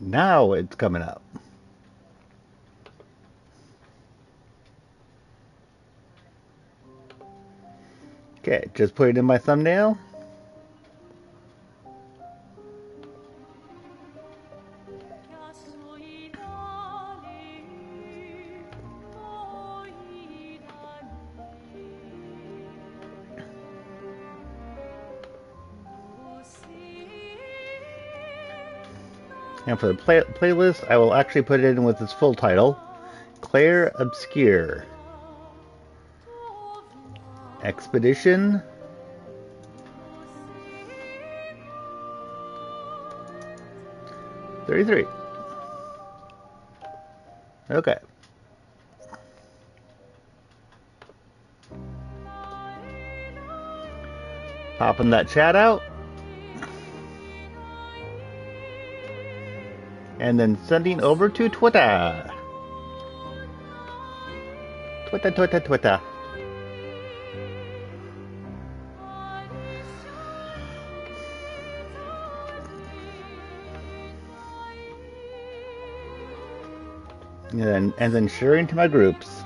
Now it's coming up. Okay, just put it in my thumbnail. And for the playlist, I will actually put it in with its full title, Claire Obscure. Expedition 33. Okay. Popping that chat out. And then sending over to Twitter. Twitter. And then sharing to my groups.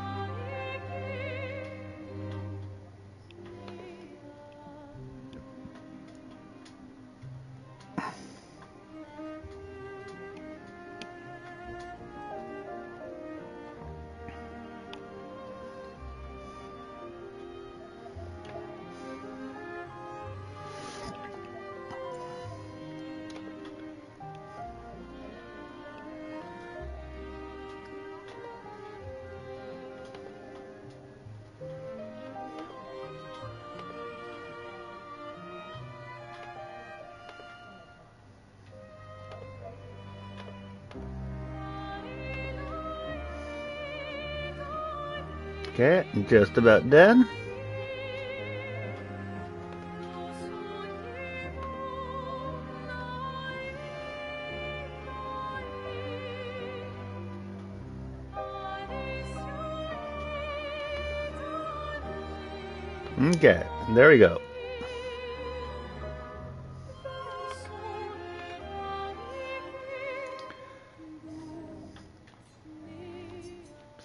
Okay, just about done. Okay, there we go.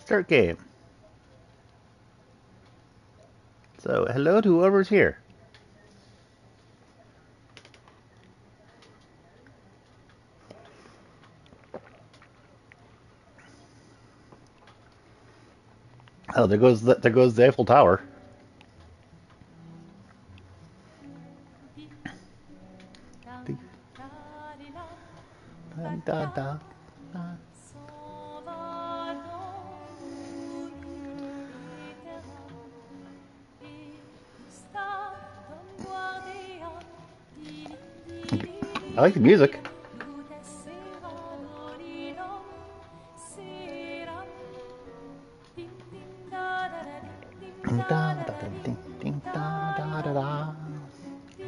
Start game. So, hello to whoever's here. Oh, there goes the Eiffel Tower. Da, da, da. I like the music.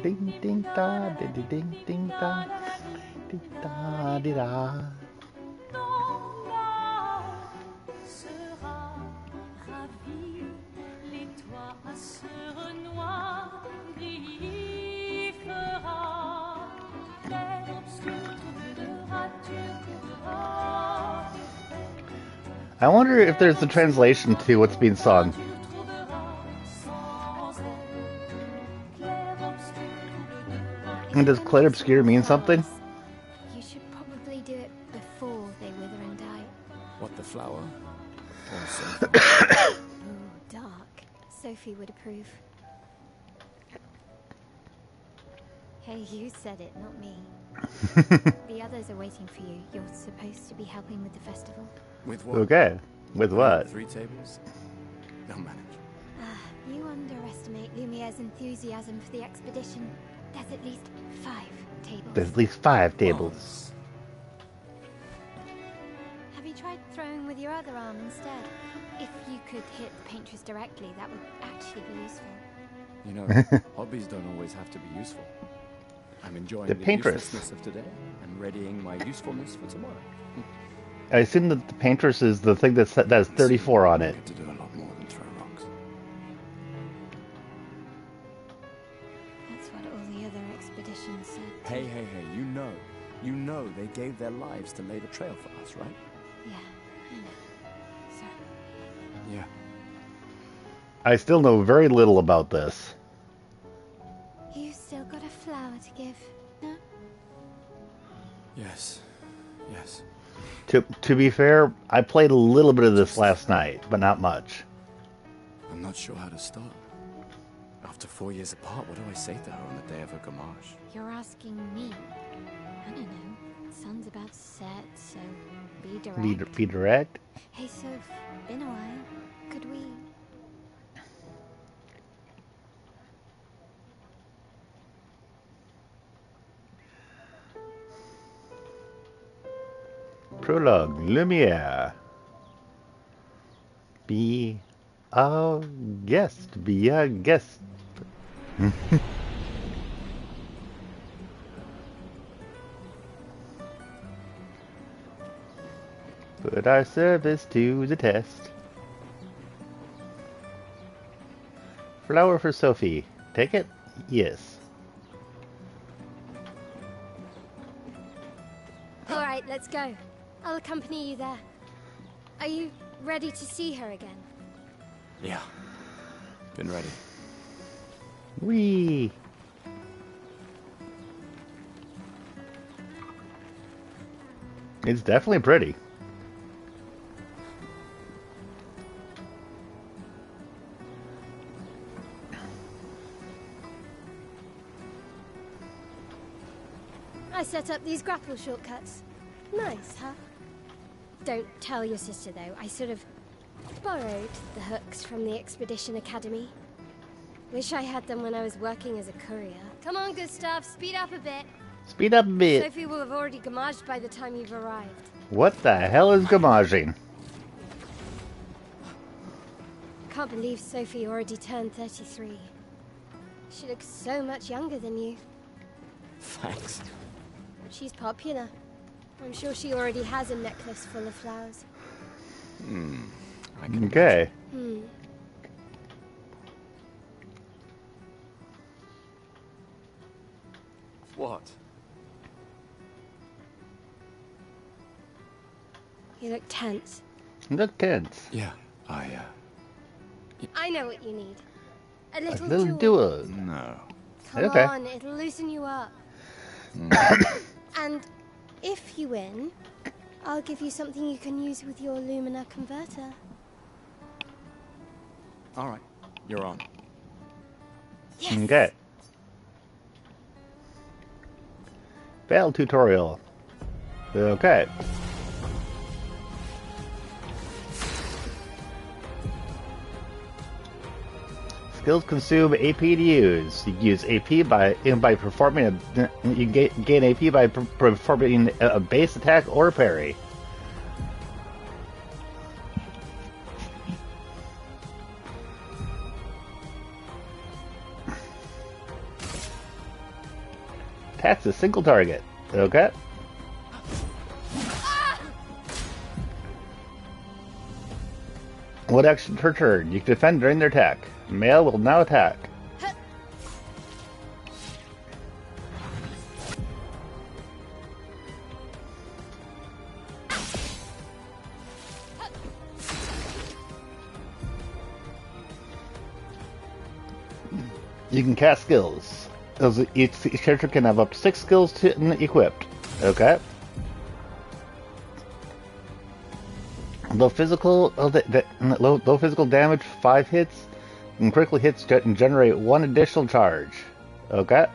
Ding ding da ding ding ding da ding da di da. I wonder if there's a translation to what's being sung. And does Claire Obscure mean something? You should probably do it before they wither and die. What, the flower? Ooh, dark. Sophie would approve. Hey, you said it, not me. The others are waiting for you. You're supposed to be helping with the festival. With what? Okay. With what? 3 tables? They'll manage. You underestimate Lumiere's enthusiasm for the expedition. There's at least 5 tables. There's at least 5 tables. Have you tried throwing with your other arm instead? If you could hit the paintress directly, that would actually be useful. You know, hobbies don't always have to be useful. I'm enjoying The the paintress. uselessness of today and readying my usefulness for tomorrow. I assume that the paintress is the thing that has 34 on I it. get to do a lot more than throw rocks. That's what all the other expeditions said. Hey, you know they gave their lives to lay the trail for us, right? Yeah, I know. Sorry. Yeah. I still know very little about this. You still got a flower to give, no? Yes. Yes. To be fair, I played a little bit of this last night, but not much. I'm not sure how to start. After 4 years apart, what do I say to her on the day of her gamage? You're asking me. I don't know. Sun's about to set, so be direct. Be direct? Hey, Soph, been a while. Could we... Prologue, Lumiere. Be our guest. Be our guest. Put our service to the test. Flower for Sophie. Take it? Yes. All right, let's go. I'll accompany you there. Are you ready to see her again? Yeah. Been ready. Whee! It's definitely pretty. I set up these grapple shortcuts. Nice, huh? Don't tell your sister, though. I sort of borrowed the hooks from the Expedition Academy. Wish I had them when I was working as a courier. Come on, Gustav, speed up a bit. Speed up a bit. Sophie will have already gamaged by the time you've arrived. What the hell is gamaging? Can't believe Sophie already turned 33. She looks so much younger than you. Thanks. She's popular. I'm sure she already has a necklace full of flowers. I can Okay. What? You look tense. Look tense. Yeah, I know what you need. A A little, little jewel. duo. no. Come Okay. on, it'll loosen you up. And if you win, I'll give you something you can use with your Lumina converter. All right, you're on. Yes! Okay. Fail tutorial. Okay. Skills consume AP to use. You use AP by performing a. You gain AP by performing a base attack or parry. Attacks a single target. Okay. What action per turn? You can defend during their attack. Male will now attack. You can cast skills. Each character can have up to 6 skills equipped. Okay. Low physical damage, 5 hits, and critical hits generate 1 additional charge. Okay.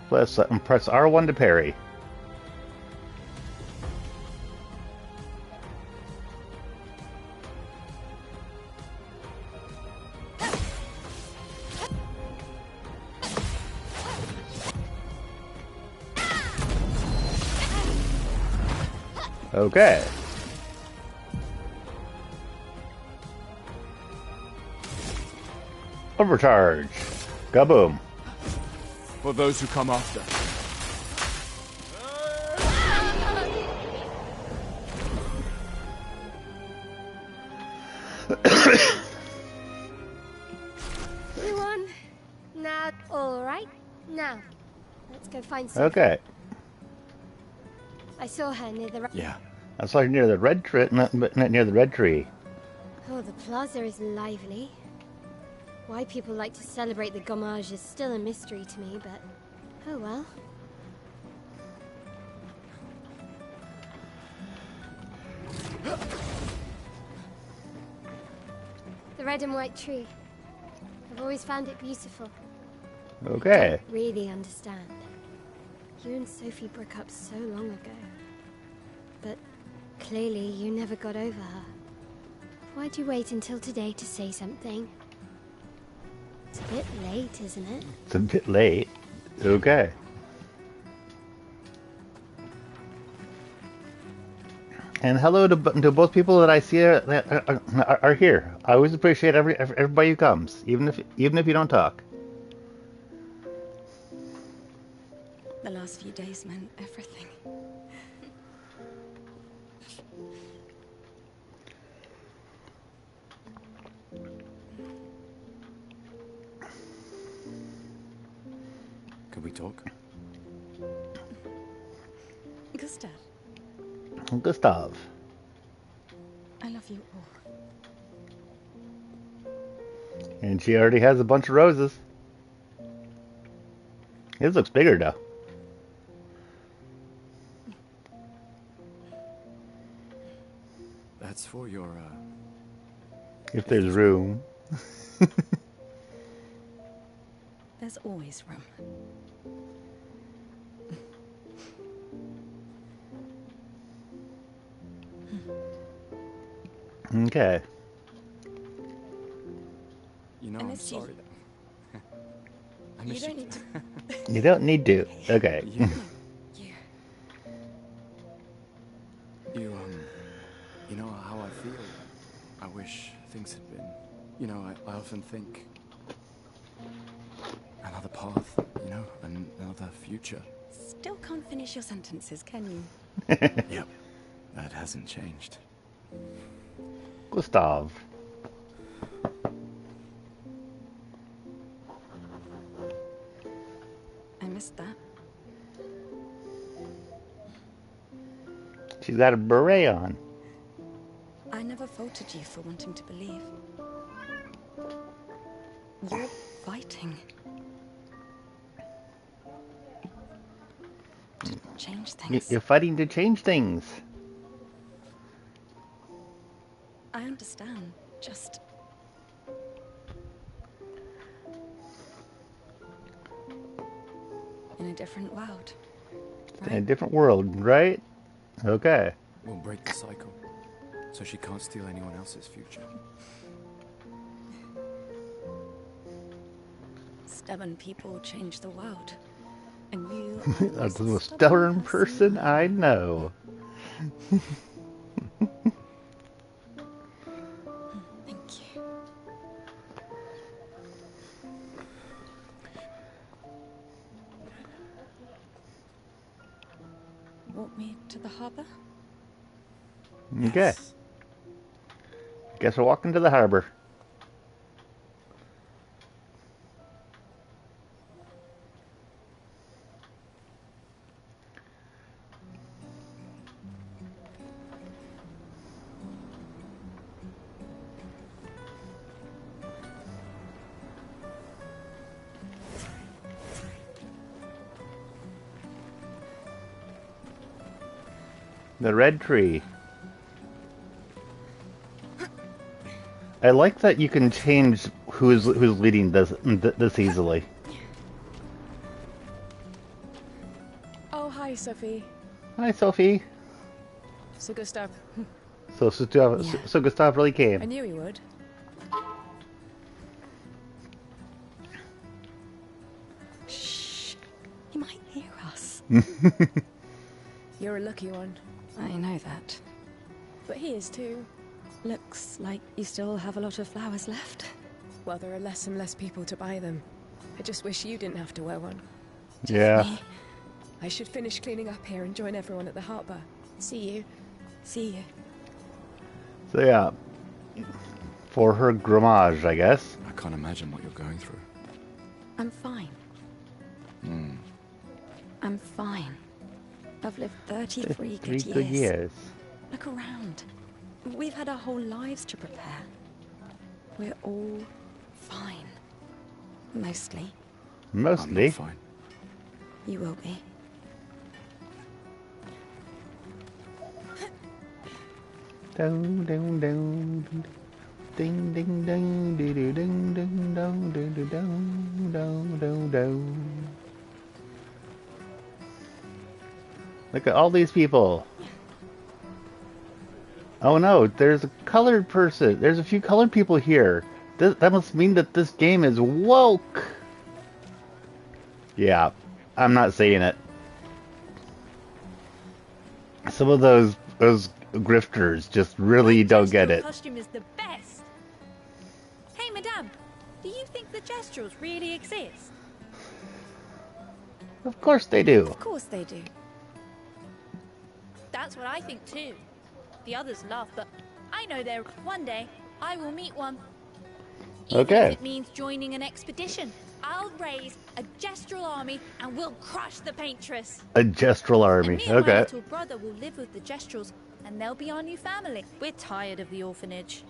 Press R1 to parry. Okay. Overcharge. Kaboom. For those who come after. Let's go find Sophie. Okay. I saw her near the... Yeah. I saw her near the red tree, not near the red tree. Oh, the plaza is lively. Why people like to celebrate the Gommage is still a mystery to me, but... oh well. The red and white tree. I've always found it beautiful. Okay. Don't really understand. You and Sophie broke up so long ago. But clearly you never got over her. Why'd you wait until today to say something? It's a bit late, isn't it? It's a bit late. Okay. And hello to both people that I see that are here. I always appreciate everybody who comes, even if you don't talk. The last few days meant everything. Can we talk? Gustav, Gustav. I love you all. And she already has a bunch of roses. His looks bigger though. That's for your, If there's room. There's always room. Okay. you know, I I'm miss you. sorry that... I You miss don't need to. You don't need to. Okay. You, You. you know how I feel. I wish things had been... You know, I often think... Another path, you know, another future. Still can't finish your sentences, can you? Yep, that hasn't changed. Gustav. I missed that. She's got a beret on. I never faulted you for wanting to believe. You're fighting. To change things. You're fighting to change things. I understand. Just... in a different world. In a different world, right? Okay. We'll break the cycle, so she can't steal anyone else's future. Stubborn people change the world. And you That's the most stubborn person I know. Thank you. Walk me to the harbor? Okay. Yes. Guess we're walking to the harbor. The red tree. I like that you can change who's leading this easily. Oh, hi, Sophie. Hi, Sophie. So, Gustav, So Gustav really I came. knew he would. Shh. He might hear us. You're a lucky one. I know that. But he is too. Looks like you still have a lot of flowers left. Well, there are less and less people to buy them. I just wish you didn't have to wear one. Yeah. Me. I should finish cleaning up here and join everyone at the harbour. See you. See you. So yeah. For her grammage, I guess. I can't imagine what you're going through. I'm fine. I'm fine. I've lived 33 Three good good years. years. Look around. We've had our whole lives to prepare. We're all fine. Mostly. I'm Mostly. not fine. You will be. Ding ding ding ding ding ding ding ding ding ding dong ding ding dong dong dong dong. Look at all these people. Oh no, there's a colored person. There's a few colored people here. That must mean that this game is woke. Yeah, I'm not saying it. Some of those grifters just really don't get Gestural it. costume is the best. Hey, madame, do you think the Gestrals really exist? Of course they do. Of course they do. That's what I think too. The others laugh, but I know there. One day, I will meet one. Even Okay. if it means joining an expedition, I'll raise a Gestral army and we'll crush the Paintress. A Gestral And army. me and my Okay. little brother will live with the Gestrals, and they'll be our new family. We're tired of the orphanage.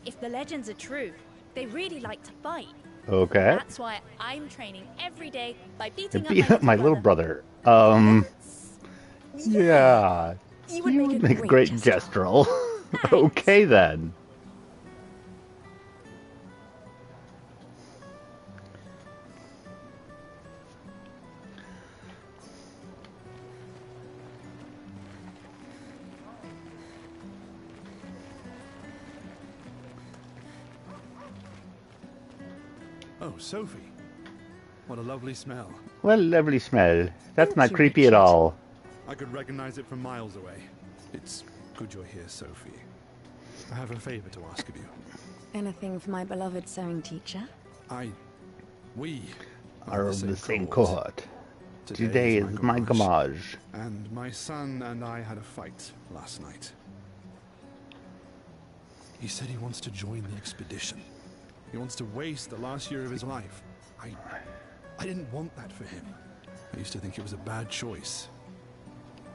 If the legends are true, they really like to fight. Okay. That's why I'm training every day by beating Beat up up my little brother. Yeah. You would make make a a great great Gestral. Gestral. Okay then. Oh, Sophie. What a lovely smell. What a lovely smell. That's Thank not you, creepy at Richard. all. I could recognize it from miles away. It's good you're here, Sophie. I have a favor to ask of you. Anything for my beloved sewing teacher? We Are of the same cohort. Today is my gamage. And my son and I had a fight last night. He said he wants to join the expedition. He wants to waste the last year of his life. I didn't want that for him. I used to think it was a bad choice.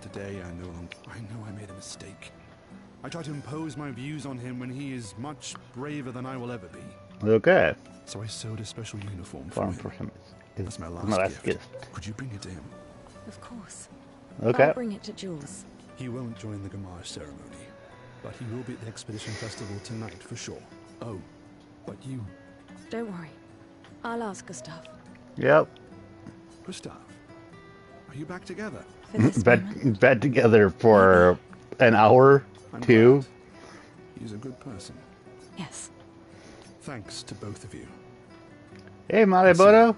Today I know I made a mistake. I tried to impose my views on him when he is much braver than I will ever be. Okay. So I sewed a special uniform for Farm him. for him. That's my last, last gift. gift. Could you bring it to him? Of course. Okay. I'll bring it to Jules. He won't join the Gamage ceremony, but he will be at the Expedition Festival tonight for sure. Oh, but you, Don't worry. I'll ask Gustav. Yep. Gustav, are you back together? For this moment. Bed together for an hour, I'm two. glad. He's a good person. Yes. Thanks to both of you. Hey, Mariboto.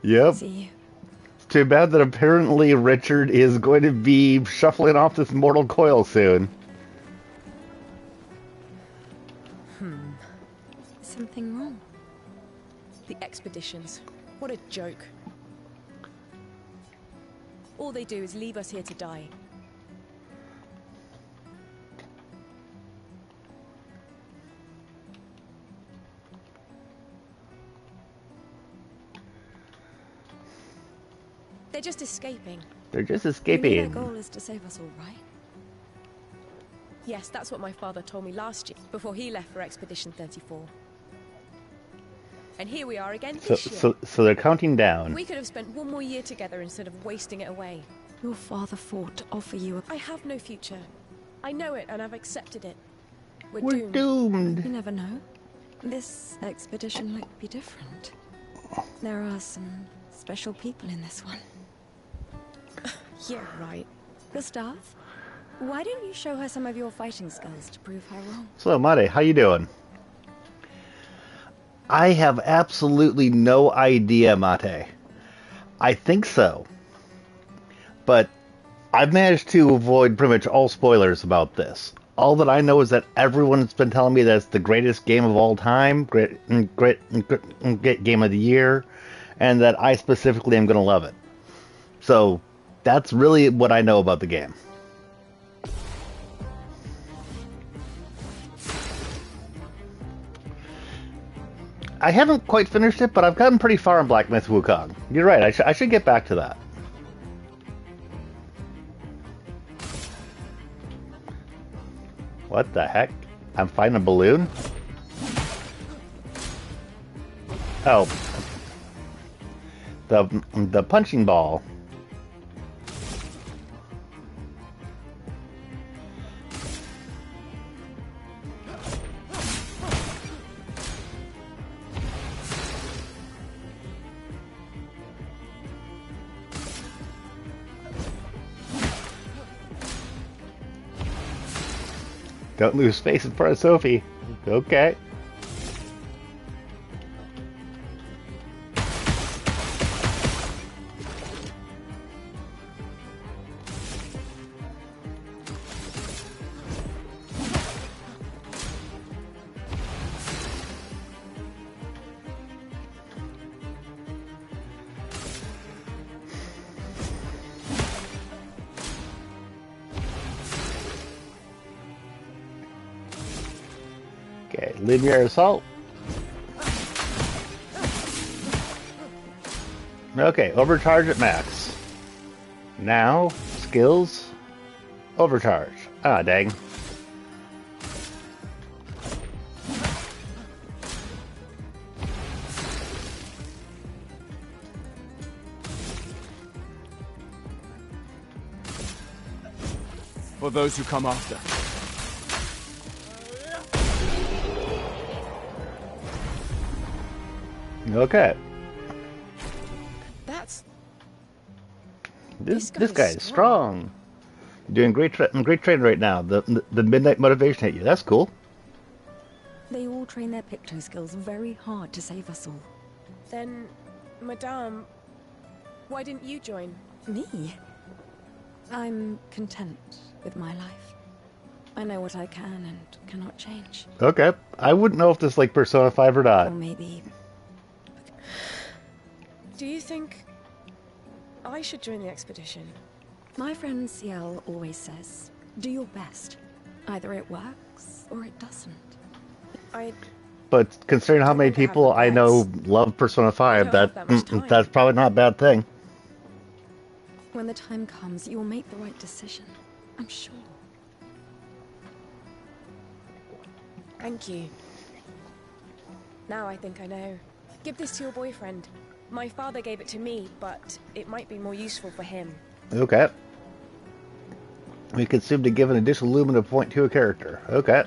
Yep. See you. It's too bad that apparently Richard is going to be shuffling off this mortal coil soon. Something wrong? The expeditions. What a joke. All they do is leave us here to die. They're just escaping. They're just Maybe escaping. their goal is to save us all, right? Yes, that's what my father told me last year, before he left for Expedition 34. And here we are again So, this year. so they're counting down. We could have spent one more year together instead of wasting it away. Your father fought to offer you a... I have no future. I know it, and I've accepted it. We're We're doomed. doomed. You never know. This expedition might be different. There are some special people in this one. Yeah, right. Gustav, why don't you show her some of your fighting skills to prove her wrong? So, Mate, how you doing? I have absolutely no idea, Mate. I think so. But I've managed to avoid pretty much all spoilers about this. All that I know is that everyone's been telling me that it's the greatest game of all time, great game of the year, and that I specifically am going to love it. So that's really what I know about the game. I haven't quite finished it, but I've gotten pretty far in Black Myth Wukong. You're right. I should get back to that. What the heck? I'm fighting a balloon? Oh. The punching ball. Don't lose space in front of Sophie. Okay. Okay, linear assault. Okay, overcharge at max. Now, skills, overcharge. Ah, dang. For those who come after. Okay. That's... This guy is strong. You're doing great training right now. The midnight motivation hit you. That's cool. They all train their picto skills very hard to save us all. Then, Madame, why didn't you join? Me? I'm content with my life. I know what I can and cannot change. Okay. I wouldn't know if this is like Persona 5 or not. Or maybe... Do you think I should join the expedition? My friend Ciel always says, do your best. Either it works or it doesn't. But considering how many people I know love Persona 5, that's probably not a bad thing. When the time comes, you'll make the right decision. I'm sure. Thank you. Now I think I know. Give this to your boyfriend. My father gave it to me, but it might be more useful for him. Okay. We consume to give an additional lumina point to a character. Okay.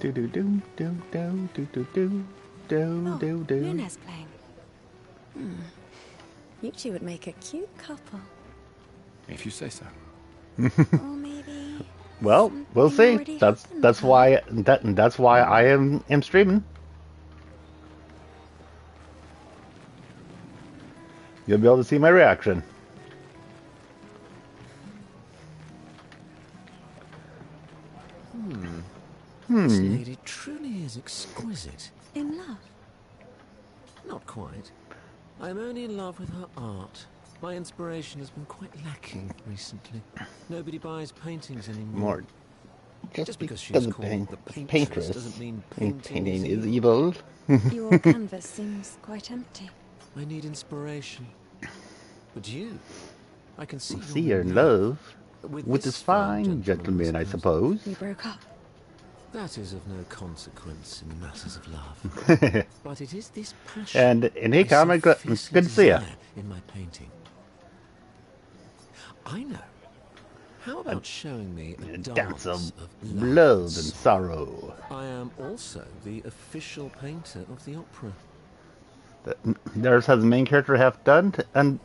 Do do do do do do do do do do do. Luna's playing. You two would make a cute couple. If you say so. Or maybe. Well, we'll see. That's why I am streaming. You'll be able to see my reaction. This lady truly is exquisite. In love? Not quite. I'm only in love with her art. My inspiration has been quite lacking recently. Nobody buys paintings anymore. More. Just because she's called the paintress doesn't mean painting is evil. Your canvas seems quite empty. I need inspiration. But you, I can see You're in love with this fine gentleman, I suppose. We broke up. That is of no consequence in matters of love. But it is this passion. And hey, Comic, good to see you. In my painting. I know. How about showing me a dance of blood loves? and sorrow. I am also the official painter of the opera. There's has the main character have done, and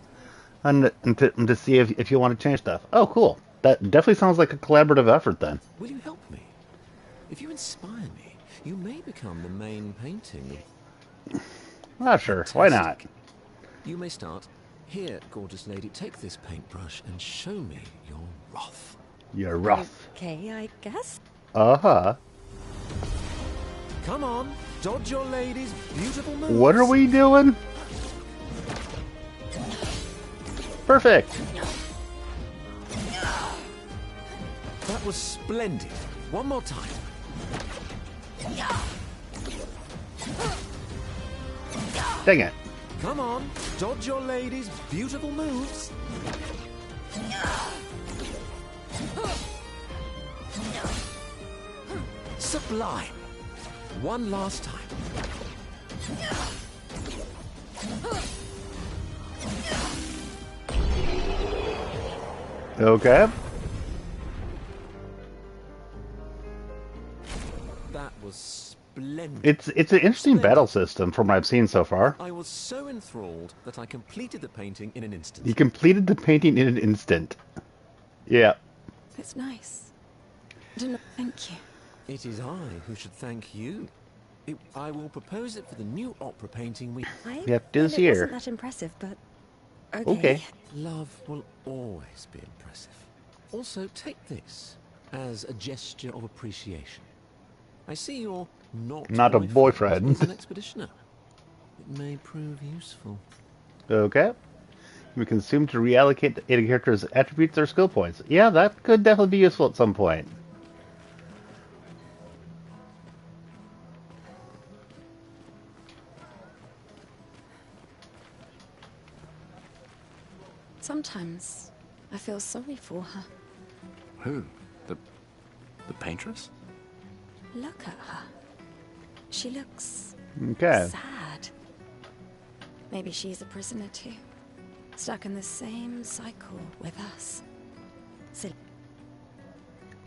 to see if you want to change stuff. Oh, cool. That definitely sounds like a collaborative effort then. Will you help me? If you inspire me, you may become the main painting. Ah, sure. Why not? You may start. Here, gorgeous lady, take this paintbrush and show me your wrath. You're rough. Okay, I guess. Uh-huh. Come on, dodge your lady's beautiful moves. What are we doing? Perfect. That was splendid. One more time. Dang it. Come on, dodge your lady's beautiful moves. Sublime. One last time. Okay. That was splendid. It's an interesting battle system from what I've seen so far. I was so enthralled that I completed the painting in an instant. You completed the painting in an instant. Yeah. It's nice. Thank you. It is I who should thank you. I will propose it for the new opera painting we... Yep, this It year. wasn't that impressive, but... Okay. Love will always be impressive. Also, take this as a gesture of appreciation. I see you're not A boyfriend. He's an expeditioner. It may prove useful. Okay. We consume to reallocate a character's attributes or skill points. Yeah, that could definitely be useful at some point. sometimes I feel sorry for her. Who? The paintress? Look at her. She looks Okay. sad. Maybe she's a prisoner too. Stuck in the same cycle with us. Silly.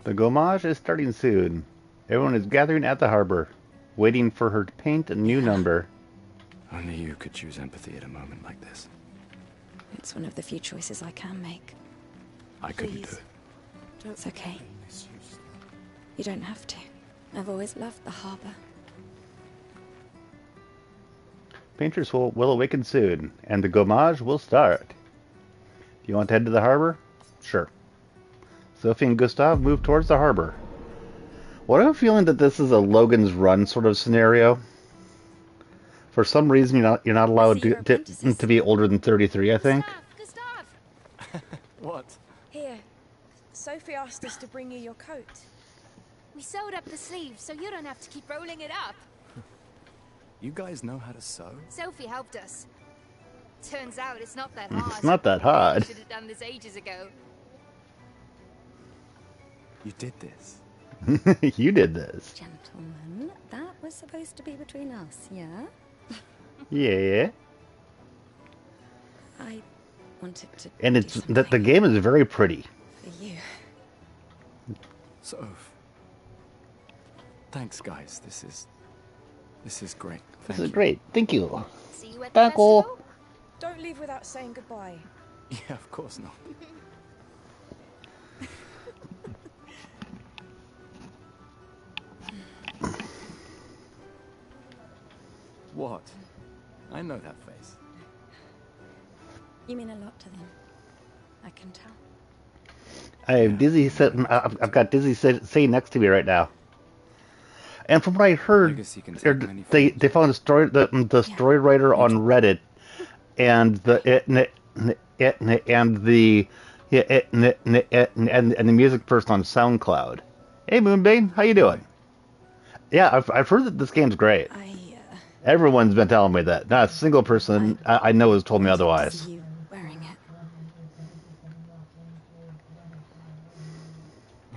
The gommage is starting soon. Everyone is gathering at the harbor, waiting for her to paint a new number. Only you could choose empathy at a moment like this. It's one of the few choices I can make. I couldn't do Please. it. It's okay. You don't have to. I've always loved the harbor. Painters will awaken soon, and the gommage will start. Do you want to head to the harbor? Sure. Sophie and Gustav move towards the harbor. What I have a feeling that this is a Logan's Run sort of scenario. For some reason, you're not allowed See your to apprentices. be older than 33, I think. Gustav! What? Here. Sophie asked us to bring you your coat. We sewed up the sleeves so you don't have to keep rolling it up. You guys know how to sew? Sophie helped us. Turns out it's not that hard. It's not that hard. Should have done this ages ago. You did this. You did this. Gentlemen, that was supposed to be between us, yeah? Yeah. I wanted to And do it's the something game is very pretty. for you. Soph. Thanks, guys. This is great. This Thank is you. great. Thank you. See you at the Back all. festival? Don't leave without saying goodbye. Yeah, of course not. What? I know that face. You mean a lot to them. I can tell. I have Dizzy sitting. I've got Dizzy sitting next to me right now. And from what I heard, Legacy can take many they forms. found the story writer on Reddit, and the music person on SoundCloud. Hey, Moonbane, how you doing? Yeah, I've heard that this game's great. Everyone's been telling me that. Not a single person I know has told me wanted to otherwise. see you wearing it.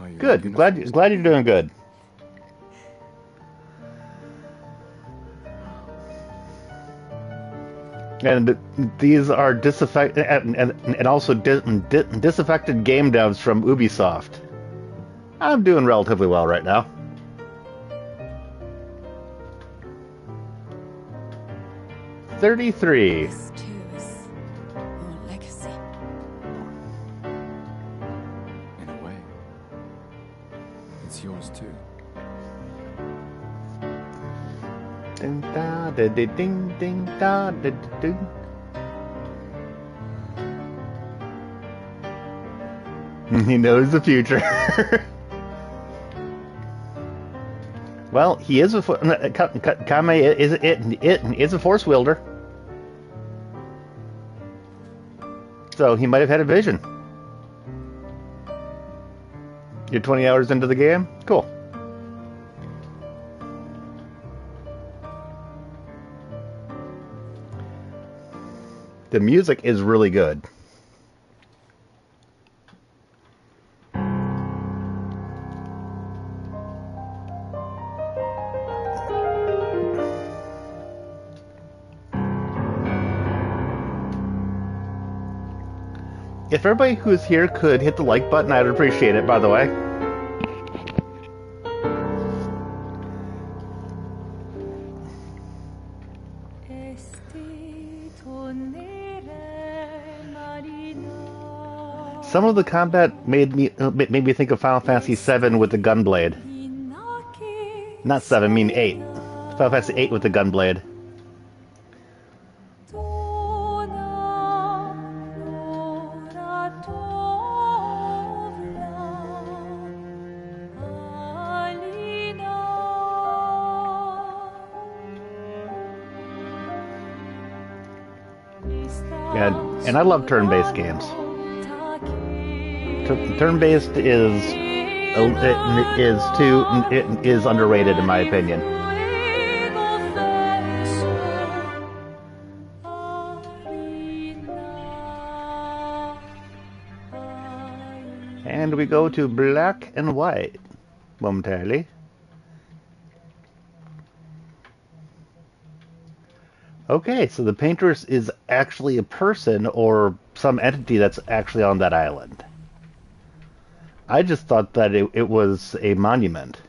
Oh, you Good. like Glad you're doing good. And these are disaffected and also disaffected game devs from Ubisoft. I'm doing relatively well right now. $33. This too is your legacy. In a way. It's yours too. Ding da da da ding ding da da da ding. He knows the future. Well, he is a Kame is a force wielder, so he might have had a vision. You're 20 hours into the game? Cool. The music is really good. If everybody who's here could hit the like button, I'd appreciate it, by the way. Some of the combat made me think of Final Fantasy VII with the gunblade. Not 7, I mean 8. Final Fantasy 8 with the gunblade. And I love turn-based games. Turn-based is underrated in my opinion. And we go to black and white momentarily. Okay, so the painter is actually a person or some entity that's actually on that island. I just thought that it was a monument.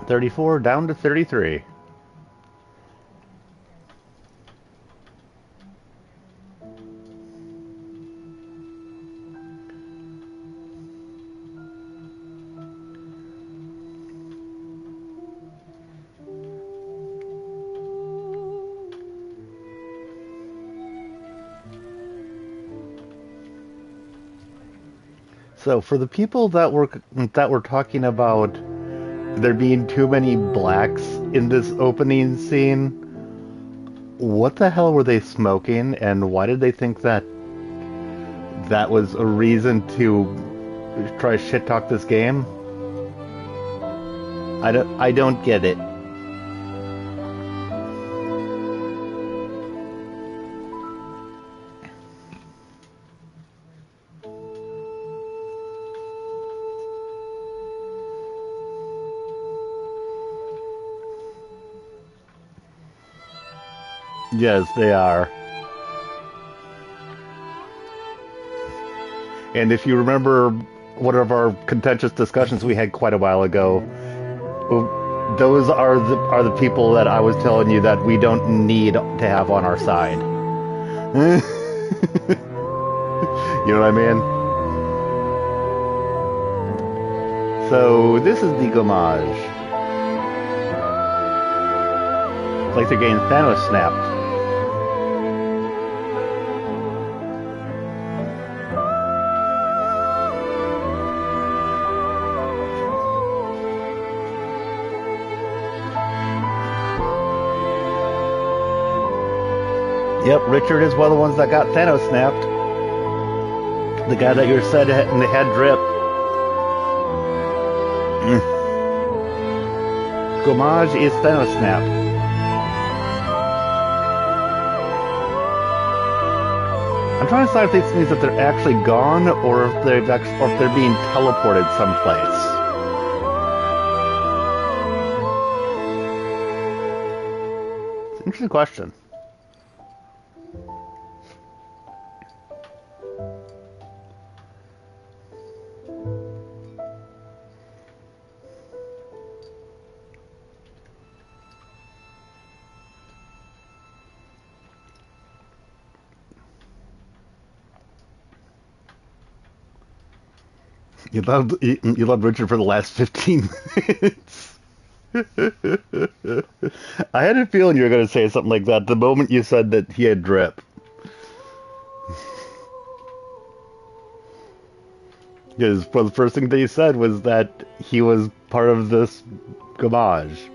$34 down to $33. So for the people that were talking about there being too many blacks in this opening scene, what the hell were they smoking, and why did they think that was a reason to try to shit talk this game? I don't get it. Yes, they are. And if you remember one of our contentious discussions we had quite a while ago, those are the people that I was telling you that we don't need to have on our side. You know what I mean? So this is the homage. It's like they're getting Thanos snapped. Yep, Richard is one of the ones that got Thanos snapped. The guy that you said in the head drip. Gomage is Thanos snapped. I'm trying to decide if this means that they're actually gone or if they're being teleported someplace. It's an interesting question. You loved Richard for the last 15 minutes. I had a feeling you were going to say something like that the moment you said that he had drip. Because the first thing that he said was that he was part of this gomage.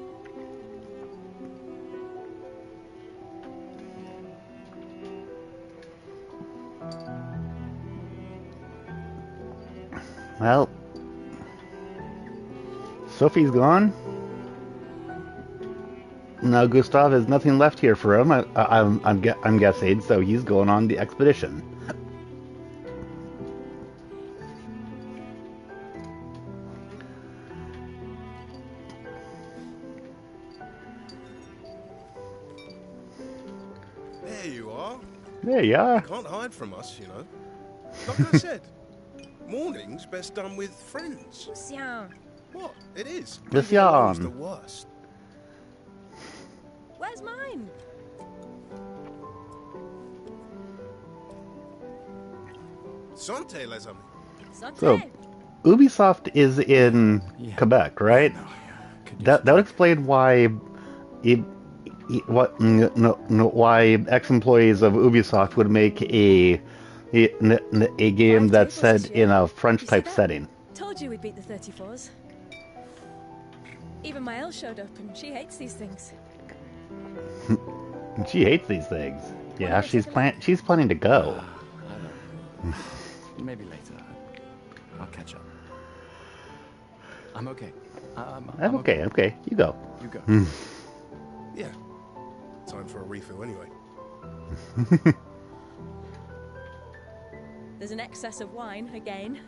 Well, Sophie's gone. Now Gustav has nothing left here for him. I'm guessing, so he's going on the expedition. There you are. There you are. Can't hide from us, you know. Like I said, morning's best done with friends. Lucien, What? It is. Lucien. Leaving alone's the worst. where's mine? Santé, les amis. Santé. So, Ubisoft is in Quebec, right? No, could use That would explain why why ex-employees of Ubisoft would make a game that's set in a French type setting. Told you we'd beat the 34s. Even Maëlle showed up, and she hates these things. She hates these things. Yeah, she's planning to go. I don't know. Maybe later. I'll catch up. I'm okay. I'm okay. Okay, you go. You go. Yeah. Time for a refill anyway. There's an excess of wine again.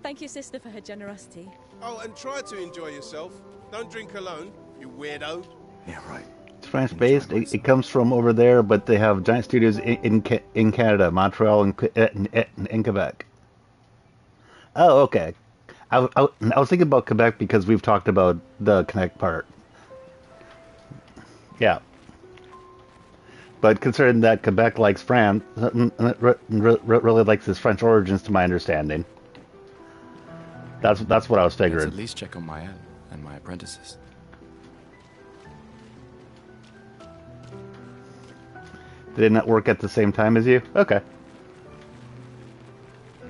Thank your sister for her generosity. Oh, and try to enjoy yourself. Don't drink alone, you weirdo. Yeah, right. It's French based. It comes from over there, but they have giant studios in Canada, Montreal, and Quebec. Oh, okay. I was thinking about Quebec because we've talked about the Connect part. Yeah. But considering that Quebec likes France, really likes its French origins, to my understanding. That's what I was Let's figuring. at least check on Maëlle and my apprentices. They did not work at the same time as you? Okay.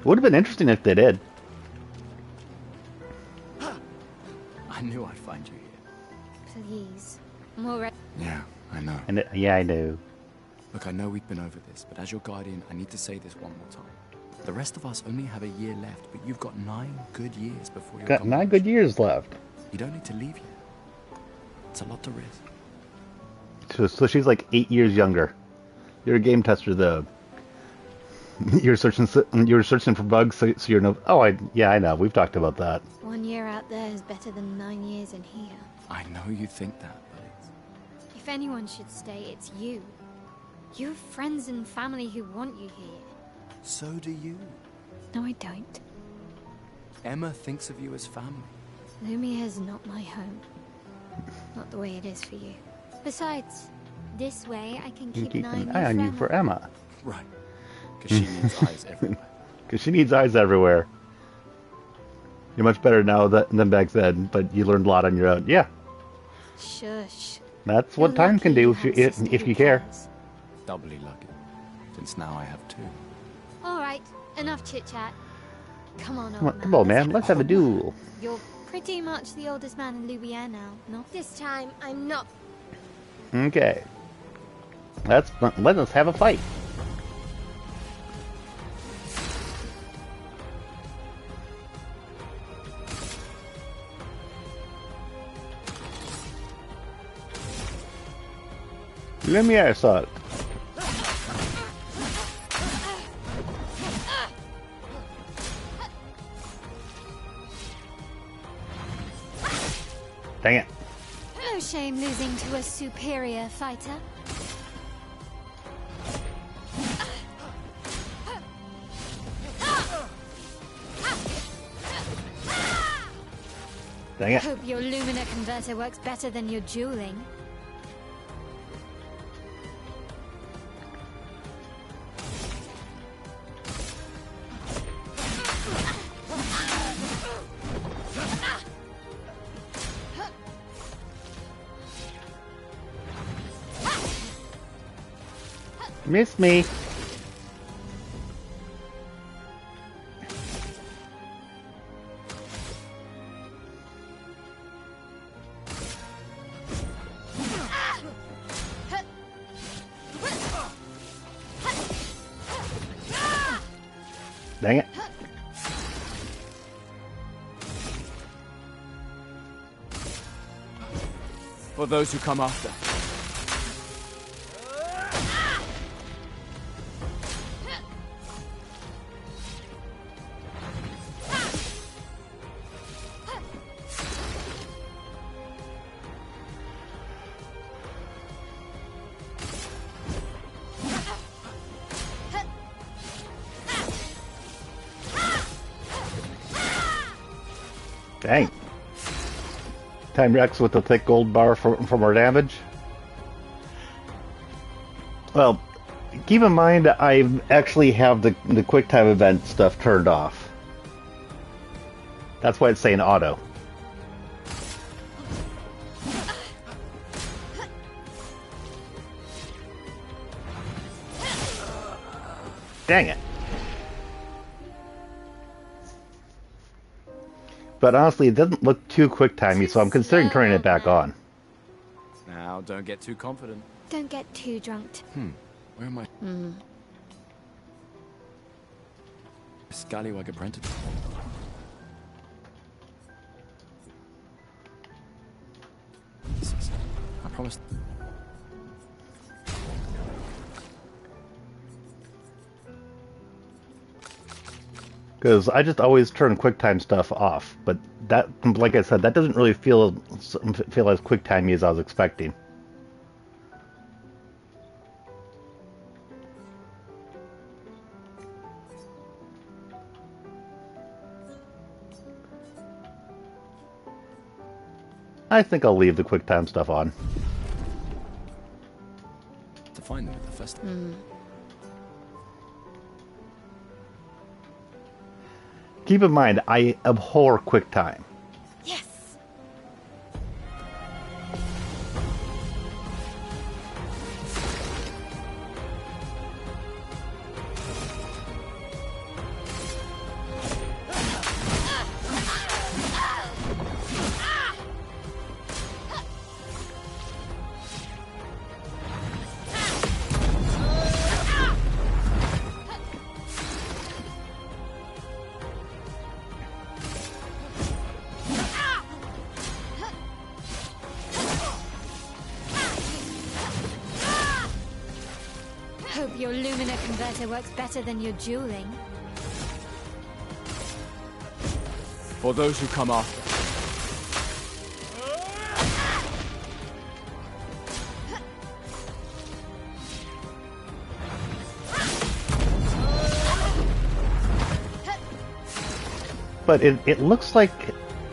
Would have been interesting if they did. I knew I'd find you here. Please. I'm already. Yeah, I know. And yeah, I know. Look, I know we've been over this, but as your guardian, I need to say this one more time. The rest of us only have a year left, but you've got 9 good years before you're Got gone. 9 good years left. You don't need to leave yet. It's a lot to risk. So she's like 8 years younger. You're a game tester, though. You're searching for bugs, so you're no. Oh, I know. We've talked about that. 1 year out there is better than 9 years in here. I know you think that, but it's... If anyone should stay, it's you. You have friends and family who want you here. So do you. No, I don't. Emma thinks of you as family. Lumia's not my home. Not the way it is for you. Besides, this way I can keep Keep an an eye on you for Emma. Right. Because she needs eyes everywhere. Because she needs eyes everywhere. You're much better now than back then, but you learned a lot on your own. Yeah, Shush. that's what You're time lucky can do have a if sister you who care. cares. Doubly lucky. Since now I have 2. Alright, enough chit-chat. Come on, Come on, man. Let's have a duel. You're pretty much the oldest man in Louisiana now, no? This time, I'm not. Okay. Let us have a fight. Lumiere assault. Dang it. No shame losing to a superior fighter. Dang it. Hope your Lumina converter works better than your dueling. Miss me. Dang it. For those who come after. Dang. Time Rex with the thick gold bar from our damage. Well, keep in mind I actually have the quick time event stuff turned off. That's why it's saying auto. Dang it. But honestly, it doesn't look too quick-timey, so I'm considering turning it back on. Now, don't get too confident. Don't get too drunk. Where am I? Scallywag apprentice. I promised. Because I just always turn QuickTime stuff off, but that, like I said, that doesn't really feel as quick-timey as I was expecting. I think I'll leave the QuickTime stuff on. To find them at the festival. Keep in mind, I abhor QuickTime. Yes. Hope your Lumina converter works better than your dueling. For those who come after. But it looks like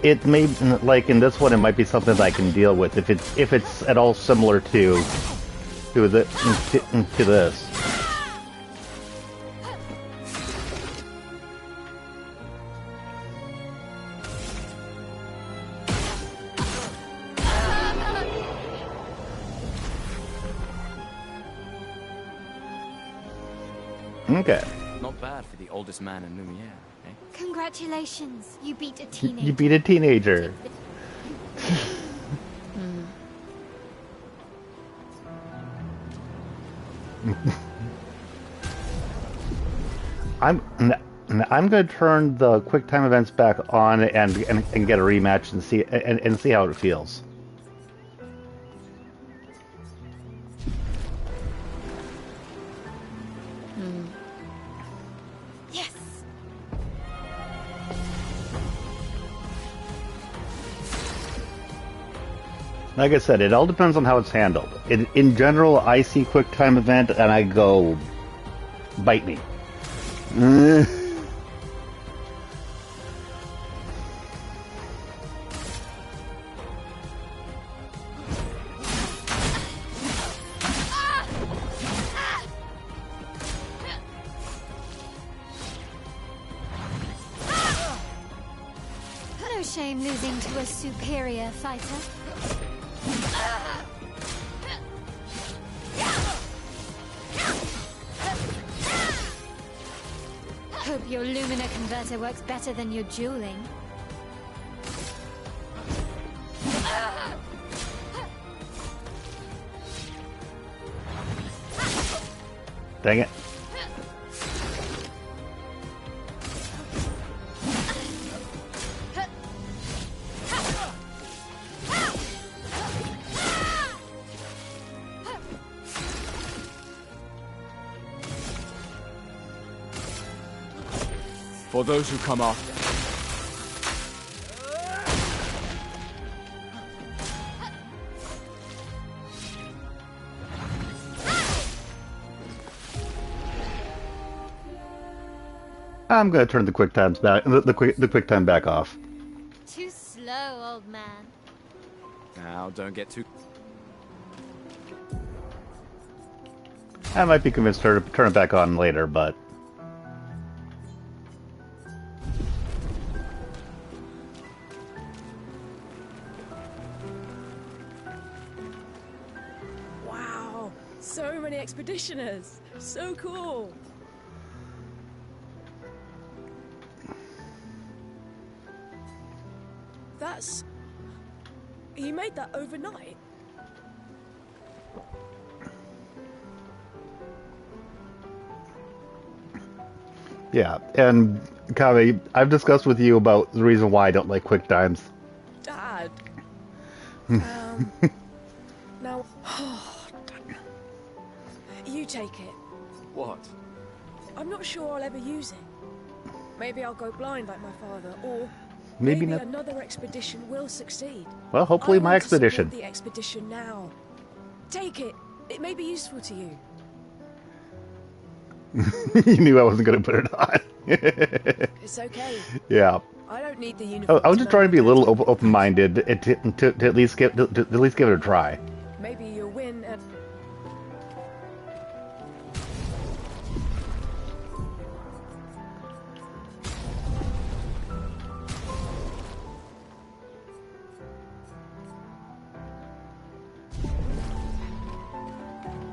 it may, like in this one, it might be something that I can deal with if it's at all similar to this. Okay. Not bad for the oldest man in Lumiere, eh? Congratulations, you beat a teenager. You beat a teenager. I'm gonna turn the quick time events back on and get a rematch and see how it feels. Yes. Like I said, it all depends on how it's handled. In general, I see quick time event and I go, bite me. No shame losing to a superior fighter. hope your Lumina converter works better than your dueling. Dang it. For those who come after. I'm gonna turn the quick times back, the quick time back off. Too slow, old man. Now, don't get too... I might be convinced to turn it back on later, but Wow, so many expeditioners. So cool. That's... You made that overnight? yeah. And Kave, I've discussed with you about the reason why I don't like quick times. Dad. Now... You take it. What? I'm not sure I'll ever use it. Maybe I'll go blind like my father, or Maybe maybe not. another expedition will succeed. Well, hopefully I my want to support expedition. the expedition now. Take it. It may be useful to you. You knew I wasn't going to put it on. It's okay. Yeah. I don't need the uniform. I was just trying to be a little know open-minded to at least give it a try. maybe you'll win and...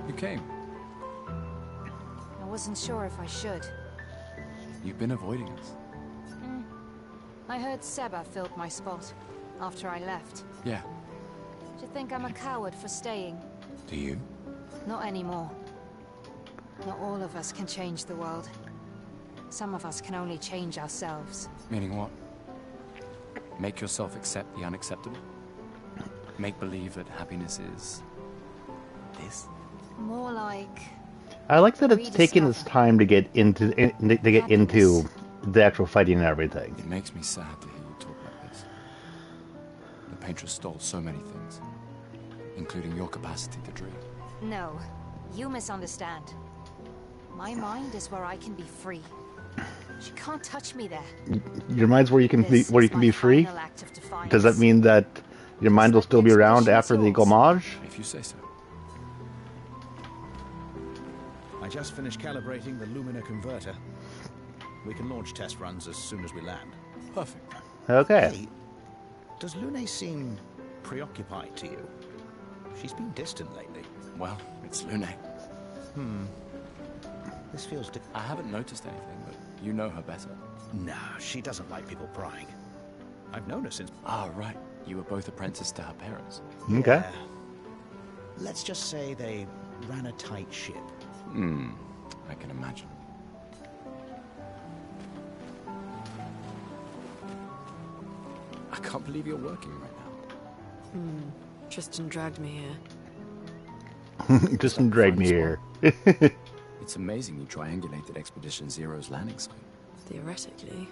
You came. I wasn't sure if I should. You've been avoiding us. I heard Seba filled my spot after I left. Yeah. Do you think I'm a coward for staying? Do you? Not anymore. Not all of us can change the world. Some of us can only change ourselves. Meaning what? Make yourself accept the unacceptable? Make believe that happiness is... this? More like... I like that it's taken its time to get into the actual fighting and everything. It makes me sad to hear you talk like this. The Paintress stole so many things, including your capacity to dream. No, you misunderstand. My mind is where I can be free. She can't touch me there. Your mind's where you can be, This is my free. final act of defiance. Does that mean that your mind will still be around after the homage? If you say so. I just finished calibrating the Lumina converter. We can launch test runs as soon as we land. Perfect. Okay. Hey, does Lune seem preoccupied to you? She's been distant lately. Well, it's Lune. This feels... I haven't noticed anything, but you know her better. No, she doesn't like people prying. I've known her since... Ah, right. You were both apprenticed to her parents. Okay. Yeah. Let's just say they ran a tight ship. I can imagine. I can't believe you're working right now. Tristan dragged me here. Just drag me here. It's amazing you triangulated Expedition Zero's landing site. Theoretically.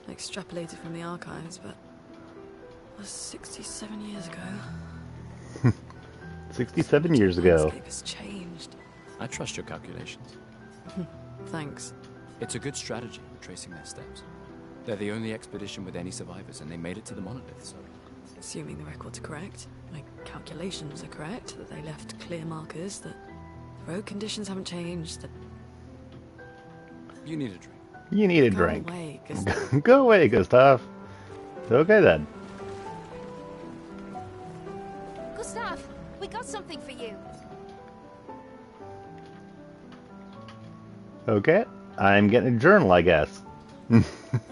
Extrapolated from the archives, but... That was 67 years ago. 67 years ago. The landscape has changed. I trust your calculations. Thanks. It's a good strategy, tracing their steps. They're the only expedition with any survivors, and they made it to the monolith, so... Assuming the records are correct, my calculations are correct, that they left clear markers, that the road conditions haven't changed, that... You need a drink. You need a Go drink. away, Gustav. Go away, Gustav. Okay then. Gustav, we got something for you. Okay. I'm getting a journal, I guess.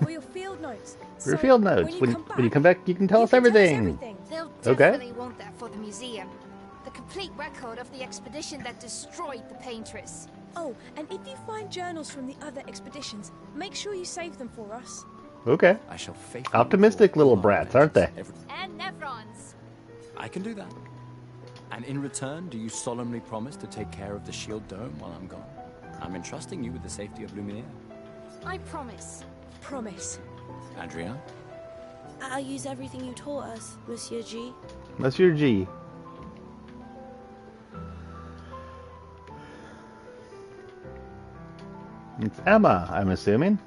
For your field notes. For your So, field notes. When you come back, you can tell us everything. They'll Okay. definitely want that for the museum. The complete record of the expedition that destroyed the Paintress. Oh, and if you find journals from the other expeditions, make sure you save them for us. Okay. I shall faithfully Optimistic little brats, aren't they? And Nevrons. I can do that. And in return, do you solemnly promise to take care of the shield dome while I'm gone? I'm entrusting you with the safety of Lumiere. I promise. Promise. Adrian? I'll use everything you taught us, Monsieur G. Monsieur G. It's Emma, I'm assuming.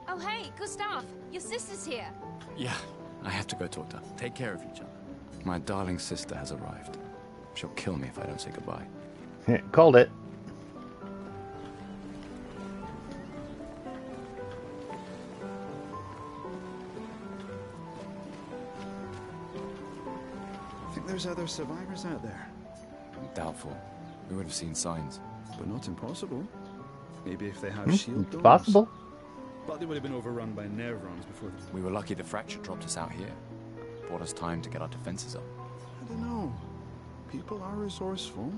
Oh hey, Gustav, your sister's here. Yeah, I have to go talk to her. Take care of each other. My darling sister has arrived. She'll kill me if I don't say goodbye. Called it. Think there's other survivors out there? Doubtful. We would have seen signs. But not impossible. Maybe if they have shield domes. Possible. But they would have been overrun by Nevrons before. We were lucky the fracture dropped us out here. Bought us time to get our defenses up. I don't know. People are resourceful,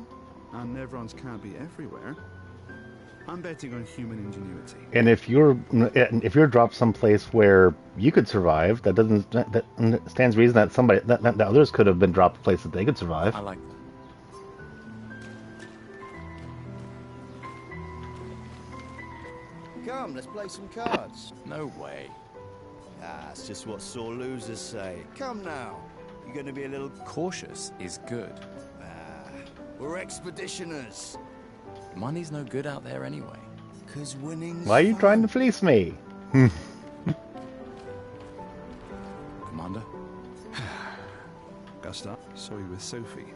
and Nevrons can't be everywhere. I'm betting on human ingenuity. And if you're dropped someplace where you could survive, that stands reason that that others could have been dropped a place that they could survive. I like that. Come, let's play some cards. No way. Ah, it's just what sore losers say. Come now. You're going to be a little... Cautious is good. Ah, we're expeditioners. Money's no good out there anyway. 'Cause winning's Why are you fun. trying to fleece me? Commander? Gustav, saw you with Sophie.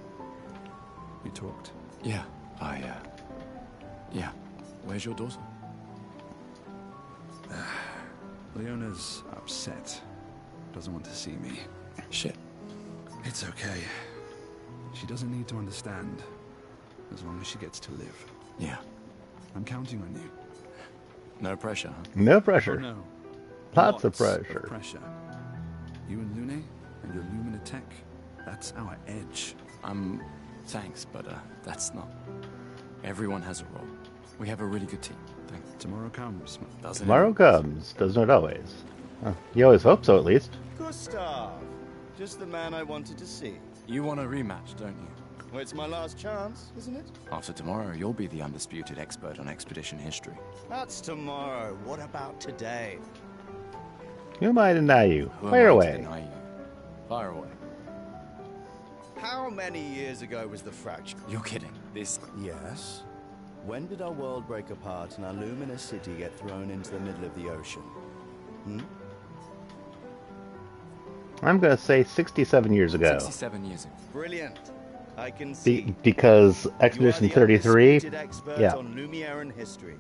You talked. Yeah, yeah. Where's your daughter? Leona's upset. Doesn't want to see me. Shit. It's okay. She doesn't need to understand. As long as she gets to live. Yeah. I'm counting on you. No pressure, huh? No pressure. Oh, no. Lots of Lots pressure. pressure. You and Lune and your Lumina tech, that's our edge. Thanks, but that's not. Everyone has a role. We have a really good team. Thanks. Tomorrow comes. Doesn't Tomorrow it? comes, doesn't it always? You always hope so, at least. Gustav, just the man I wanted to see. You want a rematch, don't you? Well, it's my last chance, isn't it? After tomorrow, you'll be the undisputed expert on expedition history. That's tomorrow. What about today? Who am I to deny you? Who Fire am I to away. deny you? Fire away. How many years ago was the fracture? You're kidding. This... Yes. When did our world break apart and our luminous city get thrown into the middle of the ocean? I'm going to say 67 years ago. 67 years ago. Brilliant. I can see. Because Expedition 33, expert yeah. on Lumiere and history.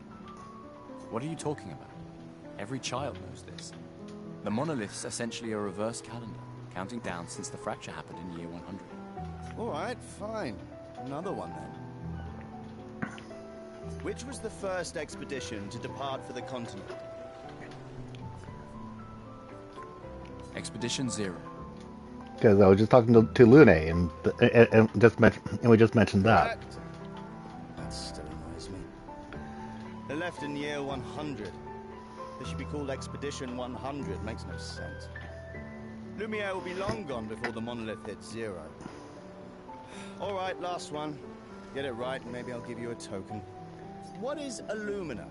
What are you talking about? Every child knows this. The monolith's essentially a reverse calendar, counting down since the fracture happened in year 100. All right, fine. Another one then. Which was the first expedition to depart for the continent? Expedition 0. Because I was just talking to Lune, and we just mentioned that. Correct. That still annoys me. They left in year 100. They should be called Expedition 100. Makes no sense. Lumiere will be long gone before the monolith hits 0. All right, last one. Get it right, and maybe I'll give you a token. What is Illumina?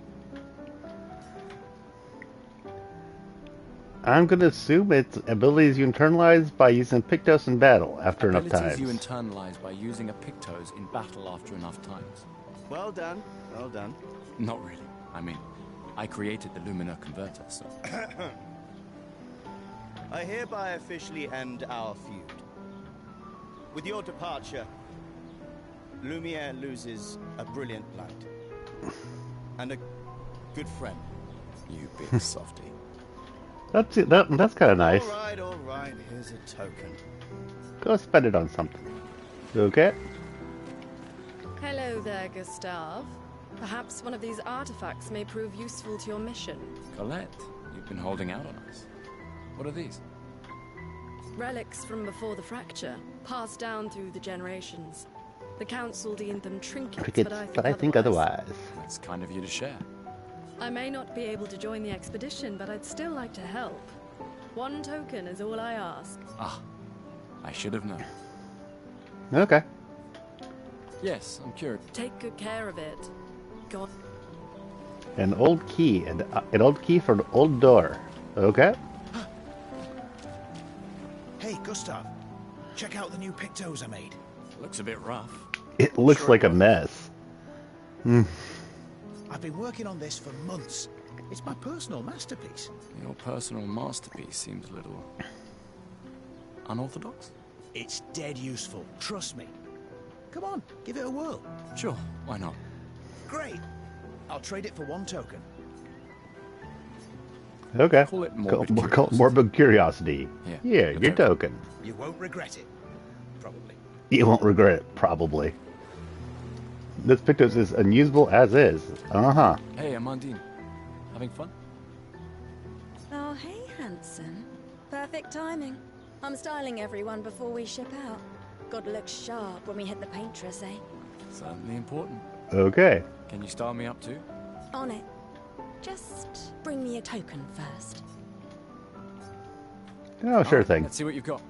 I'm going to assume it's abilities you internalize by using Pictos in battle after enough Abilities times. you internalize by using a Pictos in battle after enough times. Well done. Well done. Not really. I mean, I created the Lumina converter, so... I hereby officially end our feud. With your departure, Lumiere loses a brilliant light. And a good friend. You big softy. That's kind of nice. All right, here's a token. Go spend it on something. Okay? Hello there, Gustave. Perhaps one of these artifacts may prove useful to your mission. Colette, you've been holding out on us. What are these? Relics from before the fracture, passed down through the generations. The council deemed them trinkets, but I think otherwise. That's kind of you to share. I may not be able to join the expedition, but I'd still like to help. One token is all I ask. Ah, I should have known. Okay. Yes, I'm cured. Take good care of it. Go on. An old key, an old key for an old door. Okay. Hey, Gustav, check out the new pictos I made. Looks a bit rough. It looks like a mess. I've been working on this for months. It's my personal masterpiece. Your personal masterpiece seems a little unorthodox. It's dead useful, trust me. Come on, give it a whirl. Sure, why not? Great. I'll trade it for one token. Okay. Call it morbid curiosity. Yeah, Here, your token. You won't regret it. Probably. You won't regret it, probably. This Pictos is unusable as is. Uh-huh. Hey, Amandine. Having fun? Oh, hey, Hanson. Perfect timing. I'm styling everyone before we ship out. Gotta look sharp when we hit the paintress, eh? Certainly important. Okay. Can you style me up too? On it. Just bring me a token first. Oh, sure thing. Let's see what you've got.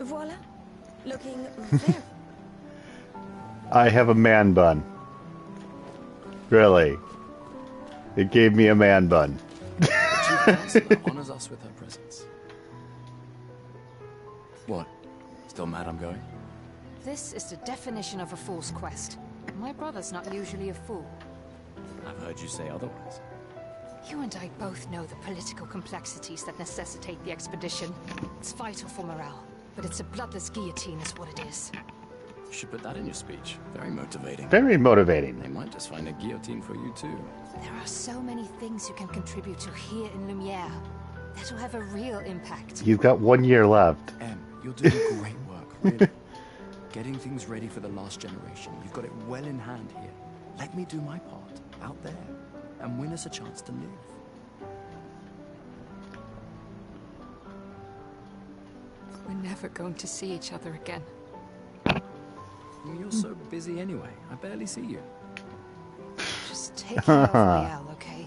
Voila. Looking very... I have a man bun. Really. It gave me a man bun. The Chief Counselor honors us with her presence. What? Still mad I'm going? This is the definition of a fool's quest. My brother's not usually a fool. I've heard you say otherwise. You and I both know the political complexities that necessitate the expedition. It's vital for morale, but it's a bloodless guillotine is what it is. You should put that in your speech. Very motivating. Very motivating. They might just find a guillotine for you too. There are so many things you can contribute to here in Lumiere that'll have a real impact. You've got 1 year left. Em, you're doing great work, really. Getting things ready for the last generation. You've got it well in hand here. Let me do my part out there and win us a chance to live. We're never going to see each other again. You're so busy anyway. I barely see you. Just take care of Riel, okay?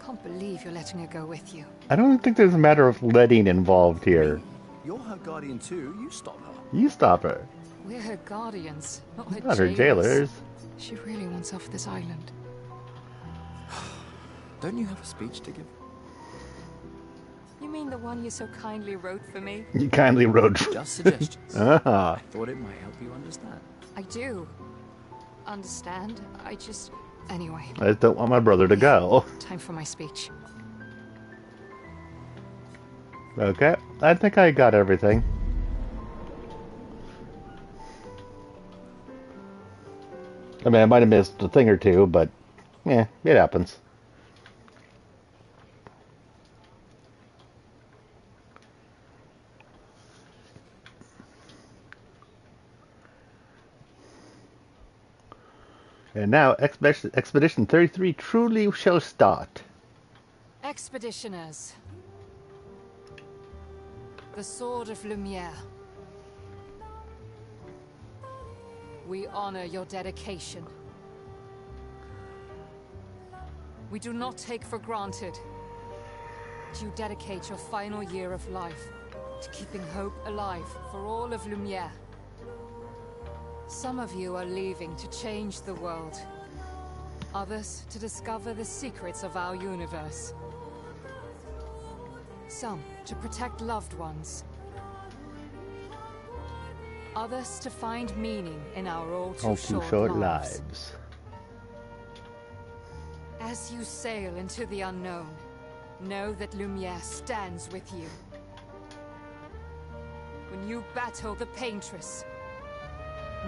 Can't believe you're letting her go with you. I don't think there's a matter of letting involved here. You're her guardian too. You stop her. You stop her. We're her guardians, not her Not her jailers. She really wants off this island. Don't you have a speech to give? You mean the one you so kindly wrote for me? You kindly wrote. Just suggestions. Uh-huh. I thought it might help you understand. I do. Understand? I just... Anyway. I just don't want my brother to go. Time for my speech. Okay. I think I got everything. I mean, I might have missed a thing or two, but... yeah, it happens. And now, Expedition 33 truly shall start. Expeditioners. The Sword of Lumiere. We honor your dedication. We do not take for granted that you dedicate your final year of life to keeping hope alive for all of Lumiere. Some of you are leaving to change the world. Others to discover the secrets of our universe. Some to protect loved ones. Others to find meaning in our all too short lives. As you sail into the unknown, know that Lumiere stands with you. When you battle the Paintress,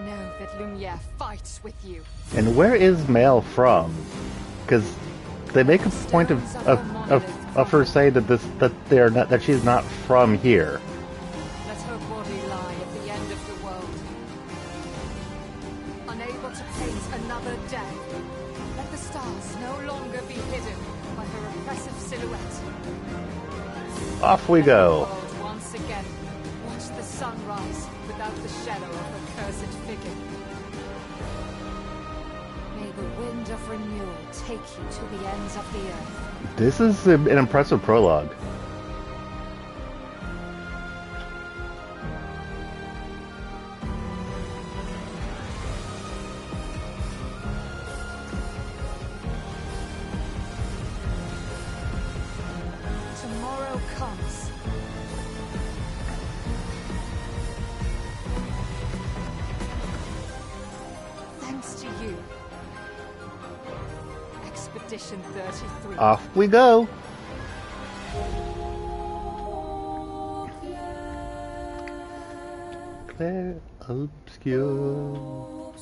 know that Lumiere fights with you. And where is Mel from? Because they make a point of her saying that she's not from here. Let her body lie at the end of the world. Unable to paint another day. Let the stars no longer be hidden by her oppressive silhouette. Off we go. Let the world once again watch the sun rise without the shadow of her cursed figure. May the wind of renewal take you to the ends of the earth. This is an impressive prologue. Tomorrow comes. Thanks to you. Expedition 33. Off we go. Clair obscure.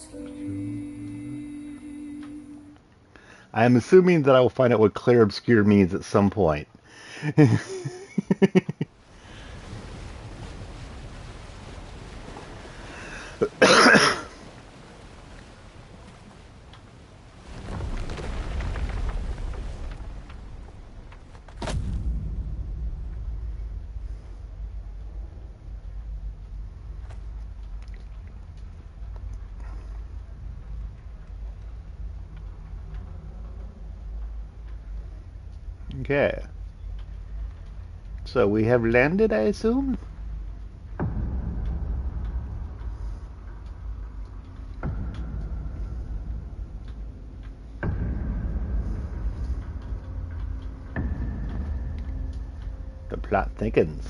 I'm assuming that I will find out what clair obscure means at some point. Okay. So we have landed, I assume? The plot thickens.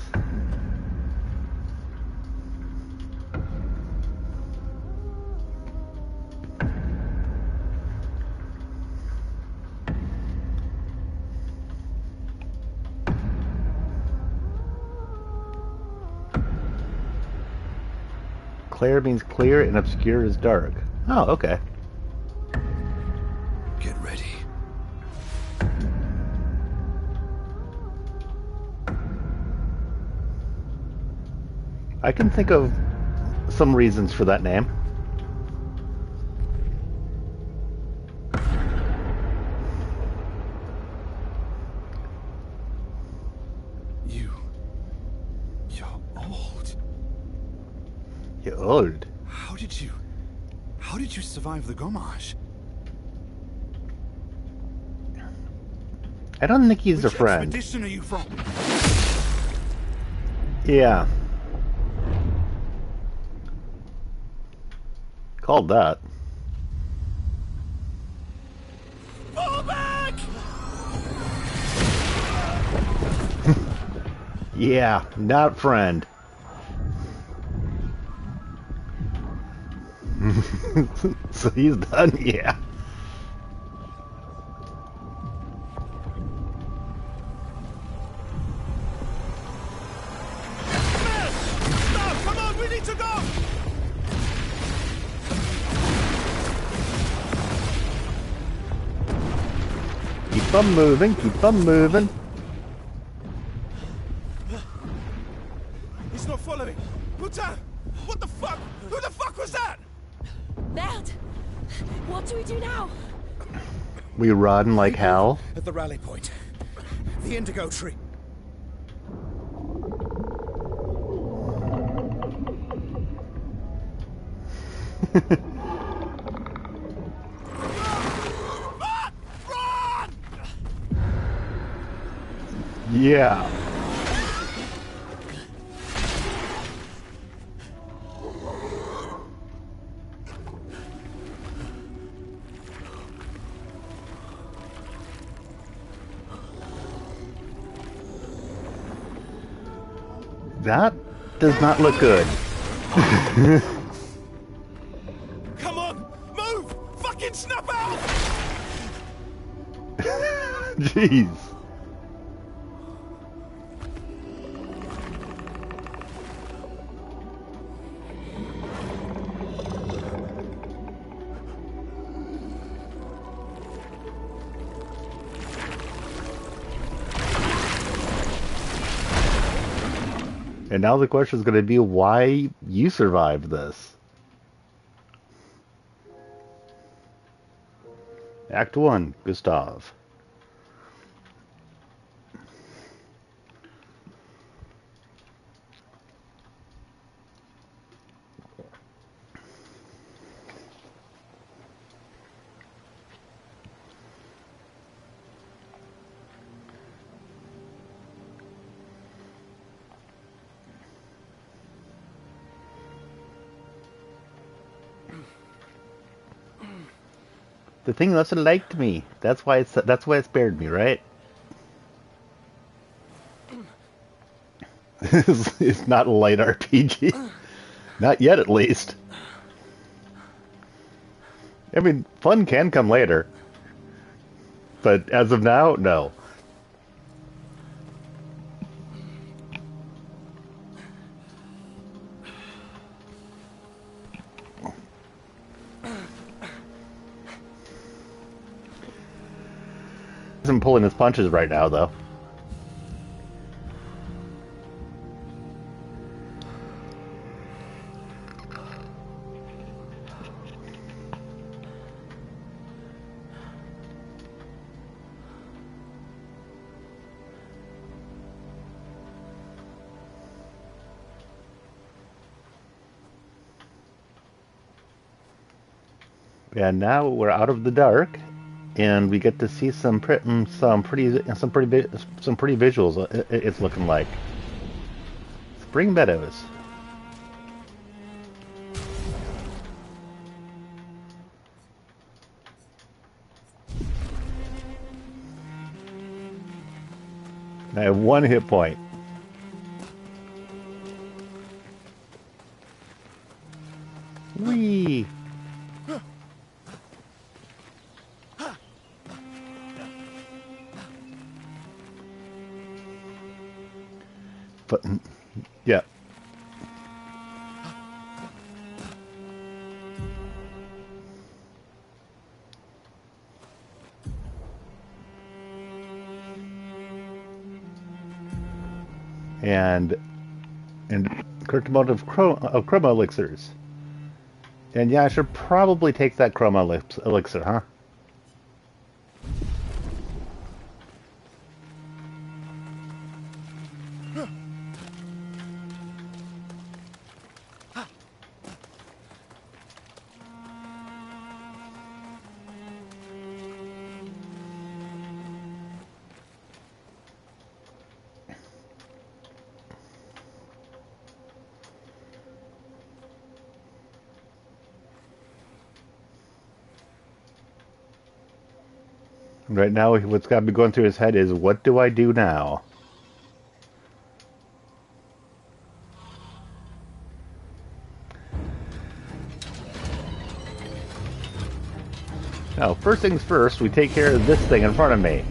Clair means clear and obscure is dark. Oh, okay. Get ready. I can think of some reasons for that name. You're old. How did you survive the Gomage? I don't think he's a friend. Which expedition are you from? Yeah. Called that. Fall back! Yeah, not friend. So he's done, yeah. Stop! Come on, we need to go! Keep on moving, keep on moving. He's not following. Lieutenant! What the fuck? Who the fuck was that? Ned! What do we do now? We run like hell. At the rally point. The indigo tree. Yeah. That does not look good. Come on! Move! Fucking snap out! Jeez. And now the question is going to be why you survived this. Act 1, Gustav. The thing must have liked me. That's why it spared me, right? It's not a light RPG. Not yet, at least. I mean, fun can come later. But as of now, no. Isn't pulling his punches right now, though. And now we're out of the dark, and we get to see some pretty visuals. It's looking like Spring Meadows. I have 1 hit point. Whee! But, yeah. And correct amount of chroma elixirs. And yeah, I should probably take that chroma elixir, huh? Right now, what's got to be going through his head is, what do I do now? Now, first things first, we take care of this thing in front of me.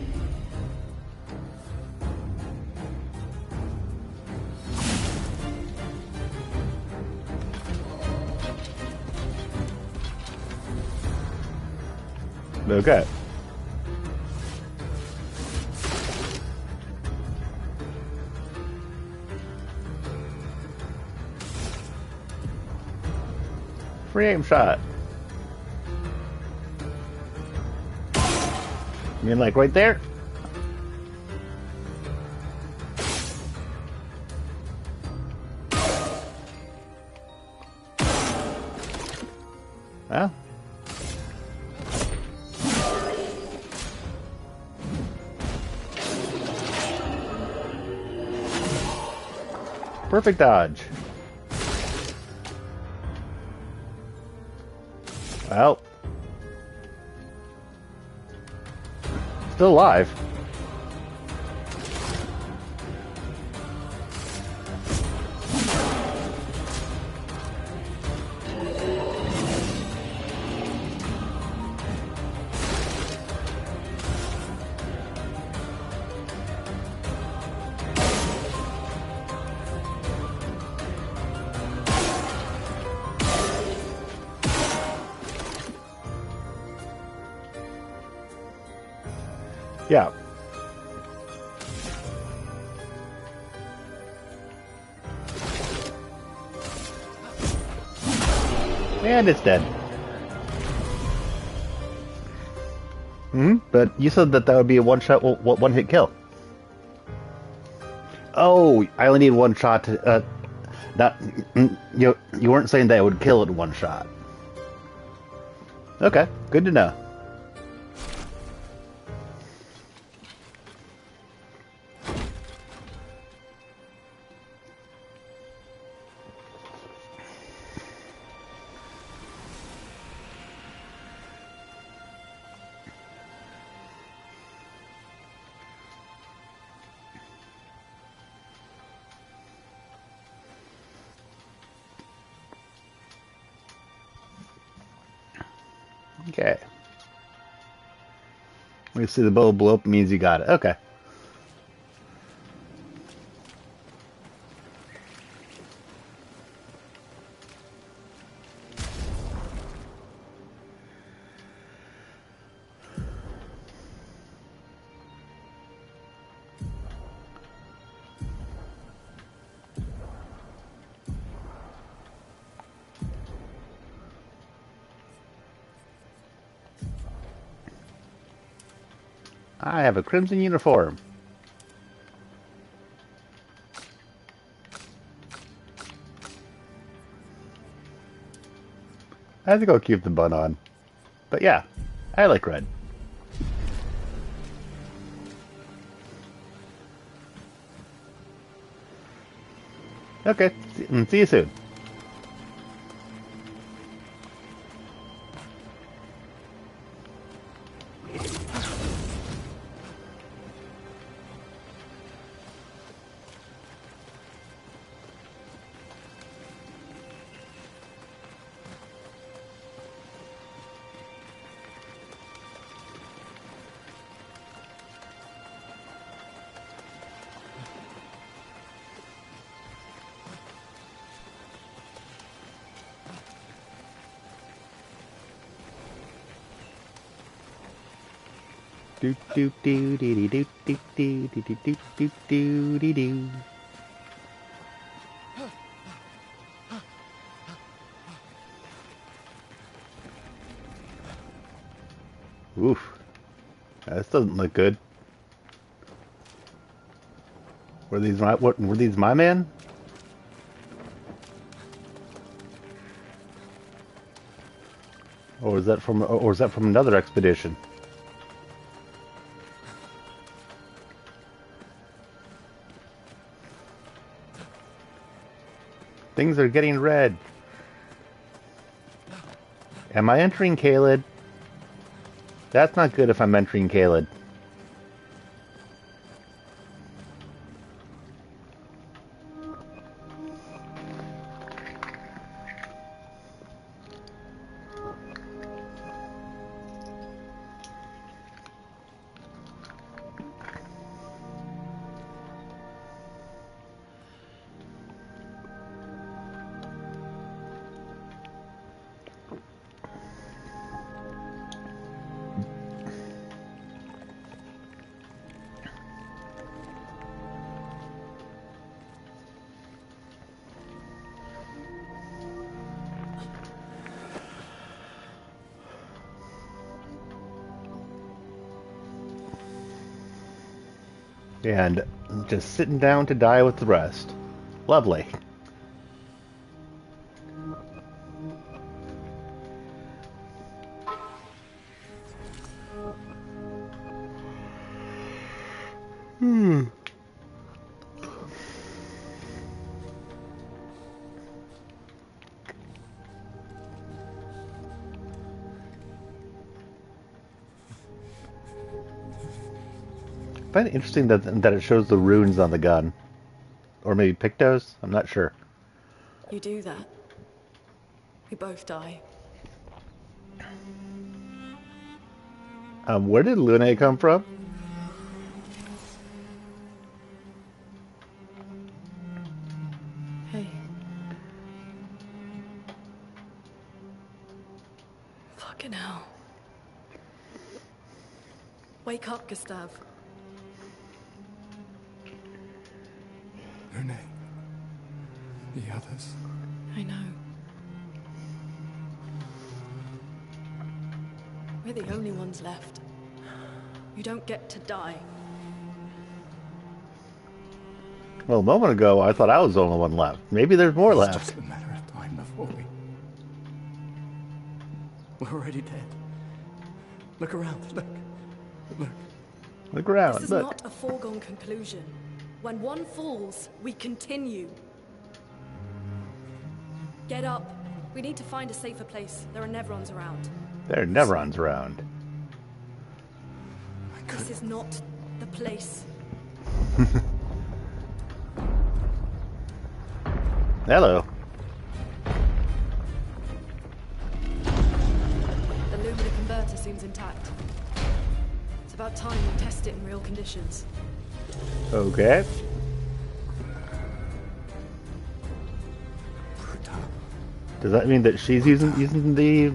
Okay. Free aim shot. You mean like right there? Well. Perfect dodge. Well. Still alive. Yeah. And it's dead. But you said that would be a one-shot, one-hit kill. Oh, I only need one shot to... you weren't saying that it would kill it in one shot. Okay, good to know. Okay. We see the bow blow up means you got it. Okay. I have a crimson uniform. I think I'll keep the bun on. But yeah, I like red. Okay, see you soon. Do do do do do do do do do do do do do do. Oof. This doesn't look good. Were these my men? Or was that from another expedition? Things are getting red. Am I entering Caelid? That's not good if I'm entering Caelid. And just sitting down to die with the rest. Lovely. I find it interesting that it shows the runes on the gun. Or maybe Pictos? I'm not sure. You do that. We both die. Where did Lune come from? Hey. Fucking hell. Wake up, Gustav. Lune. The others. I know. We're the only ones left. You don't get to die. Well, a moment ago, I thought I was the only one left. Maybe there's more It's left. just a matter of time before we're already dead. Look around. Look. Look around. This is Look. not a foregone conclusion. When one falls, we continue. Get up. We need to find a safer place. There are Nevrons around. There are Nevrons around. This is not the place. Hello. The Lumina converter seems intact. It's about time we test it in real conditions. Okay. Does that mean that she's using the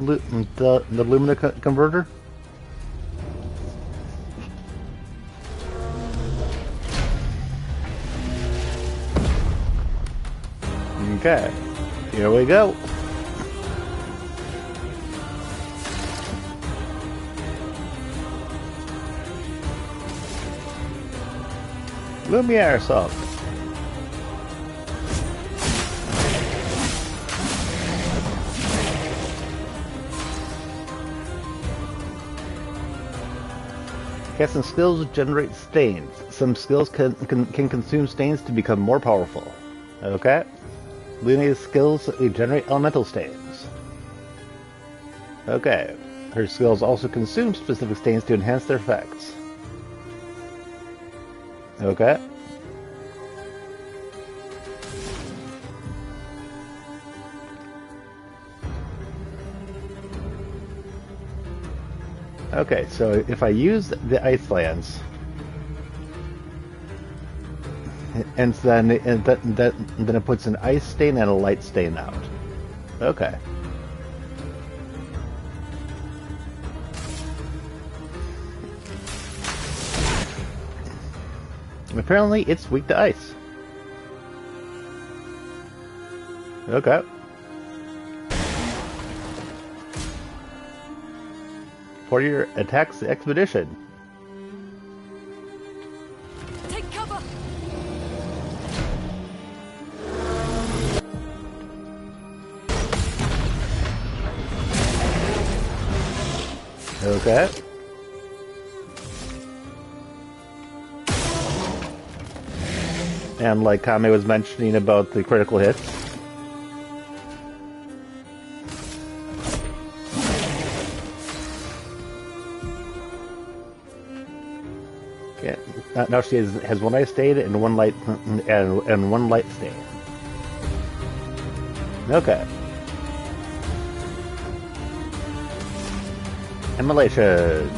Lumina converter? Okay, here we go. Lumiere assault. Casting skills generate stains. Some skills can consume stains to become more powerful. Okay. Luna's skills generate elemental stains. Okay. Her skills also consume specific stains to enhance their effects. Okay. Okay, so if I use the ice lance, and then it puts an ice stain and a light stain out. Okay. And apparently, it's weak to ice. Okay. Warrior attacks the expedition. Take cover. Okay. And like Kame was mentioning about the critical hits. Okay. Now she has one ice stain and one light and one light stain. Okay. Immolation.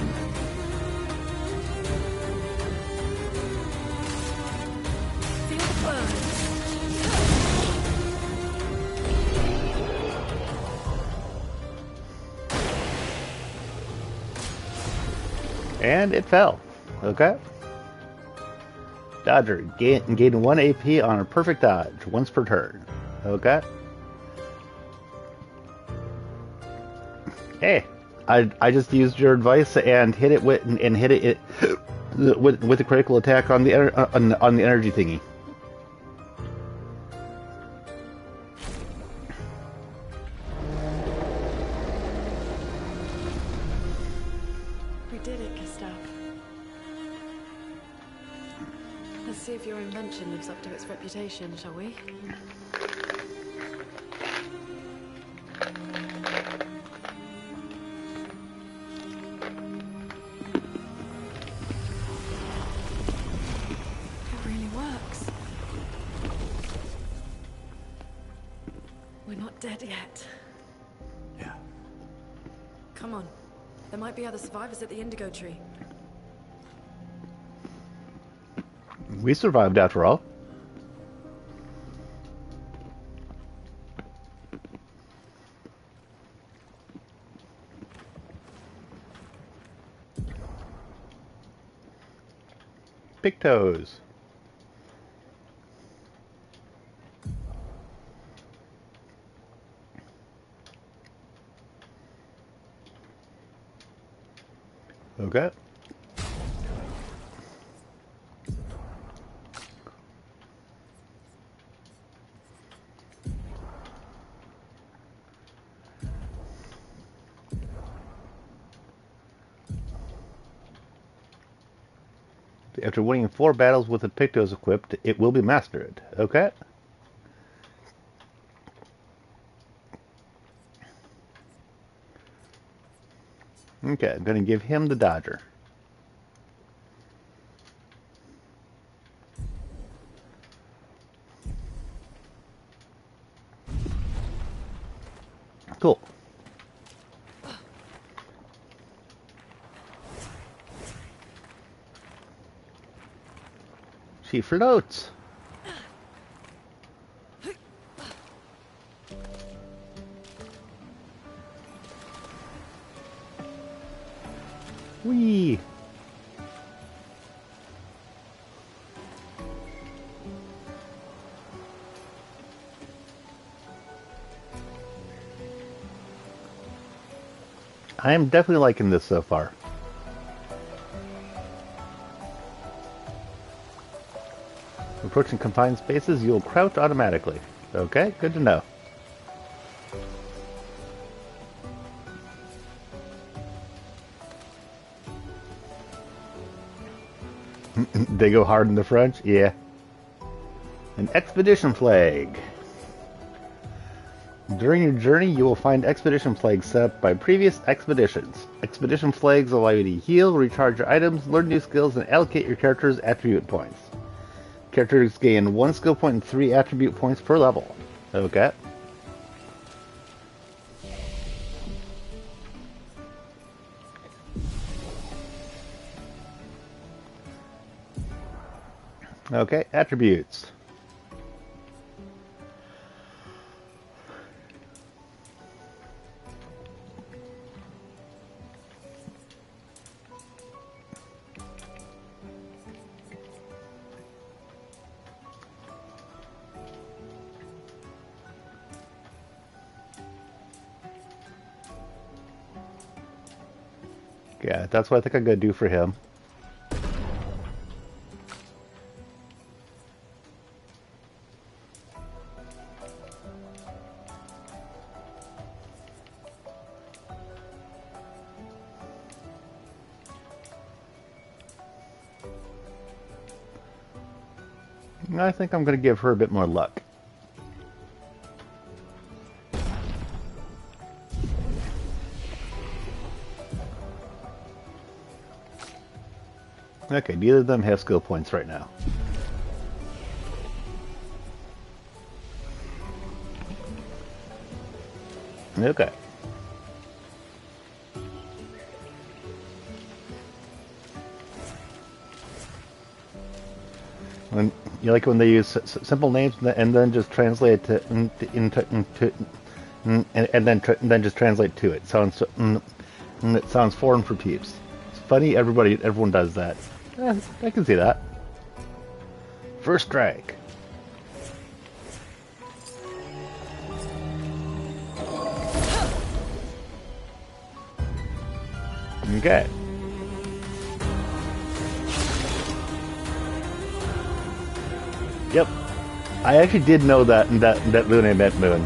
And it fell. Okay. Dodger. Gain 1 AP on a perfect dodge, once per turn. Okay. Hey, I just used your advice and hit it with with a critical attack on the on the energy thingy. We did it, Gustav. Let's see if your invention lives up to its reputation, shall we? It really works. We're not dead yet. Yeah. Come on. There might be other survivors at the Indigo Tree. We survived after all. Pictos. Okay. After winning 4 battles with the Pictos equipped, it will be mastered. Okay. Okay, I'm going to give him the Dodger. Cool. She floats. Whee! I am definitely liking this so far. Approaching confined spaces, you'll crouch automatically. Okay, good to know. They go hard in the French? Yeah. An expedition flag. During your journey, you will find expedition flags set up by previous expeditions. Expedition flags allow you to heal, recharge your items, learn new skills, and allocate your character's attribute points. Characters gain 1 skill point and 3 attribute points per level. Okay. Okay, attributes. Yeah, that's what I think I'm going to do for him. I think I'm going to give her a bit more luck. Okay, neither of them have skill points right now. Okay. When you like when they use simple names and then just translate it into and then just translate to it. Sounds it sounds foreign for peeps. It's funny. Everyone does that. Yeah, I can see that. First strike. Okay. Yep. I actually did know that Lune meant moon.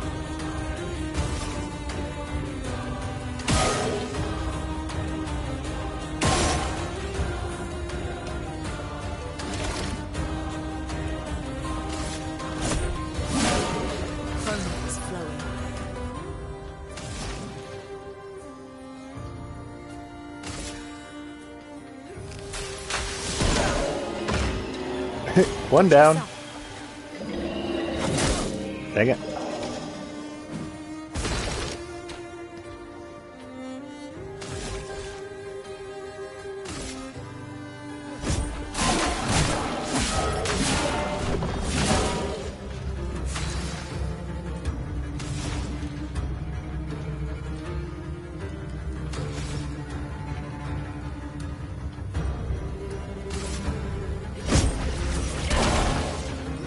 One down. Dang it.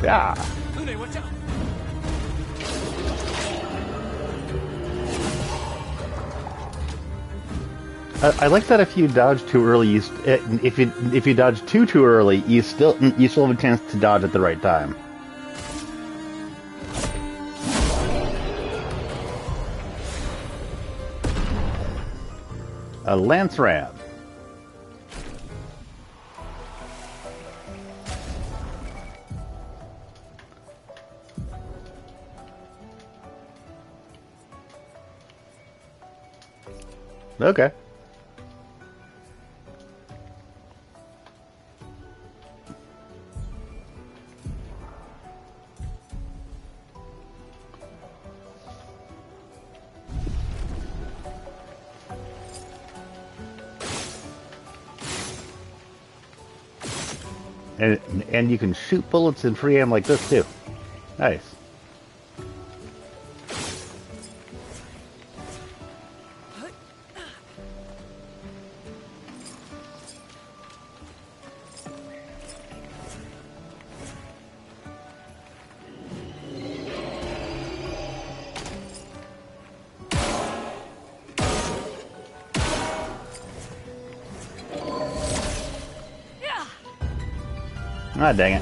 Yeah. Lune, watch out! I like that if you dodge too early, if you dodge too early, you still have a chance to dodge at the right time. A lance ram. Okay. And you can shoot bullets in free aim like this too. Nice. Ah, dang it.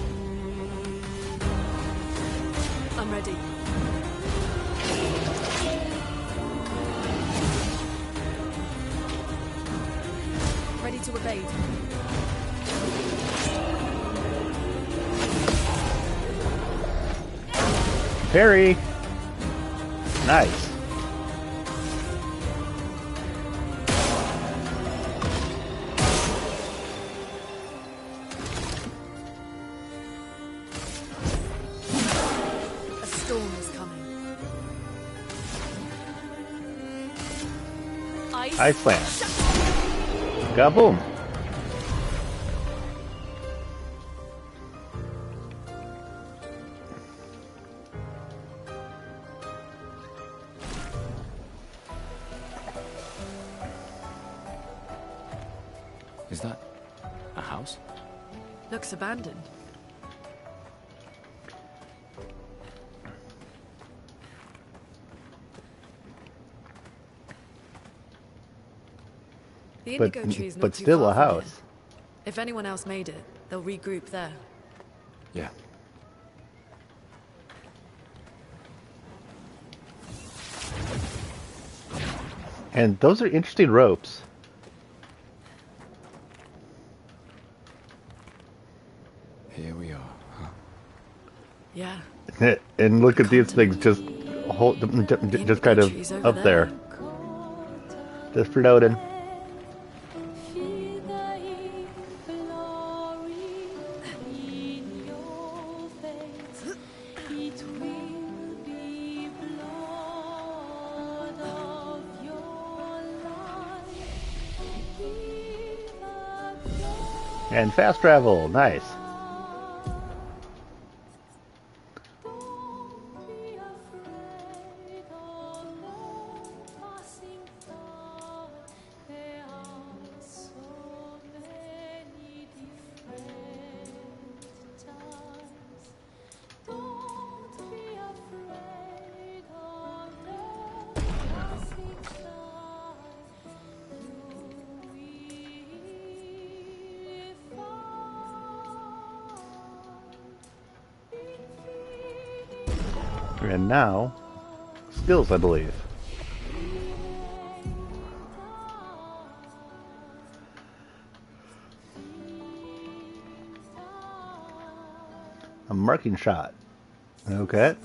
I'm ready. Ready to evade. Parry. Nice. Ice Slam. Kaboom. Is that a house? Looks abandoned. The indigo tree's not but too still far a from house. here. If anyone else made it, they'll regroup there. Yeah. And those are interesting ropes. Here we are, huh? Yeah. And look at these things just just kind of up there. Just floating. And fast travel, nice. And now, skills, I believe. A marking shot. Okay.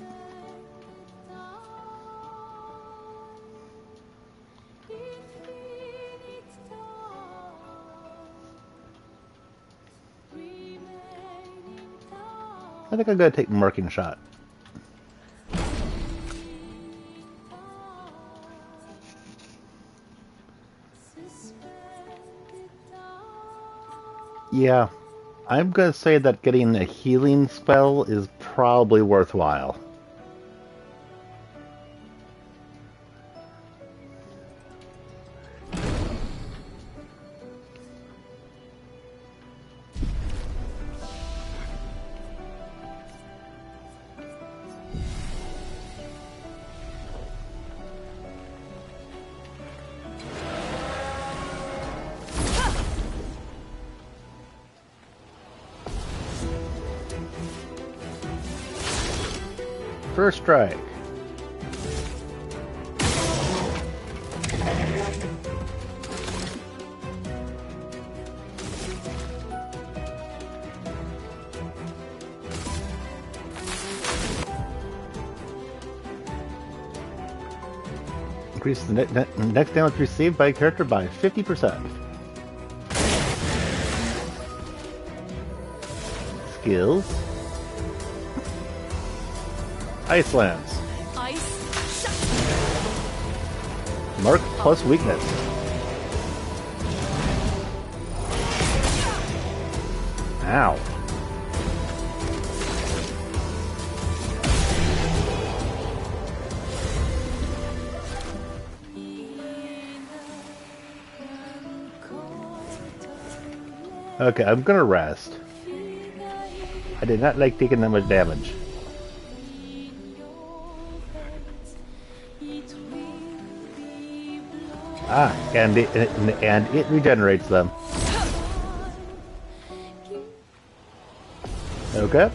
I think I'm going to take marking shot. Yeah, I'm going to say that getting a healing spell is probably worthwhile. First strike. Increase the next damage received by a character by 50%. Skills. Ice Lance. Ice. Mark plus weakness. Ow. Okay, I'm gonna rest. I did not like taking that much damage. Ah, and it regenerates them. Okay.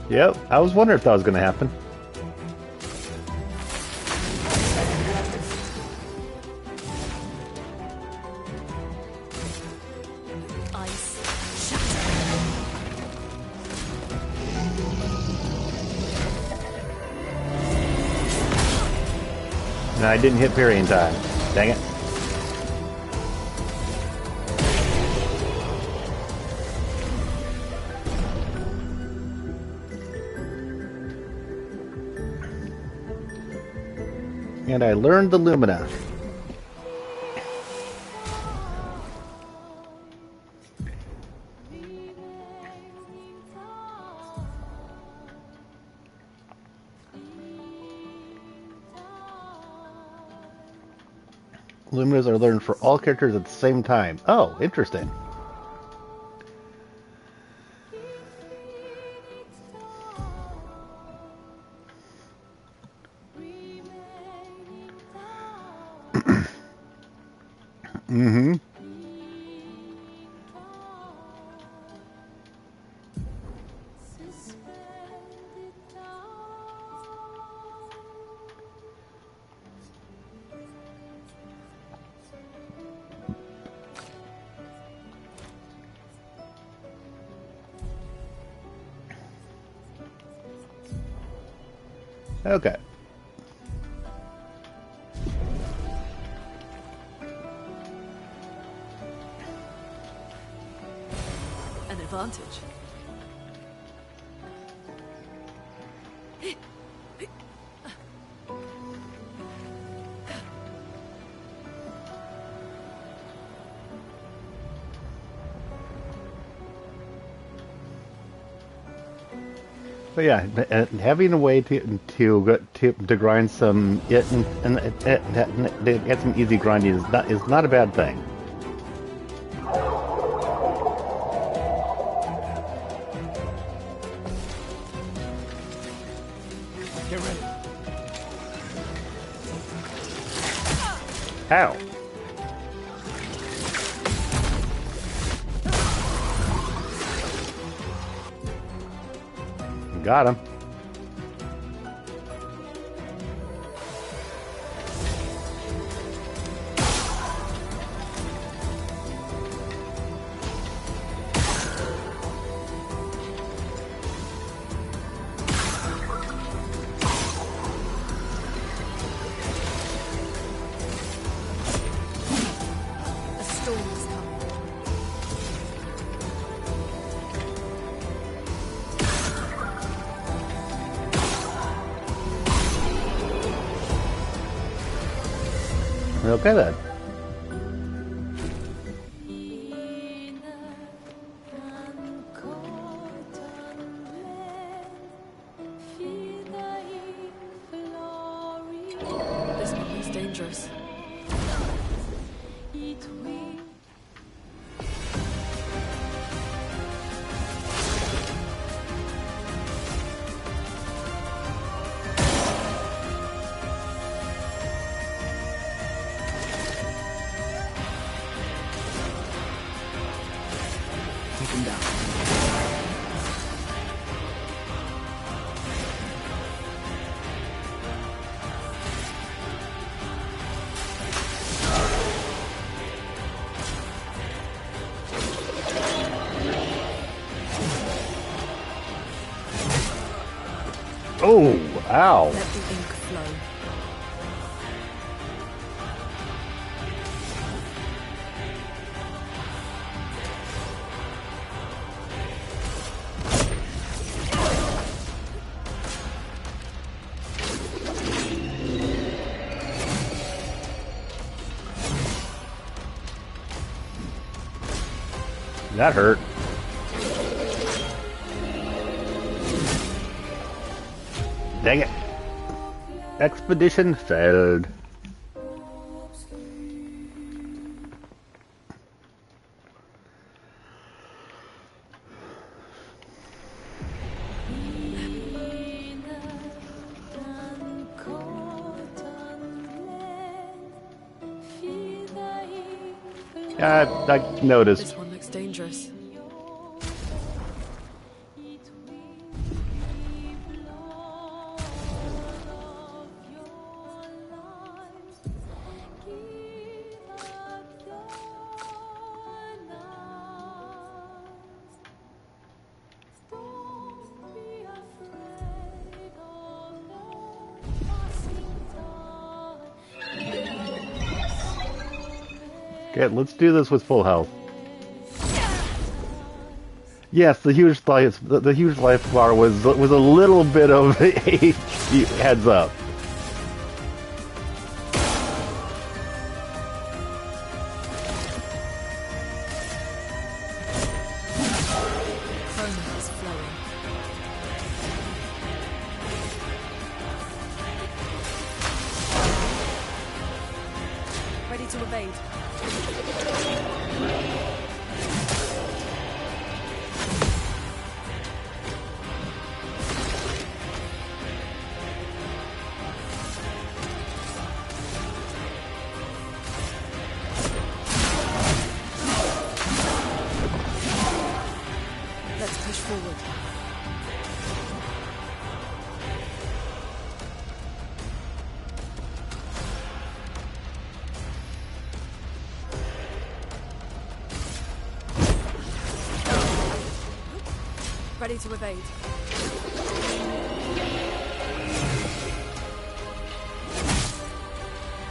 Yep, I was wondering if that was going to happen. No, I didn't hit parry in time. Dang it. And I learned the Lumina. Luminas are learned for all characters at the same time. Oh, interesting. Mm-hmm. Okay. An advantage. But yeah, having a way to grind some get some easy grinding is not a bad thing. Get ready. Ow. Got him. A storm is coming. Okay then. This one is dangerous. him down. Oh, ow. Let the ink flow. That hurt. Dang it. Expedition failed. Yeah, I noticed. This one looks dangerous. Okay, let's do this with full health. Yes, the huge life bar was a little bit of a heads up. Chroma is flowing. Ready to evade. Let's push forward. Ready to evade.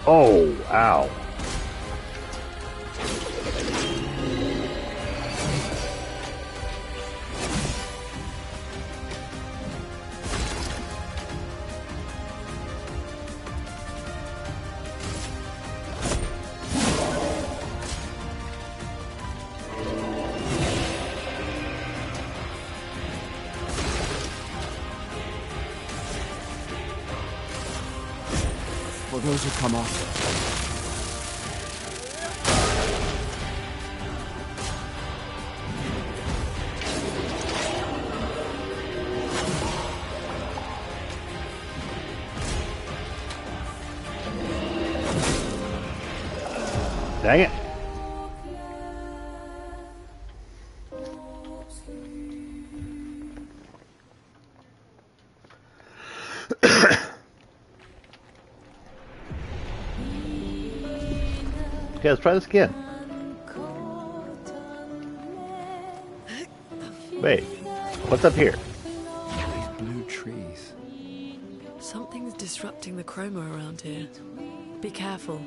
Oh, ow. For those who come after. Dang it. Okay, let's try this again. Wait, what's up here? These blue trees. Something's disrupting the chroma around here. Be careful.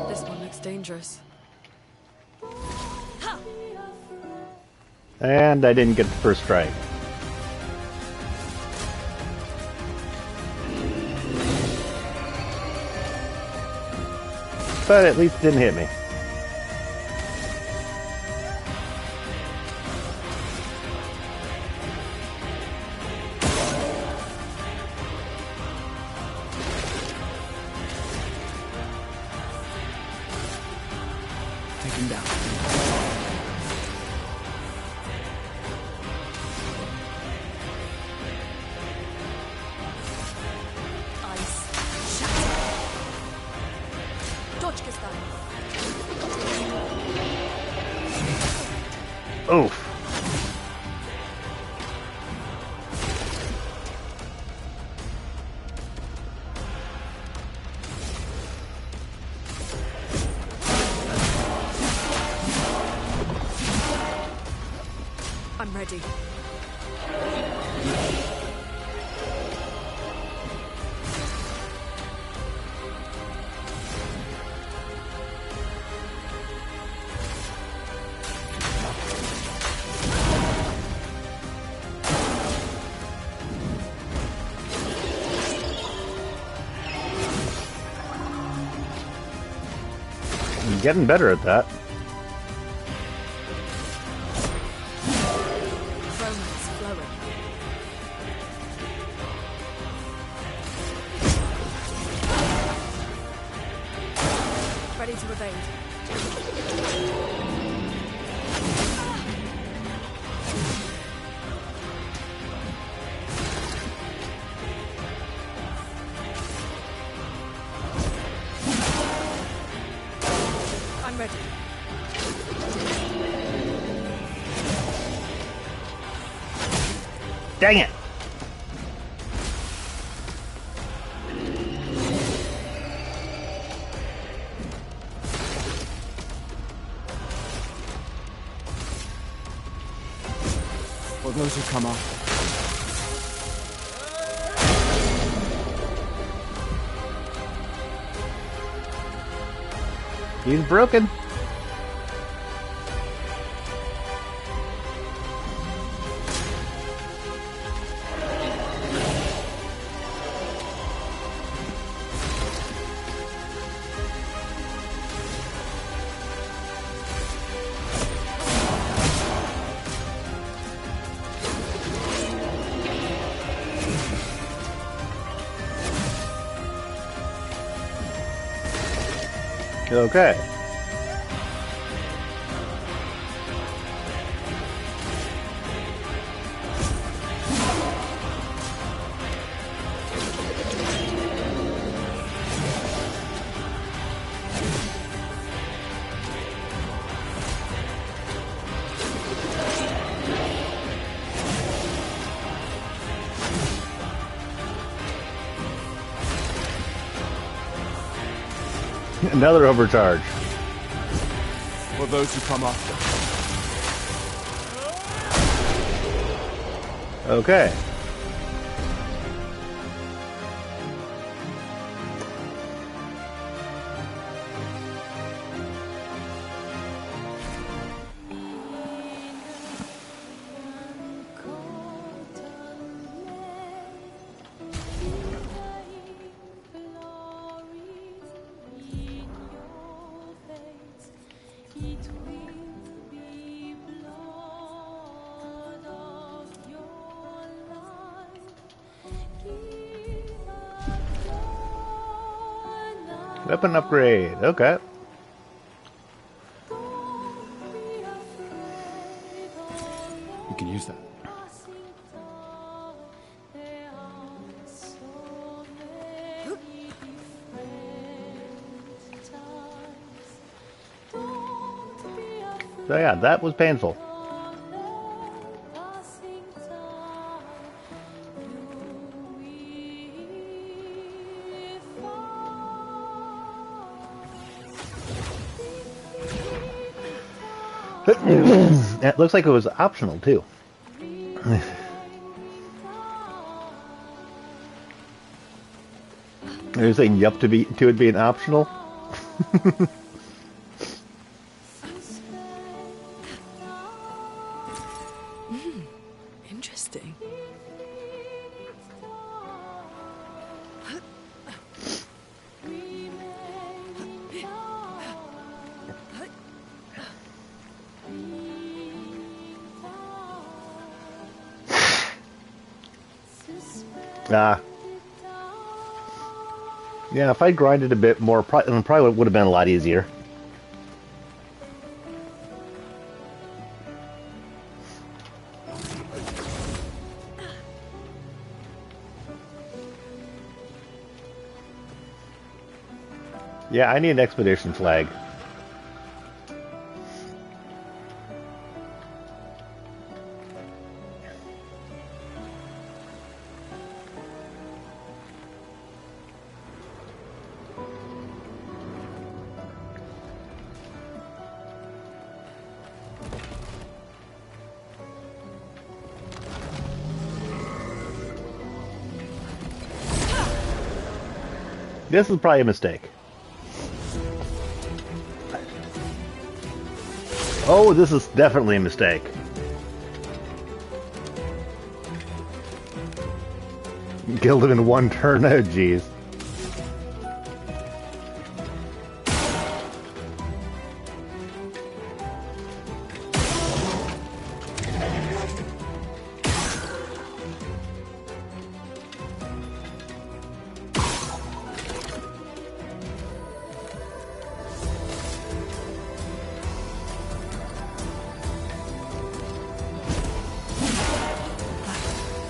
This one looks dangerous. And I didn't get the first strike. But at least it didn't hit me. Take him down. Oof. I'm ready. I'm getting better at that. Romance flowing. Ready to evade. I'm ready. Dang it! For those who come after. He's broken. Okay. Another overcharge. For those who come after. Okay. Weapon upgrade. Okay. You can use that. So yeah, that was painful. It looks like it was optional too. Are you saying yup to it being optional? Interesting. Ah. Yeah, if I grinded a bit more, probably would have been a lot easier. Yeah, I need an expedition flag. This is probably a mistake. Oh, this is definitely a mistake. Killed him in one turn. Oh, jeez.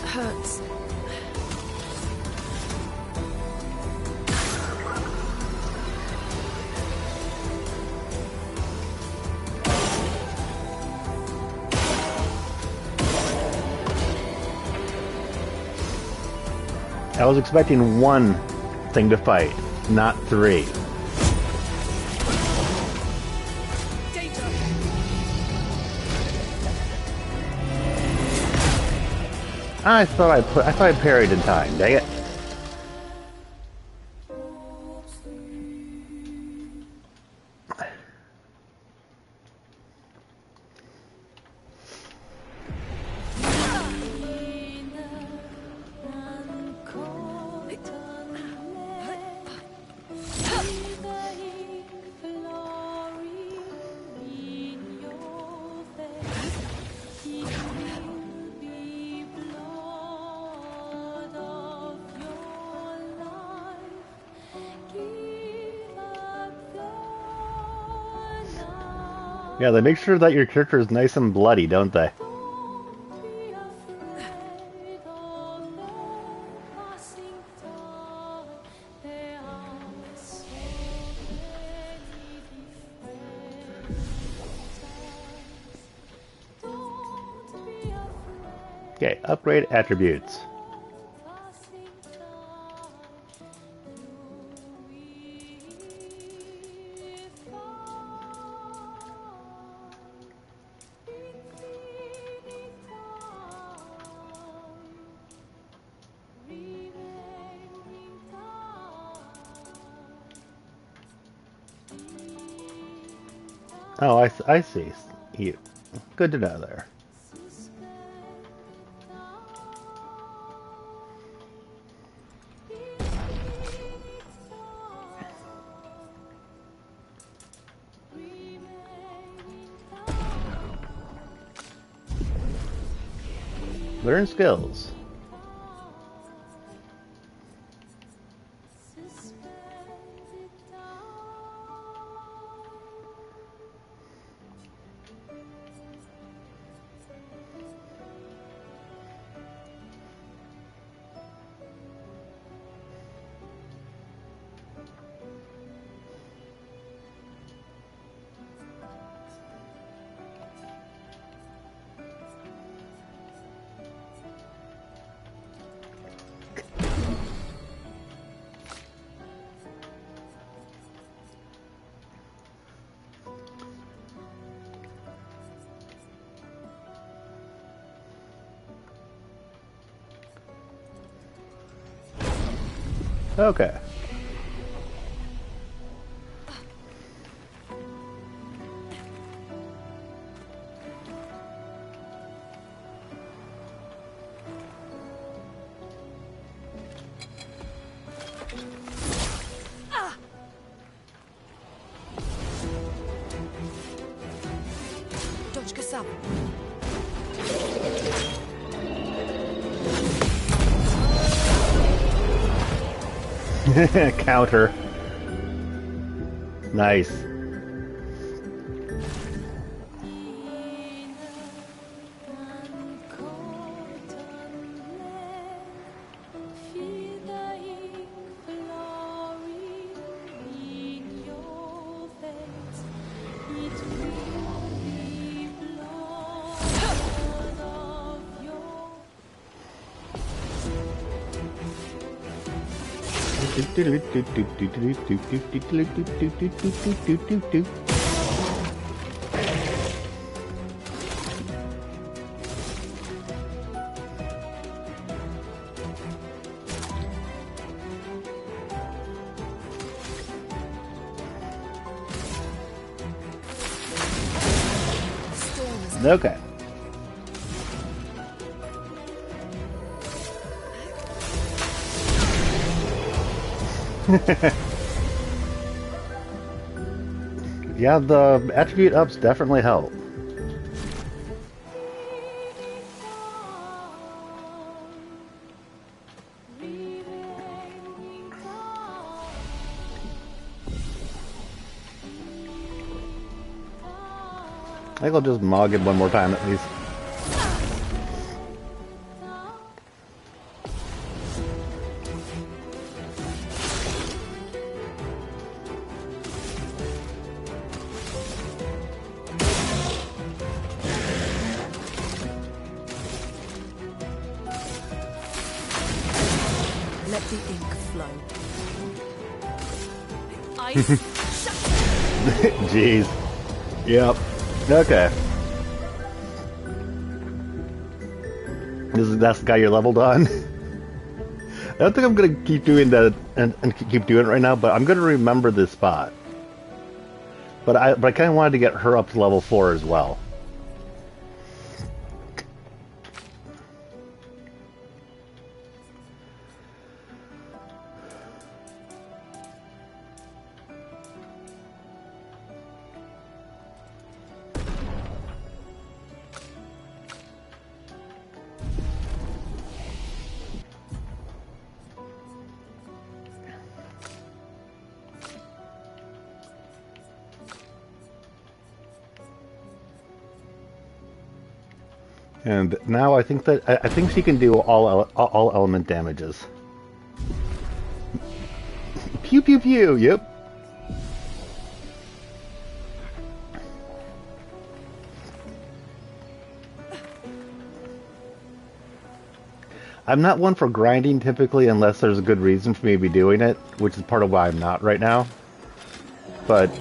Hurts. I was expecting one thing to fight, not three. I thought I parried in time. Dang it! Yeah, they make sure that your character is nice and bloody, don't they? Okay, upgrade attributes. Oh, I see. You. Good to know there. Learn skills. Okay. Точка сам. Counter. Nice. Okay. Yeah, the attribute ups definitely help. I think I'll just mog it one more time at least. Let the ink flow. Jeez. Yep. Okay. That's the guy you're leveled on. I don't think I'm gonna keep doing that and keep doing it right now, but I'm gonna remember this spot. But I kind of wanted to get her up to level 4 as well. And now I think she can do all element damages. Pew pew pew. Yep. I'm not one for grinding typically unless there's a good reason for me to be doing it, which is part of why I'm not right now. But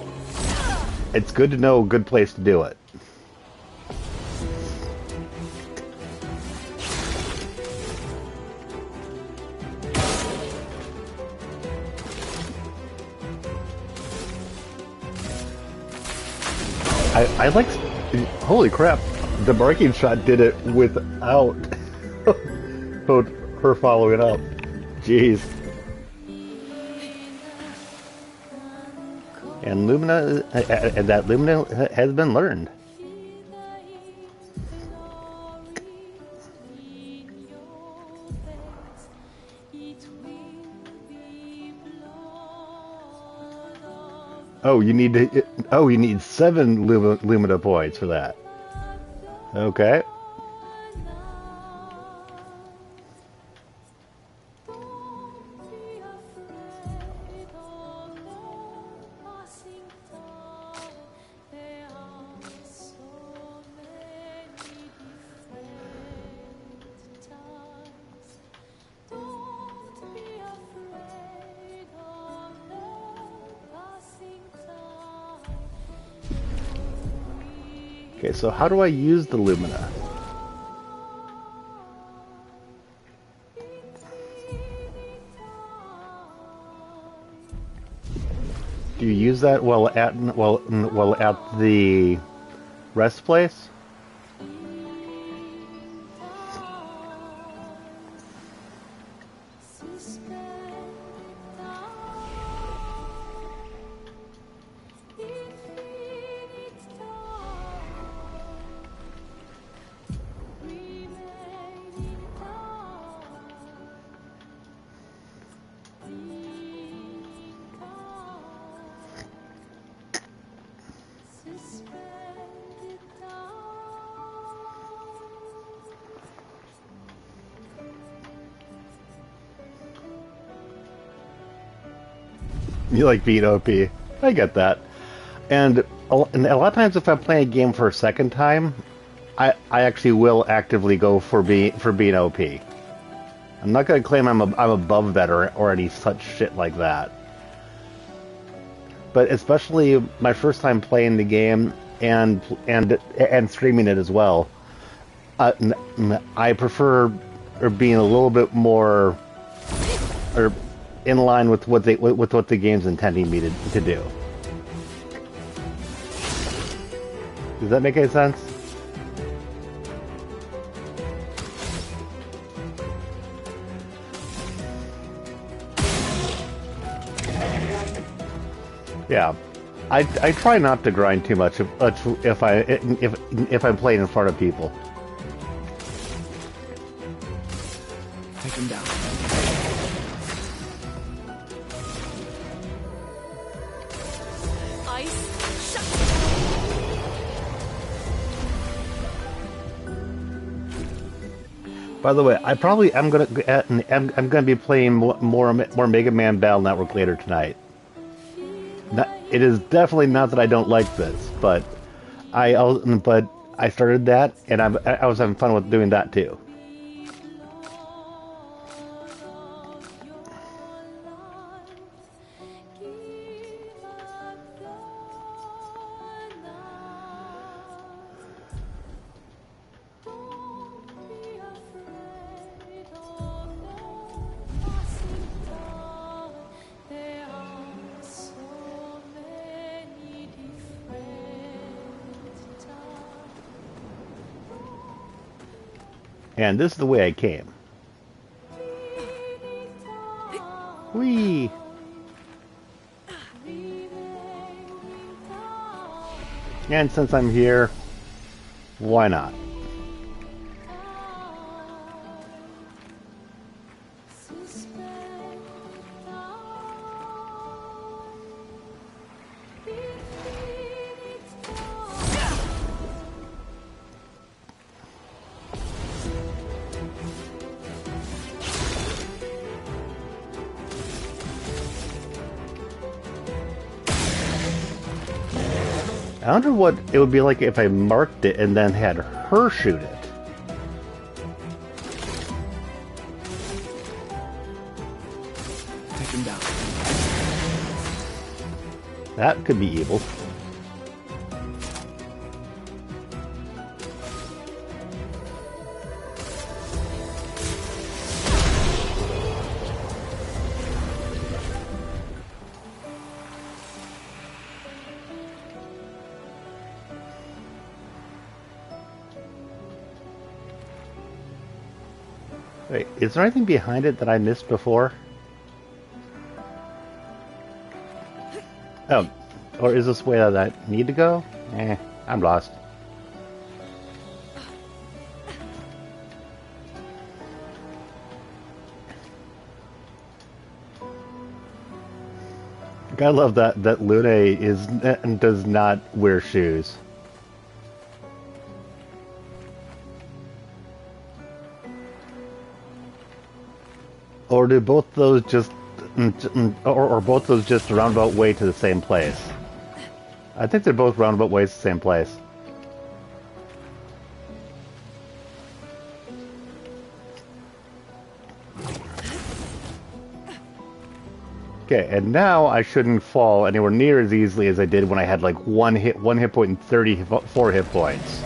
it's good to know a good place to do it. I like, holy crap, the breaking shot did it without her following up. Jeez. And Lumina, and that Lumina has been learned. Oh, you need 7 Lumina points for that. Okay. Okay, so how do I use the Lumina? Do you use that while at the rest place? You like being OP. I get that. And a lot of times if I'm playing a game for a second time, I actually will actively go for being OP. I'm not going to claim I'm above that or any such shit like that. But especially my first time playing the game and streaming it as well, I prefer being a little bit more in line with what the game's intending me to do. Does that make any sense? Yeah, I try not to grind too much if I'm playing in front of people. Take him down. Ice. Shut. By the way, I probably am gonna be playing more Mega Man Battle Network later tonight. It is definitely not that I don't like this, but I started that and I was having fun with doing that too. And this is the way I came. Whee! And since I'm here, why not? I wonder what it would be like if I marked it and then had her shoot it. Take him down. That could be evil. Wait, is there anything behind it that I missed before? Oh, or is this the way that I need to go? I'm lost. I love that Lune does not wear shoes. Or do both those just, or both those just a roundabout way to the same place? I think they're both roundabout ways to the same place. Okay, and now I shouldn't fall anywhere near as easily as I did when I had like one hit point and 34 hit points.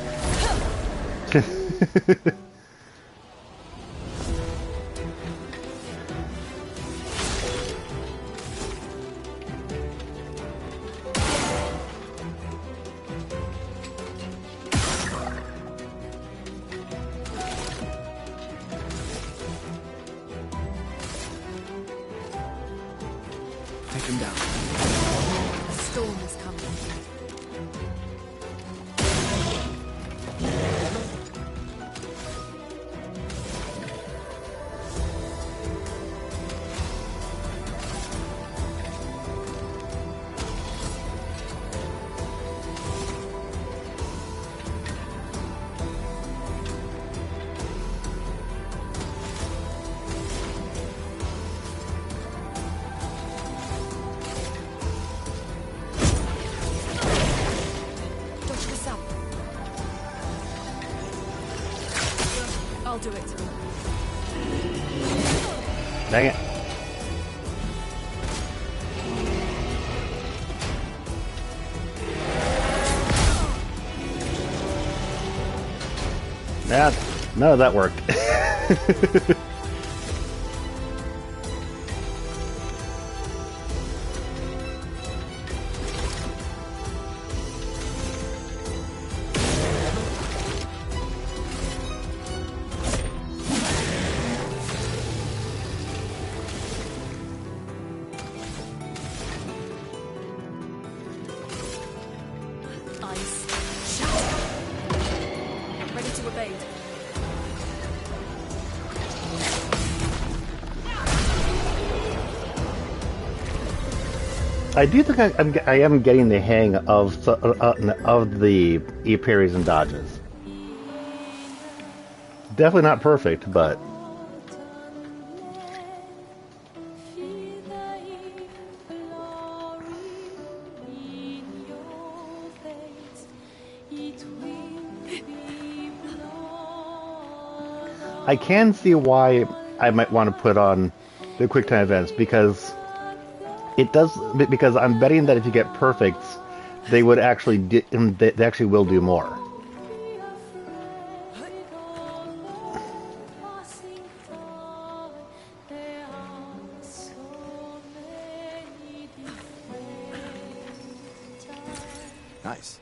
Take him down. A storm is coming. I'll do it. Dang it. Yeah, none of that worked. to evade. I do think I am getting the hang of the e-parries and dodges. Definitely not perfect, but I can see why I might want to put on the QuickTime events because it does. Because I'm betting that if you get perfects, they would actually they actually will do more. Nice.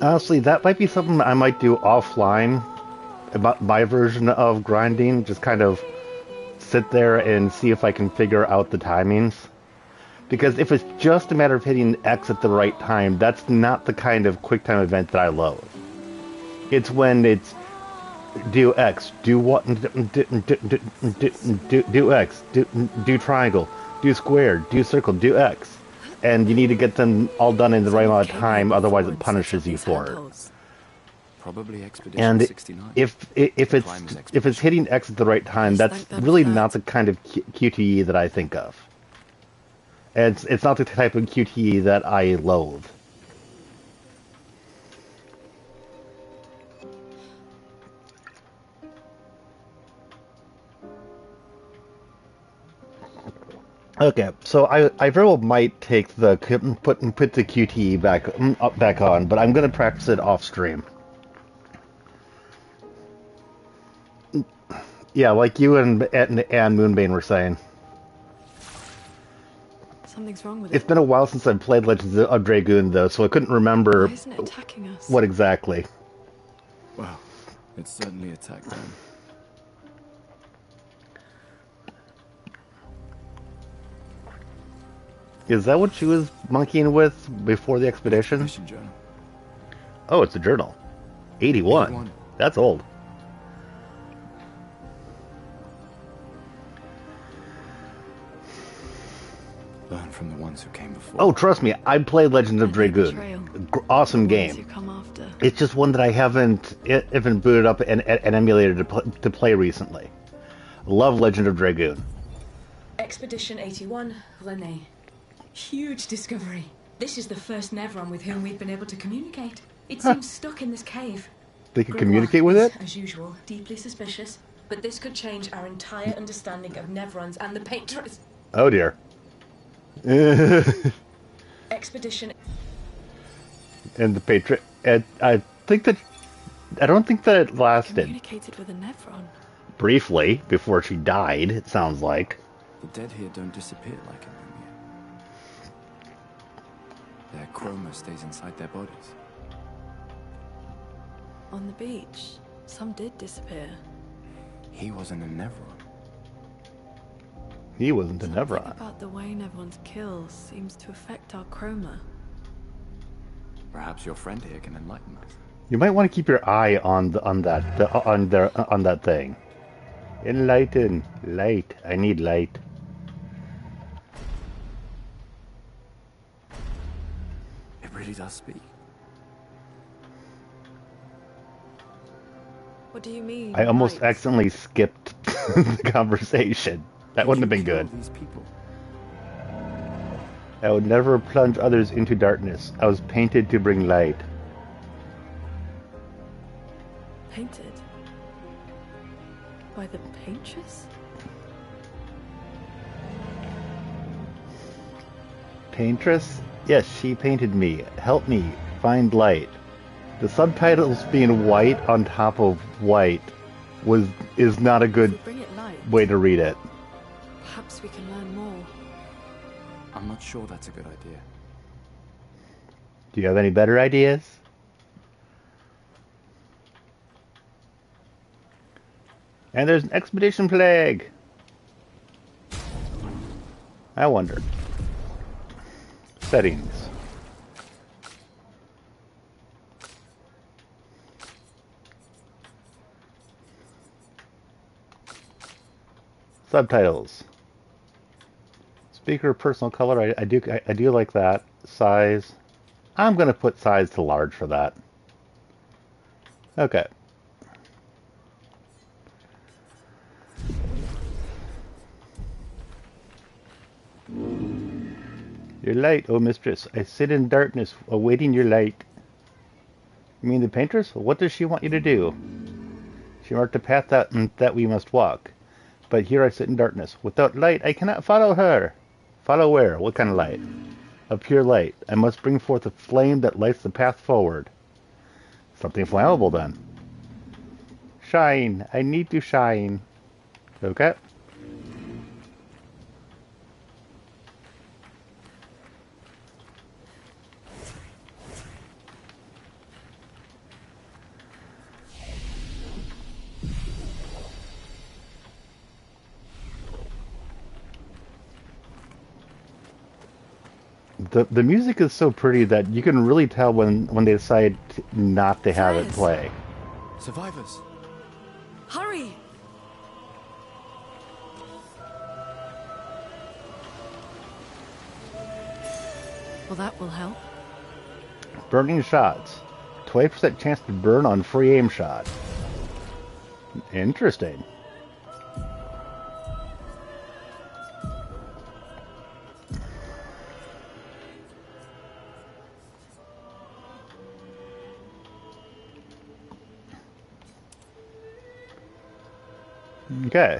Honestly, that might be something I might do offline about my version of grinding. Just kind of sit there and see if I can figure out the timings. Because if it's just a matter of hitting X at the right time, that's not the kind of QuickTime event that I loathe. It's when it's do X, do what, do X, do triangle, do square, do circle, do X. And you need to get them all done in the right amount of time, otherwise it punishes you for it. Probably Expedition And 69. if it's hitting X at the right time, that's really not the kind of QTE that I think of. It's not the type of QTE that I loathe. Okay, so I very well might take the put the QTE back on, but I'm gonna practice it off stream. Yeah, like you and Moonbane were saying. Something's wrong with it. It's been a while since I've played Legends of Dragoon, though, so I couldn't remember Why isn't it attacking us? what exactly. Well, it's certainly attacked them. Is that what she was monkeying with before the expedition? Journal. Oh, it's a journal. 81. That's old. Learn from the ones who came before. Oh, trust me, I played Legends of Dragoon. Awesome game. It's just one that I haven't booted up and emulated to play recently. Love Legend of Dragoon. Expedition 81, René. Huge discovery. This is the first Nevron with whom we've been able to communicate. It seems stuck in this cave. They can communicate with it? As usual, deeply suspicious. But this could change our entire understanding of Nevrons and the Patriots. Oh dear. Expedition. And the Patriot. I don't think that it lasted. Communicated with a Nevron. Briefly, before she died, it sounds like. The dead here don't disappear like in Lumia. Their chroma stays inside their bodies. On the beach, some did disappear. He wasn't a Nevron. He wasn't a Something Nevron. about the way Nevron's kills seems to affect our chroma. Perhaps your friend here can enlighten us. You might want to keep your eye on that thing. Enlighten, light. I need light. It really does speak. What do you mean? I almost light? accidentally skipped the conversation. That wouldn't have been good. These people. I would never plunge others into darkness. I was painted to bring light. Painted? By the paintress? Paintress? Yes, she painted me. Help me find light. The subtitles being white on top of white is not a good Bring it light. way to read it. Perhaps we can learn more. I'm not sure that's a good idea. Do you have any better ideas? And there's an expedition plague. I wonder. Settings. Subtitles. Speaker personal color. I do like that. Size. I'm gonna put size to large for that. Okay. Your light, oh mistress. I sit in darkness, awaiting your light. You mean the paintress? What does she want you to do? She marked a path that we must walk. But here I sit in darkness. Without light, I cannot follow her. Follow where? What kind of light? A pure light. I must bring forth a flame that lights the path forward. Something flammable, then. Shine. I need to shine. Okay. The music is so pretty that you can really tell when they decide not to have it play. Survivors. Hurry! Well, that will help. Burning shots. 20% chance to burn on free aim shot. Interesting. Okay.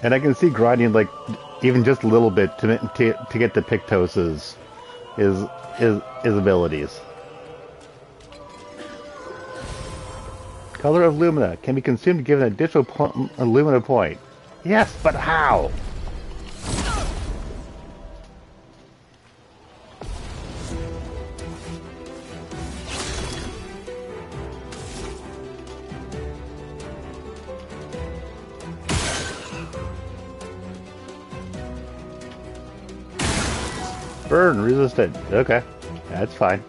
And I can see grinding like even just a little bit to get to Pictos's his abilities. Color of Lumina can be consumed given an additional Lumina point. Yes, but how? Burn resistant. Okay, that's fine.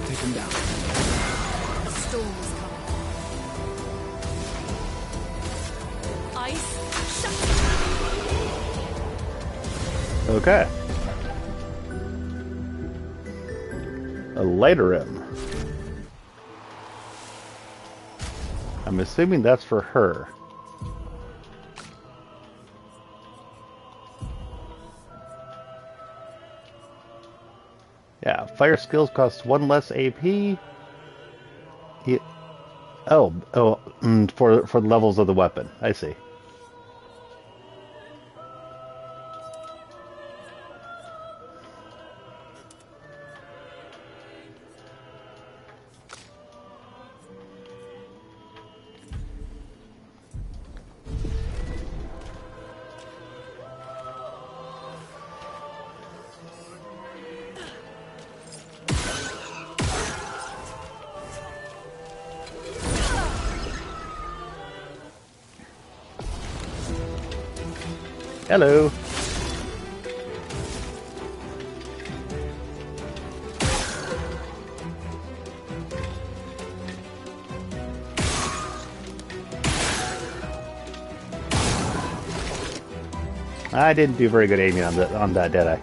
Take him down. A storm is coming. Ice, shut. Okay. A lighter rim. I'm assuming that's for her. Yeah, fire skills cost 1 less AP. Yeah. For the levels of the weapon. I see. Hello. I didn't do very good aiming on that, did I?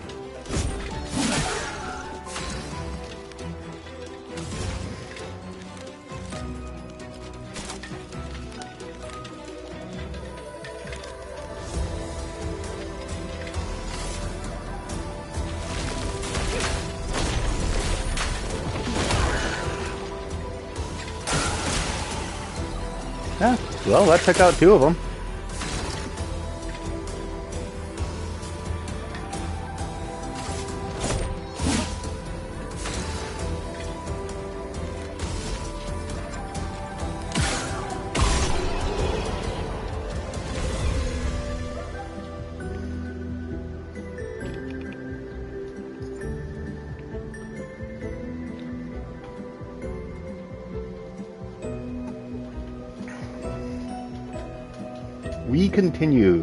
Yeah, well, that took out 2 of them. we continue.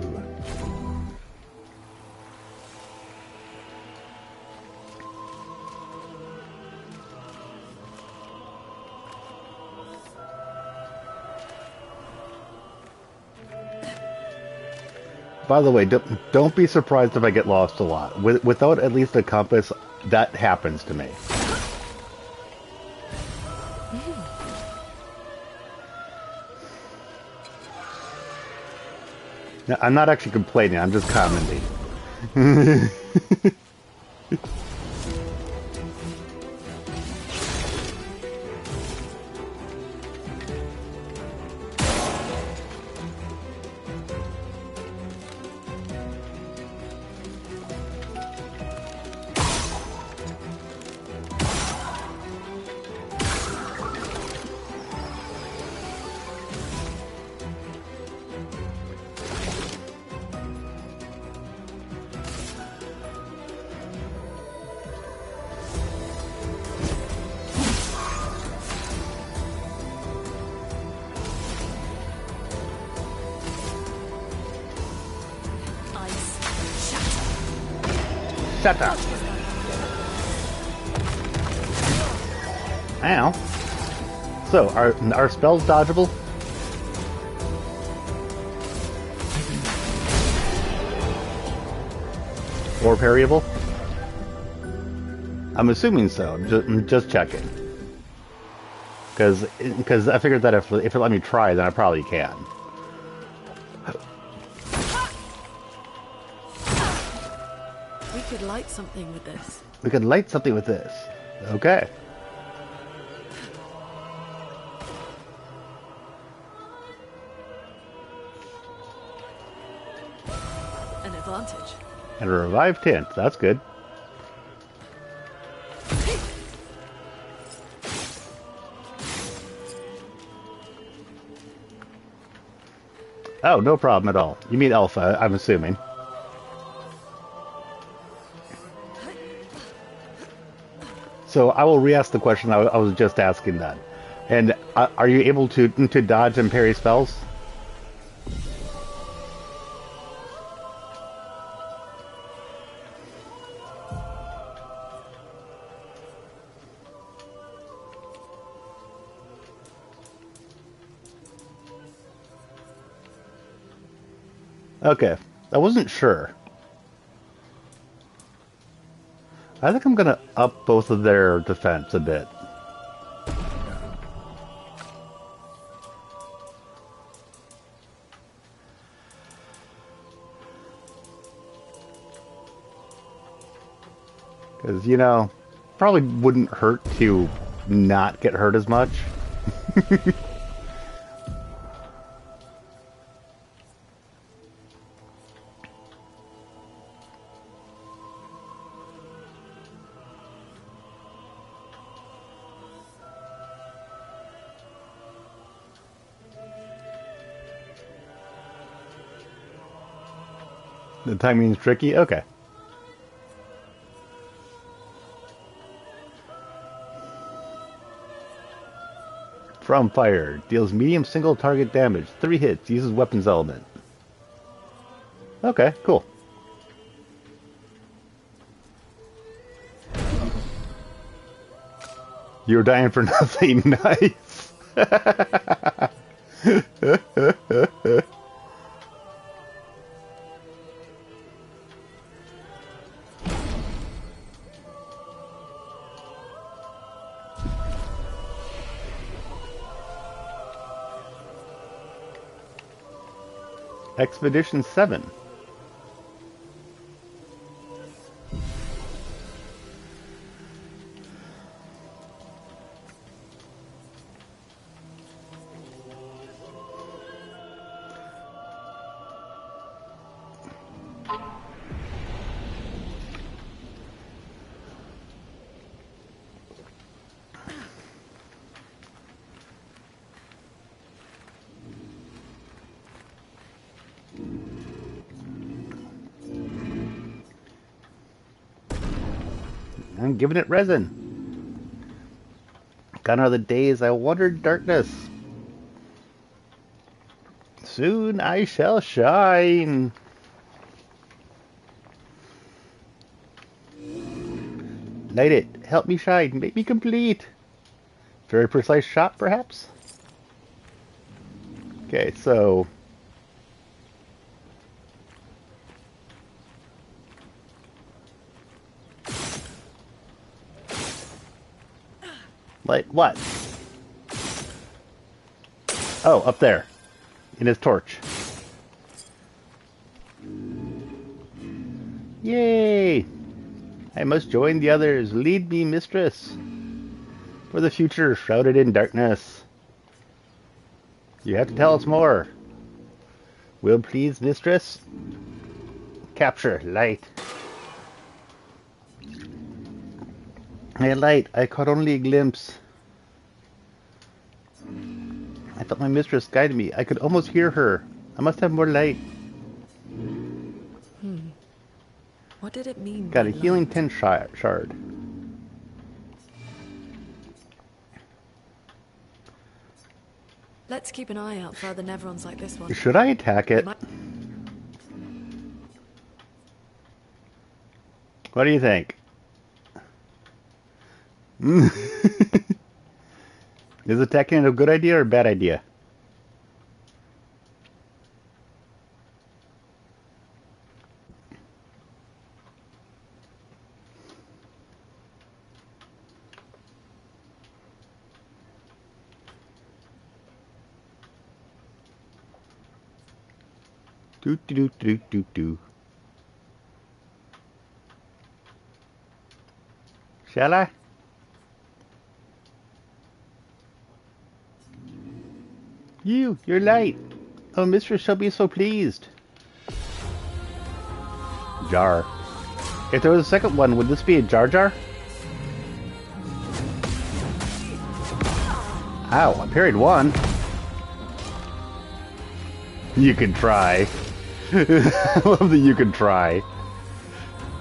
By the way, don't be surprised if I get lost a lot. Without at least a compass, that happens to me. Now, I'm not actually complaining, I'm just commenting. Shut up. Ow. So, are spells dodgeable? Or parryable? I'm assuming so. Just checking. Because I figured that if it let me try, then I probably can. We could light something with this. We could light something with this. Okay. An advantage. And a revived tint. That's good. Oh, no problem at all. You mean Alpha, I'm assuming. So I will re-ask the question I was just asking then. And are you able to dodge and parry spells? Okay, I wasn't sure. I think I'm gonna up both of their defense a bit. Because, you know, probably wouldn't hurt to not get hurt as much. The timing's tricky? Okay. From fire. Deals medium single target damage. 3 hits. Uses weapons element. Okay, cool. You're dying for nothing. Nice. Expedition 7. I'm giving it resin. Gone are the days I wandered darkness. Soon I shall shine. Light it. Help me shine. Make me complete. Very precise shot, perhaps? Okay, so... Light what? Oh, up there. In his torch. Yay! I must join the others. Lead me, mistress. For the future, shrouded in darkness. You have to tell us more. Will please, mistress? Capture, light. Hey, light, I caught only a glimpse. I thought my mistress guided me. I could almost hear her. I must have more light. What did it mean? Got a healing 10 shard. Let's keep an eye out for other Nevrons like this one. Should I attack it? What do you think? Is attacking a good idea or a bad idea? Do do do do do do. Shall I? You're light. Oh, mistress shall be so pleased. Jar. If there was a second one, would this be a Jar Jar? Ow, I parried one. You can try. I love that you can try.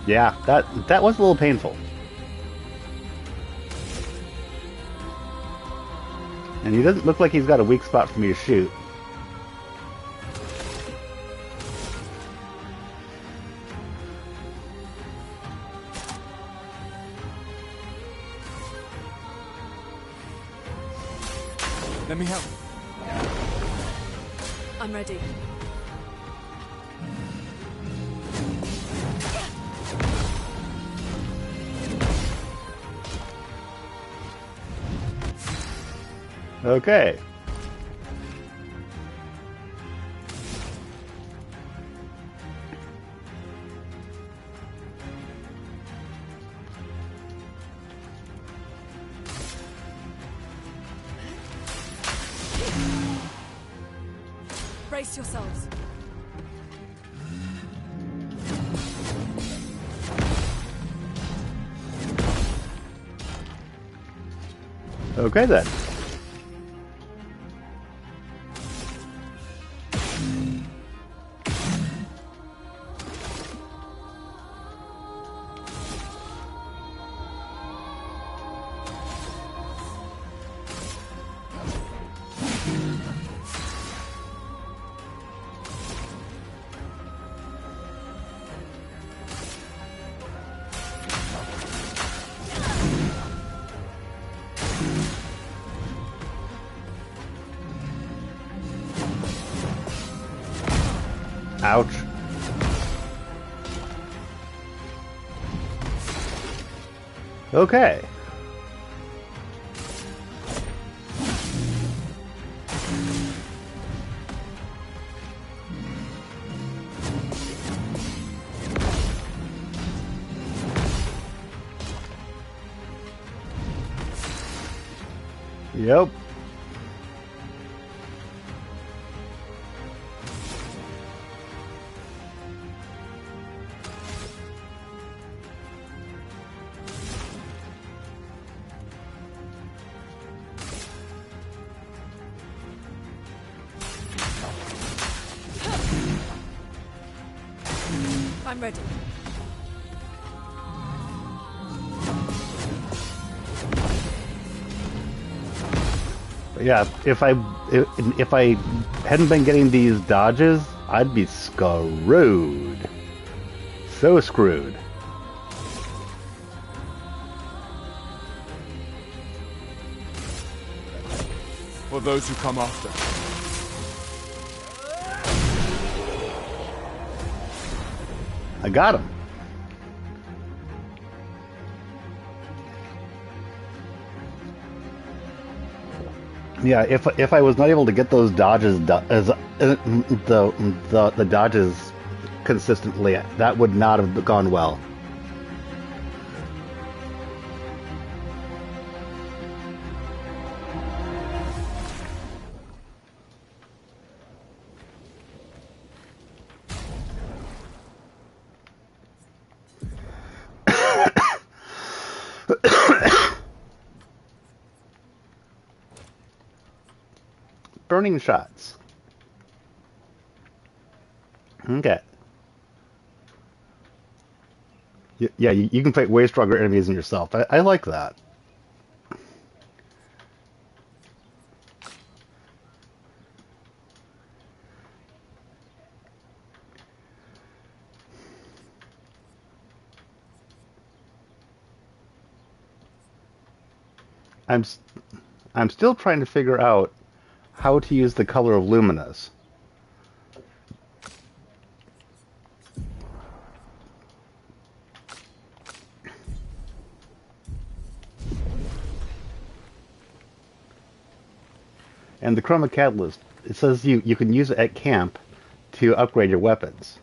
Yeah, that was a little painful. And he doesn't look like he's got a weak spot for me to shoot. Let me help. I'm ready. Okay. Brace yourselves. Okay then. Ouch. Okay. Yep. I'm ready. Yeah, if I hadn't been getting these dodges, I'd be screwed. So screwed. For those who come after. I got him. Yeah, if I was not able to get those dodges the dodges consistently, that would not have gone well. Burning shots. Okay. Yeah, you can fight way stronger enemies than yourself. I like that. I'm still trying to figure out how to use the color of luminous. And the chroma catalyst, it says you can use it at camp to upgrade your weapons.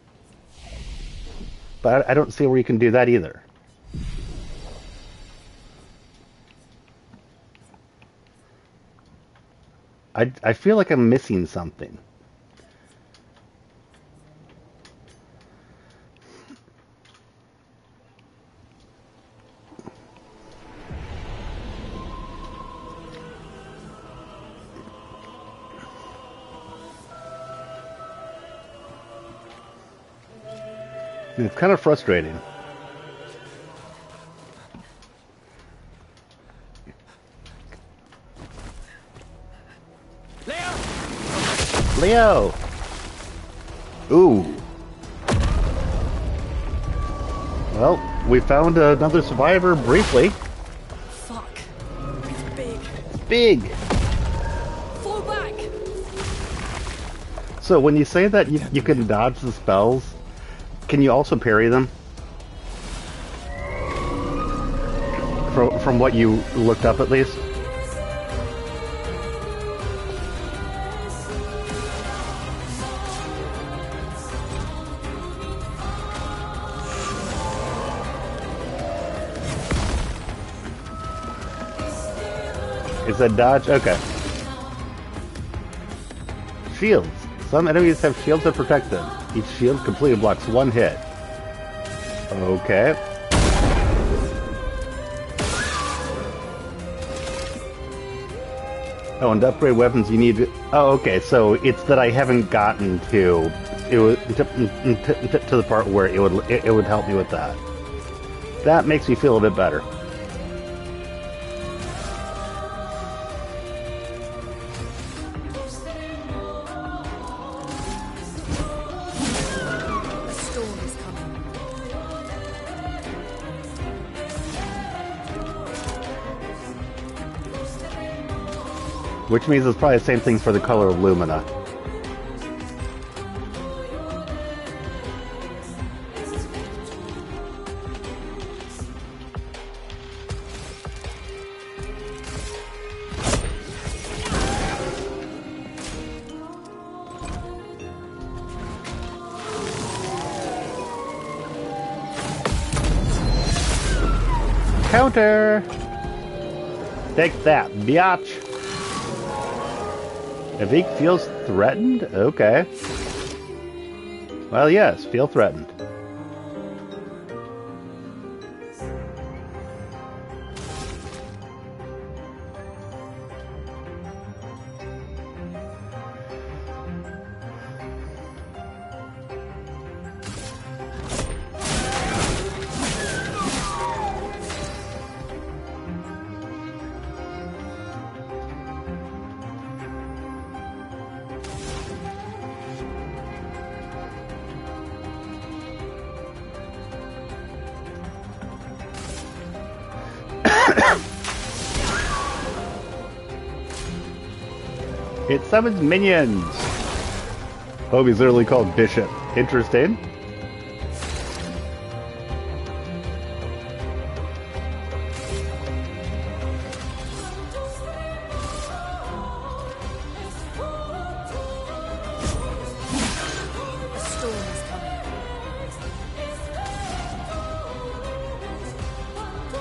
But I don't see where you can do that either. I feel like I'm missing something. And it's kind of frustrating. Leo! Ooh. Well, we found another survivor briefly. Fuck. It's big. Big! Fall back! So when you say that you can dodge the spells, can you also parry them? From what you looked up at least? Is that dodge? Okay. Shields. Some enemies have shields that protect them. Each shield completely blocks one hit. Okay. Oh, and to upgrade weapons you need... Oh, okay, so it's that I haven't gotten to... to the part where it would help me with that. That makes me feel a bit better. Which means it's probably the same thing for the color of Lumina. Counter! Take that, biatch! Avik feels threatened? Okay. Well, yes, feel threatened. It summons minions. Oh, he's literally called Bishop. Interesting.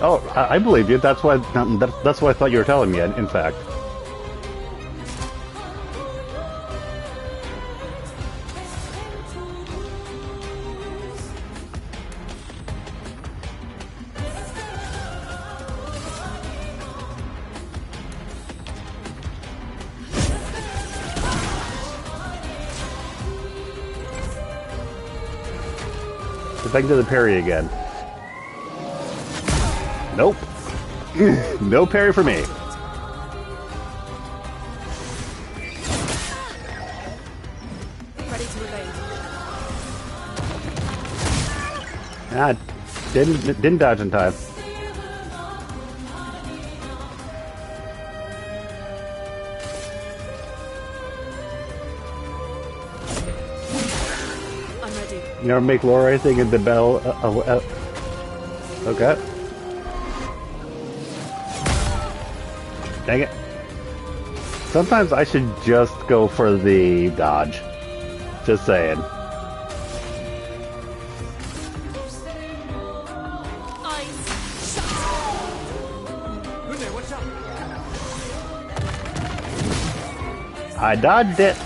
Oh, I believe you. That's what I thought you were telling me. In fact. If I can do the parry again. Nope. No parry for me. Ready to evade. Ah, didn't dodge in time. I'm ready. You never make lore or anything in the bell. Okay. Dang it. Sometimes I should just go for the dodge. Just saying. I dodged it.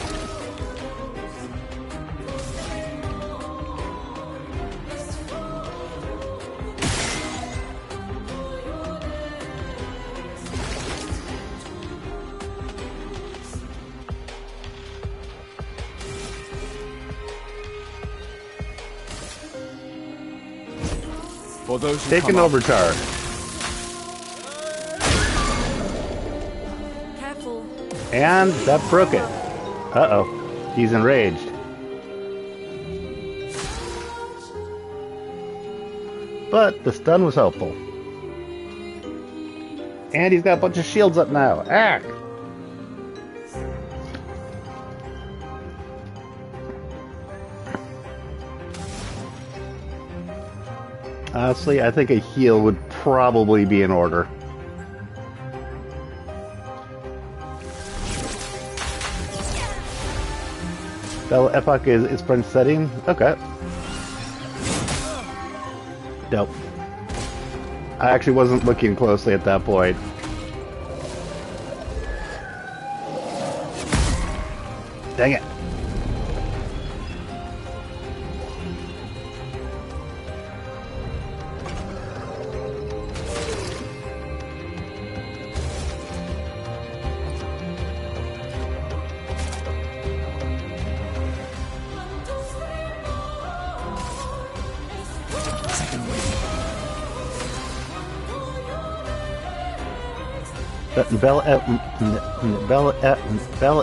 For those who Take an overcharge. Careful. And that broke it. Uh-oh. He's enraged. But the stun was helpful. And he's got a bunch of shields up now. Ah! Honestly, I think a heal would probably be in order. Belle Epoch is French setting? Okay. Nope. I actually wasn't looking closely at that point. Dang it. Belle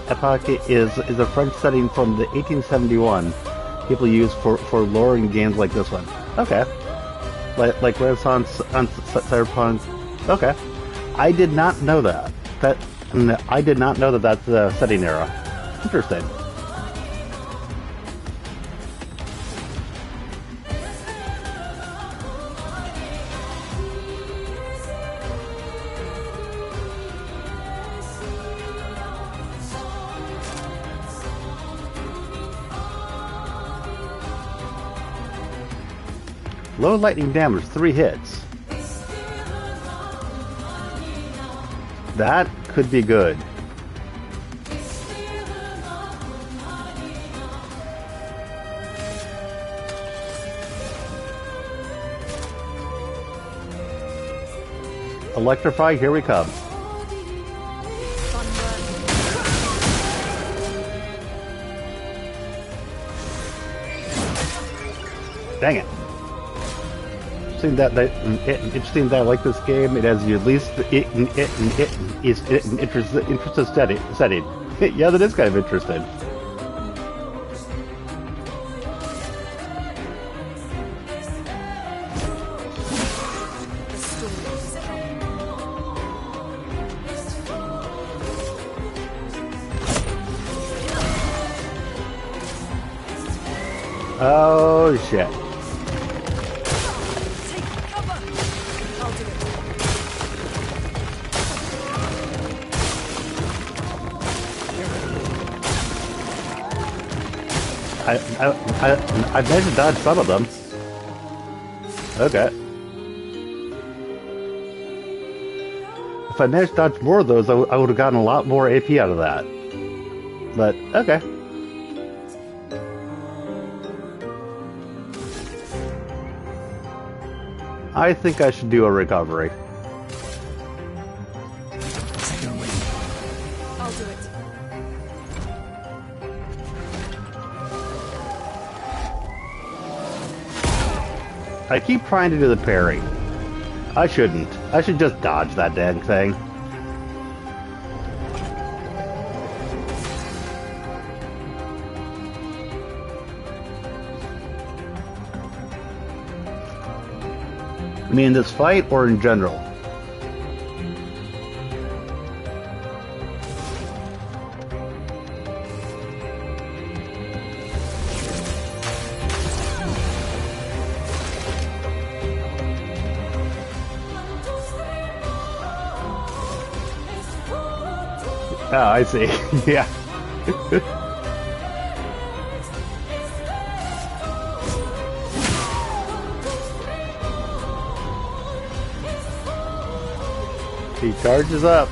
Epoch is a French setting from the 1871. People use for lore in games like this one. Okay. Like Renaissance on Cyberpunk. Okay. I did not know that. I did not know that that's the setting era. Interesting. Low lightning damage, 3 hits. That could be good. Electrify, here we come. Dang it. Interesting that I like this game. It has the least interesting setting. Yeah, that is kind of interesting. Oh shit. I managed to dodge some of them. Okay. If I managed to dodge more of those, I would have gotten a lot more AP out of that. But, okay. I think I should do a recovery. I'll do it. I keep trying to do the parry. I shouldn't. I should just dodge that dang thing. I mean, in this fight or in general? Oh, I see. Yeah. He charges up.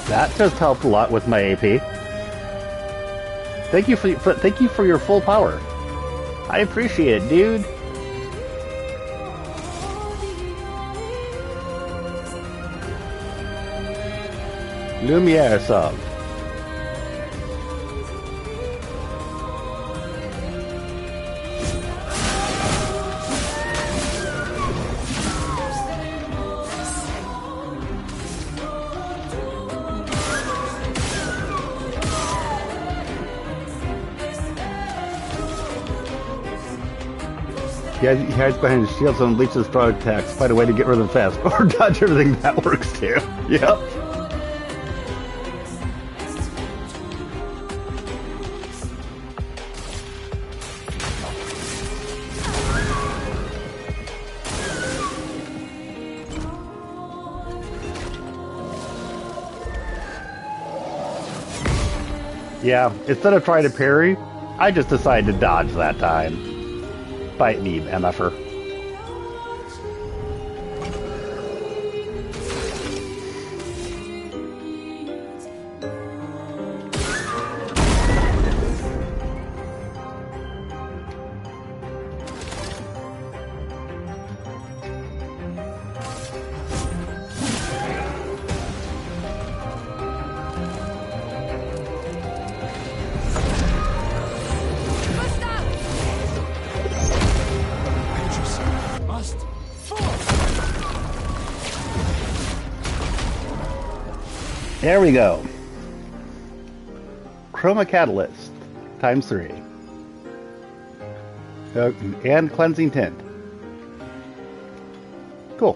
That just helped a lot with my AP. Thank you for your full power. I appreciate it, dude. Lumiere sub. He hides behind his shields and leaches strong attacks. Find a way to get rid of them fast. Or dodge everything. That works too. Yep. Yeah, instead of trying to parry, I just decided to dodge that time. Bite me, MFer. There we go. Chroma Catalyst times 3. And Cleansing Tint. Cool.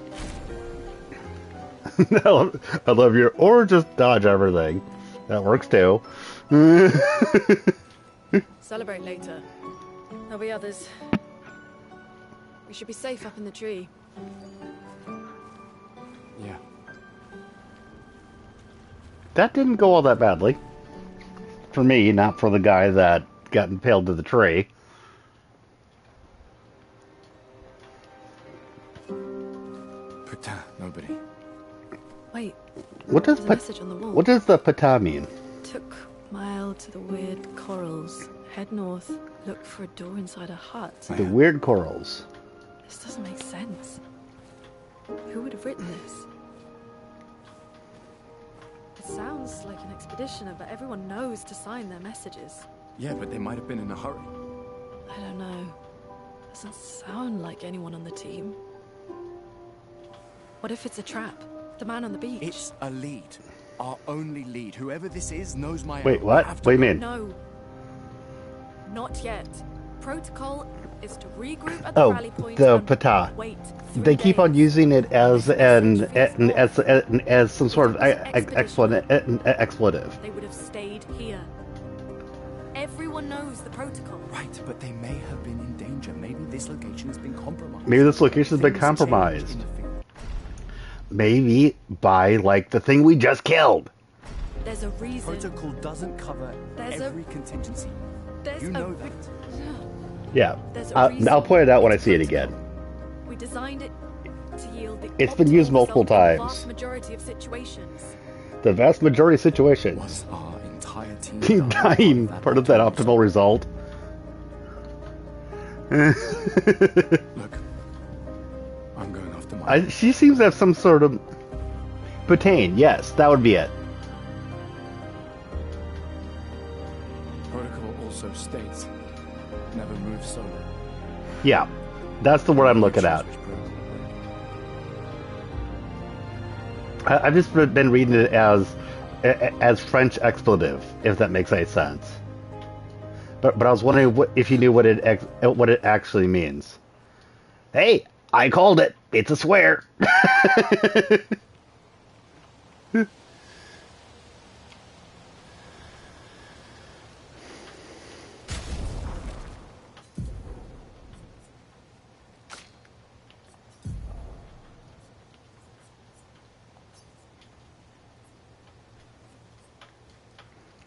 I love your, or just dodge everything. That works too. Celebrate later. There'll be others. We should be safe up in the tree. Yeah. That didn't go all that badly. For me, not for the guy that got impaled to the tree. Putain, nobody. Wait. What does there's a message on the wall. What does the pata mean? Took mile to the weird corals. Head north. Look for a door inside a hut. The weird corals. This doesn't make sense. Who would have written this? It sounds like an expeditioner, but everyone knows to sign their messages. Yeah, but they might have been in a hurry. I don't know. Doesn't sound like anyone on the team. What if it's a trap? The man on the beach? It's a lead. Our only lead. Whoever this is knows my... Wait, what? What do you mean? No. Not yet. Protocol is to regroup at the rally point the and pata. wait. They keep on using it as as some sort of expletive. They would have stayed here. Everyone knows the protocol. Right, but they may have been in danger. Maybe this location has been compromised. Maybe this location has been compromised. Maybe by, like, the thing we just killed. There's a reason. Protocol doesn't cover every contingency. You know that. Yeah, I'll point it out when I see it again. We designed it to yield the It's been used multiple times. The vast majority of situations. The vast majority of situations. Was our entire team dying part of that optimal result? Look, I'm going off to my... She seems to have some sort of... Butane, yes, that would be it. Protocol also states, never move solo. Yeah, that's the word I'm looking at. I've just been reading it as French expletive, if that makes any sense. But I was wondering if you knew what it actually means. Hey, I called it. It's a swear.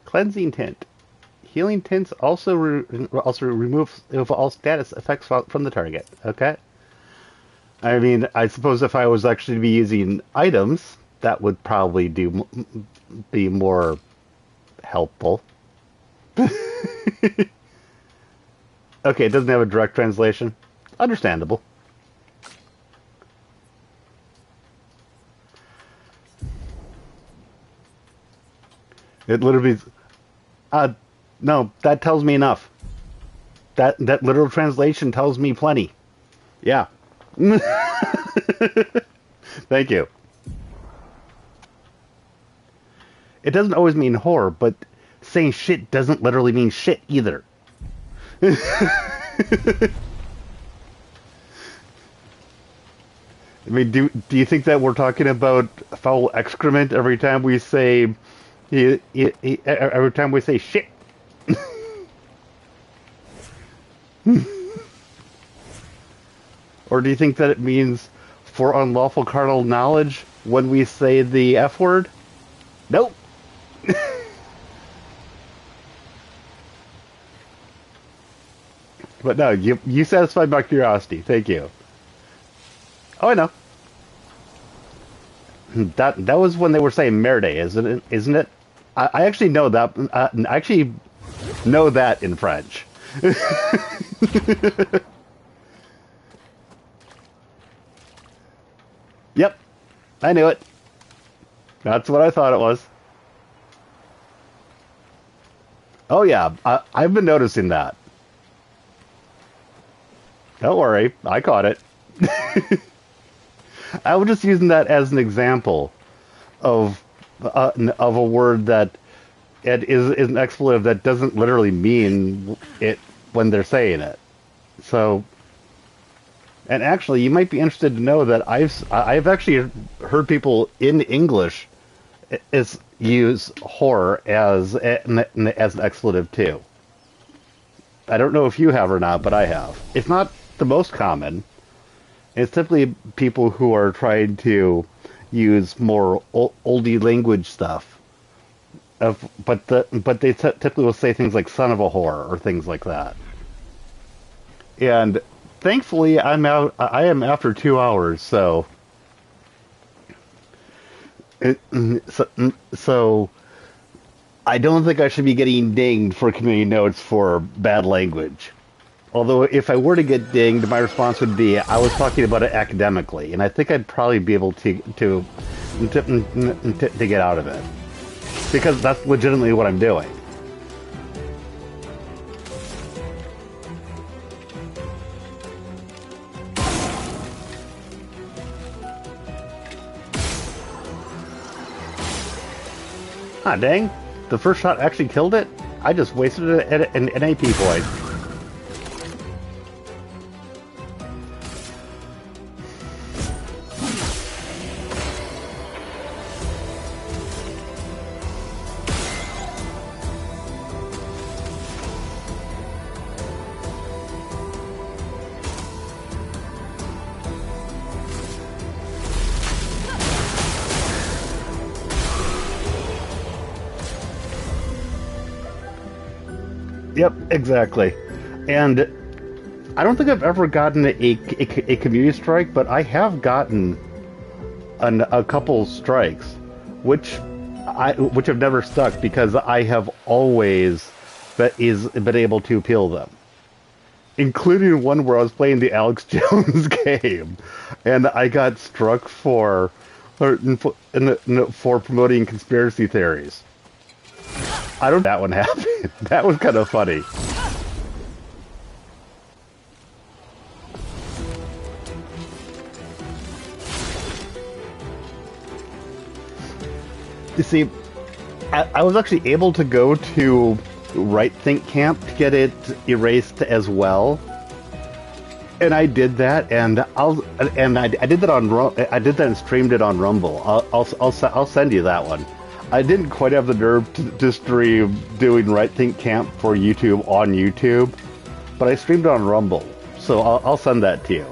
Cleansing tint. Healing tints also remove all status effects from the target. Okay. I mean, I suppose if I was actually to be using items, that would probably be more helpful. Okay, it doesn't have a direct translation. Understandable. It literally... no, that tells me enough. That literal translation tells me plenty. Yeah. Thank you. It doesn't always mean horror, but saying shit doesn't literally mean shit either. I mean, do you think that we're talking about foul excrement every time we say every time we say shit? Or do you think that it means for unlawful carnal knowledge when we say the F word? Nope. But no, you satisfied my curiosity. Thank you. Oh, I know. That was when they were saying merde, isn't it? I actually know that. I actually know that in French. Yep, I knew it. That's what I thought it was. Oh yeah, I've been noticing that. Don't worry, I caught it. I was just using that as an example of a word that it is an expletive that doesn't literally mean it when they're saying it. So, and actually, you might be interested to know that I've actually heard people in English use horror as an expletive too. I don't know if you have or not, but I have. It's not the most common. It's typically people who are trying to use more oldie language stuff. But they typically will say things like "son of a whore" or things like that. And thankfully, I am after 2 hours, so I don't think I should be getting dinged for community notes for bad language. Although if I were to get dinged, my response would be, I was talking about it academically, and I think I'd probably be able to get out of it. Because that's legitimately what I'm doing. Ah, dang. The first shot actually killed it? I just wasted an AP point. Yep, exactly. And I don't think I've ever gotten a community strike, but I have gotten a couple strikes, which have never stuck because I have always been able to appeal them, including one where I was playing the Alex Jones game, and I got struck for promoting conspiracy theories. I don't know that one happened. That was kind of funny. You see, I was actually able to go to Right Think Camp to get it erased as well, and I did that, and I did that and streamed it on Rumble. I'll send you that one. I didn't quite have the nerve to stream doing Right Think Camp for YouTube on YouTube, but I streamed it on Rumble, so I'll send that to you.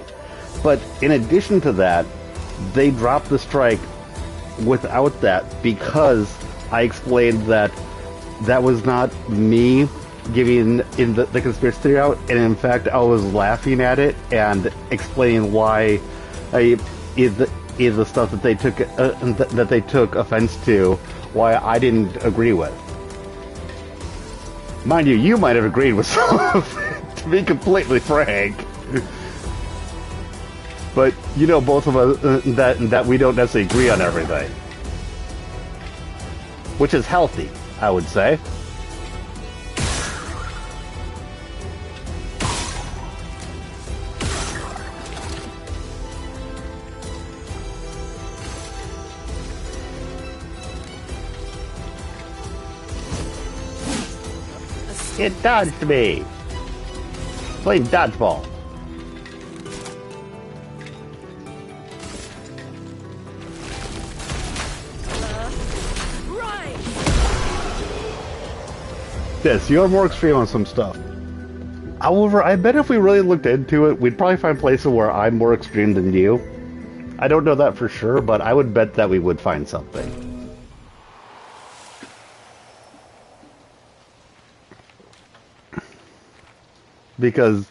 But in addition to that, they dropped the strike without that because I explained that that was not me giving in the conspiracy theory out, and in fact I was laughing at it and explaining why is the stuff that they took offense to, why I didn't agree with. Mind you, you might have agreed with some of it, to be completely frank. But you know, both of us that we don't necessarily agree on everything, which is healthy, I would say. It dodged me. Playing dodgeball. Yes, you're more extreme on some stuff. However, I bet if we really looked into it, we'd probably find places where I'm more extreme than you. I don't know that for sure, but I would bet that we would find something. Because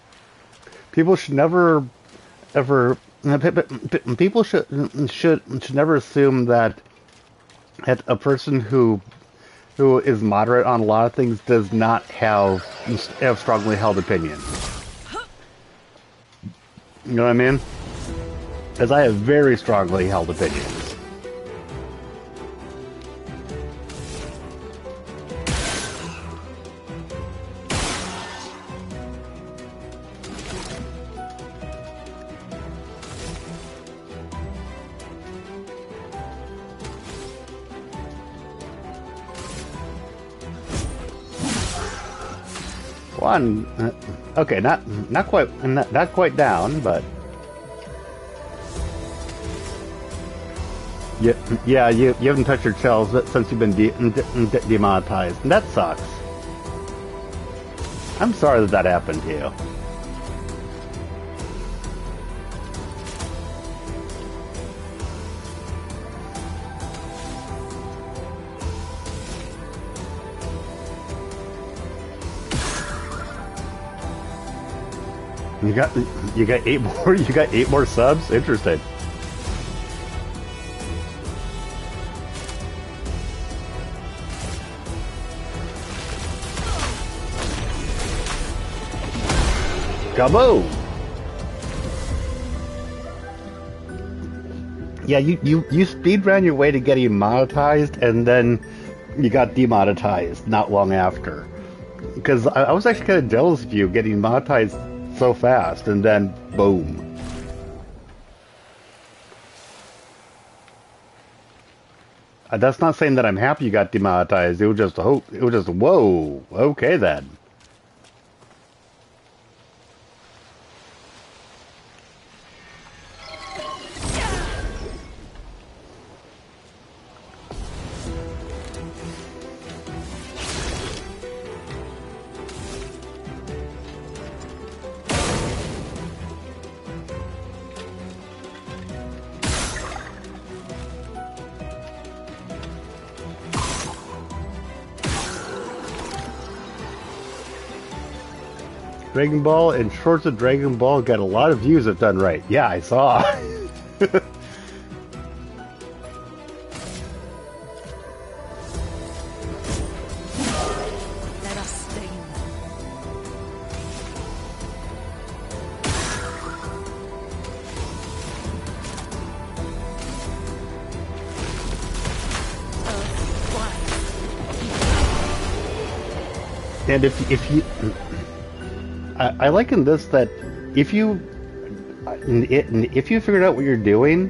people should never, ever, people should never assume that a person who is moderate on a lot of things does not have strongly held opinions. You know what I mean? Because I have very strongly held opinions. One, okay, not quite down, but yeah, you haven't touched your shells since you've been demonetized, and that sucks. I'm sorry that happened to you. You got 8 more. You got 8 more subs. Interesting. Kaboom! Yeah, you speed ran your way to getting monetized, and then you got demonetized not long after. Because I was actually kind of jealous of you getting monetized so fast, and then boom. That's not saying that I'm happy you got demonetized. It was just whoa, okay then. Dragon Ball and Shorts of Dragon Ball got a lot of views if done right. Yeah, I saw. Let us stain them. And if you, I like in this that if you figured out what you're doing,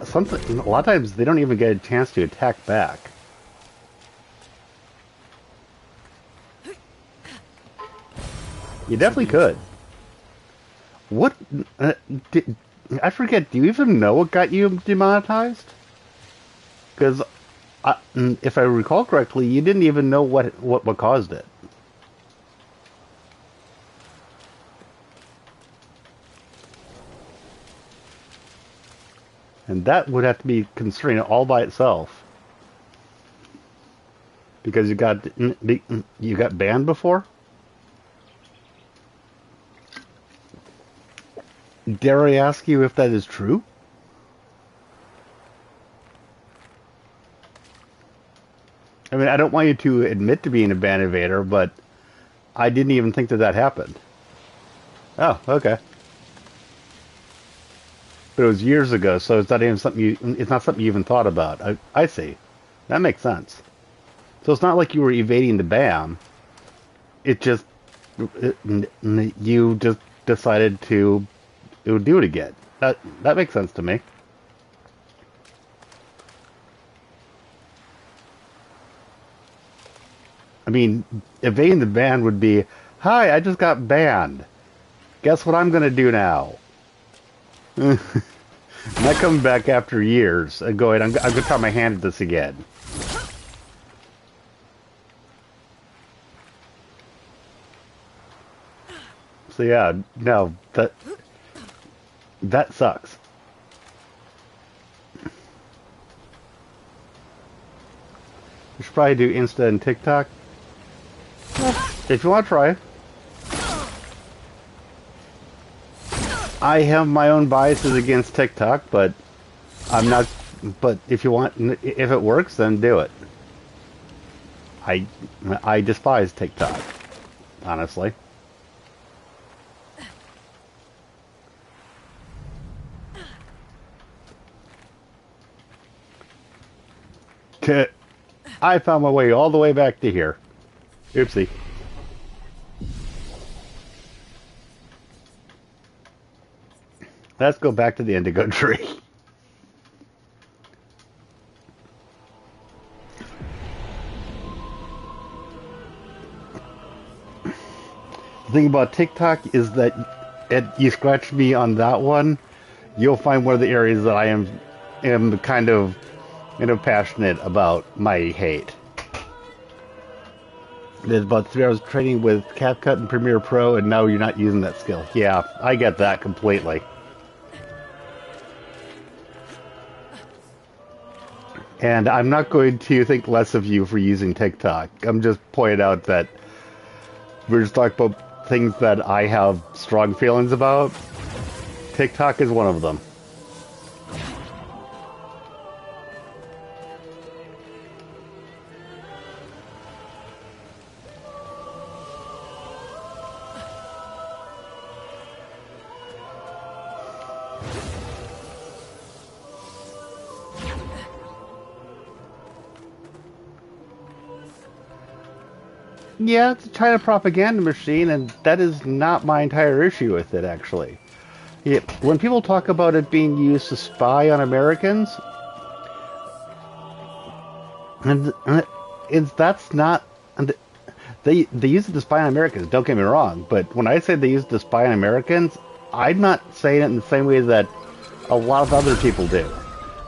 a lot of times they don't even get a chance to attack back. You definitely could. What? I forget. Do you even know what got you demonetized? Because if I recall correctly, you didn't even know what caused it. And that would have to be concerning all by itself. Because you got banned before? Dare I ask you if that is true? I mean, I don't want you to admit to being a ban evader, but I didn't even think that happened. Oh, okay. But it was years ago, so it's not even something it's not something you even thought about. I see. That makes sense. So it's not like you were evading the ban. It just you just decided to do it again. That makes sense to me. I mean, evading the ban would be, "Hi, I just got banned. Guess what I'm going to do now?" Not coming back after years and going, I'm going to try my hand at this again. So yeah, no, that sucks. You should probably do Insta and TikTok. If you want to try. I have my own biases against TikTok, but I'm not. But if you want, if it works, then do it. I despise TikTok, honestly. I found my way all the way back to here. Oopsie. Let's go back to the indigo tree. The thing about TikTok is that you scratch me on that one, you'll find one of the areas that I am kind of passionate about my hate. There's about 3 hours training with CapCut and Premiere Pro, and now you're not using that skill. Yeah, I get that completely. And I'm not going to think less of you for using TikTok. I'm just pointing out that we're just talking about things that I have strong feelings about. TikTok is one of them. Yeah, it's a China propaganda machine, and that is not my entire issue with it, actually. Yeah, when people talk about it being used to spy on Americans, that's not... And they use it to spy on Americans, don't get me wrong, but when I say they use it to spy on Americans, I'm not saying it in the same way that a lot of other people do.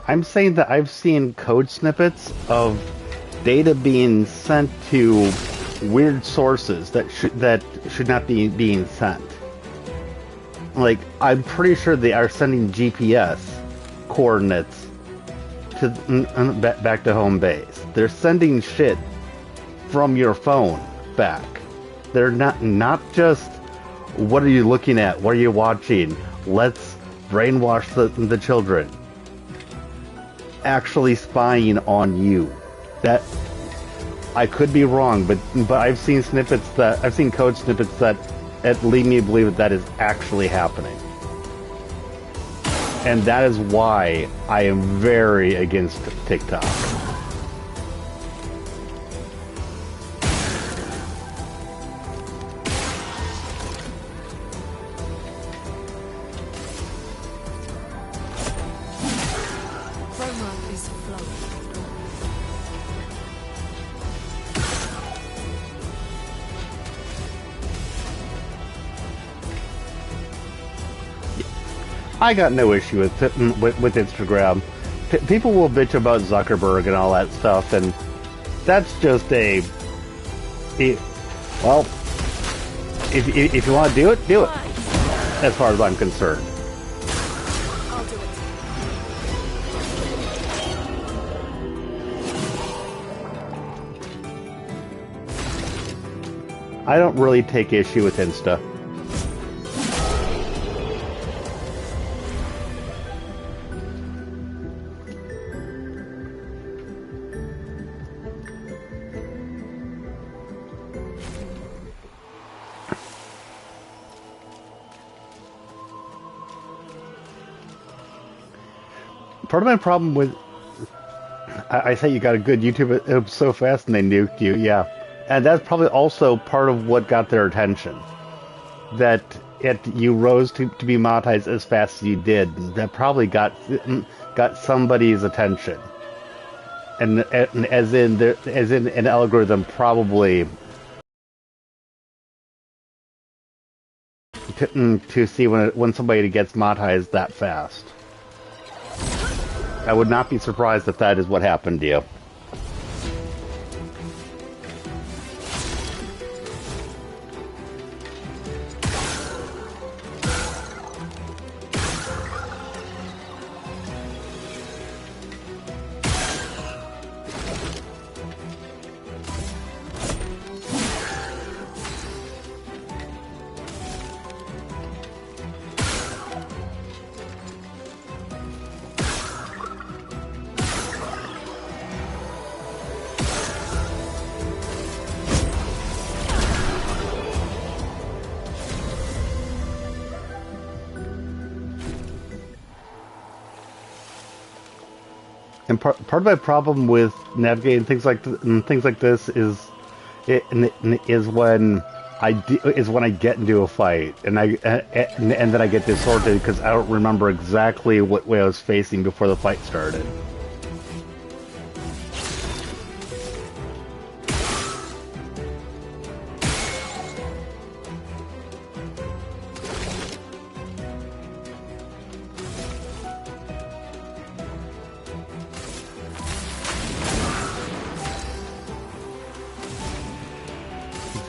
I'm saying that I've seen code snippets of data being sent to weird sources that should not be being sent. Like, I'm pretty sure they are sending GPS coordinates to back to home base. They're sending shit from your phone back. They're not just, what are you looking at? What are you watching? Let's brainwash the children. Actually spying on you. That, I could be wrong, but I've seen code snippets that lead me to believe that is actually happening. And that is why I am very against TikTok. Promo is flowing. I got no issue with Instagram. People will bitch about Zuckerberg and all that stuff, and that's just well, if you want to do it, do it. As far as I'm concerned. I'll do it. I don't really take issue with Insta. Part of my problem with... I say you got a good YouTube so fast and they nuked you, yeah. And that's probably also part of what got their attention. That you rose to be monetized as fast as you did. That probably got somebody's attention. And as in an algorithm probably to see when somebody gets monetized that fast. I would not be surprised if that is what happened to you. And part of my problem with navigating things like this is when I get into a fight and and then I get disoriented because I don't remember exactly what way I was facing before the fight started.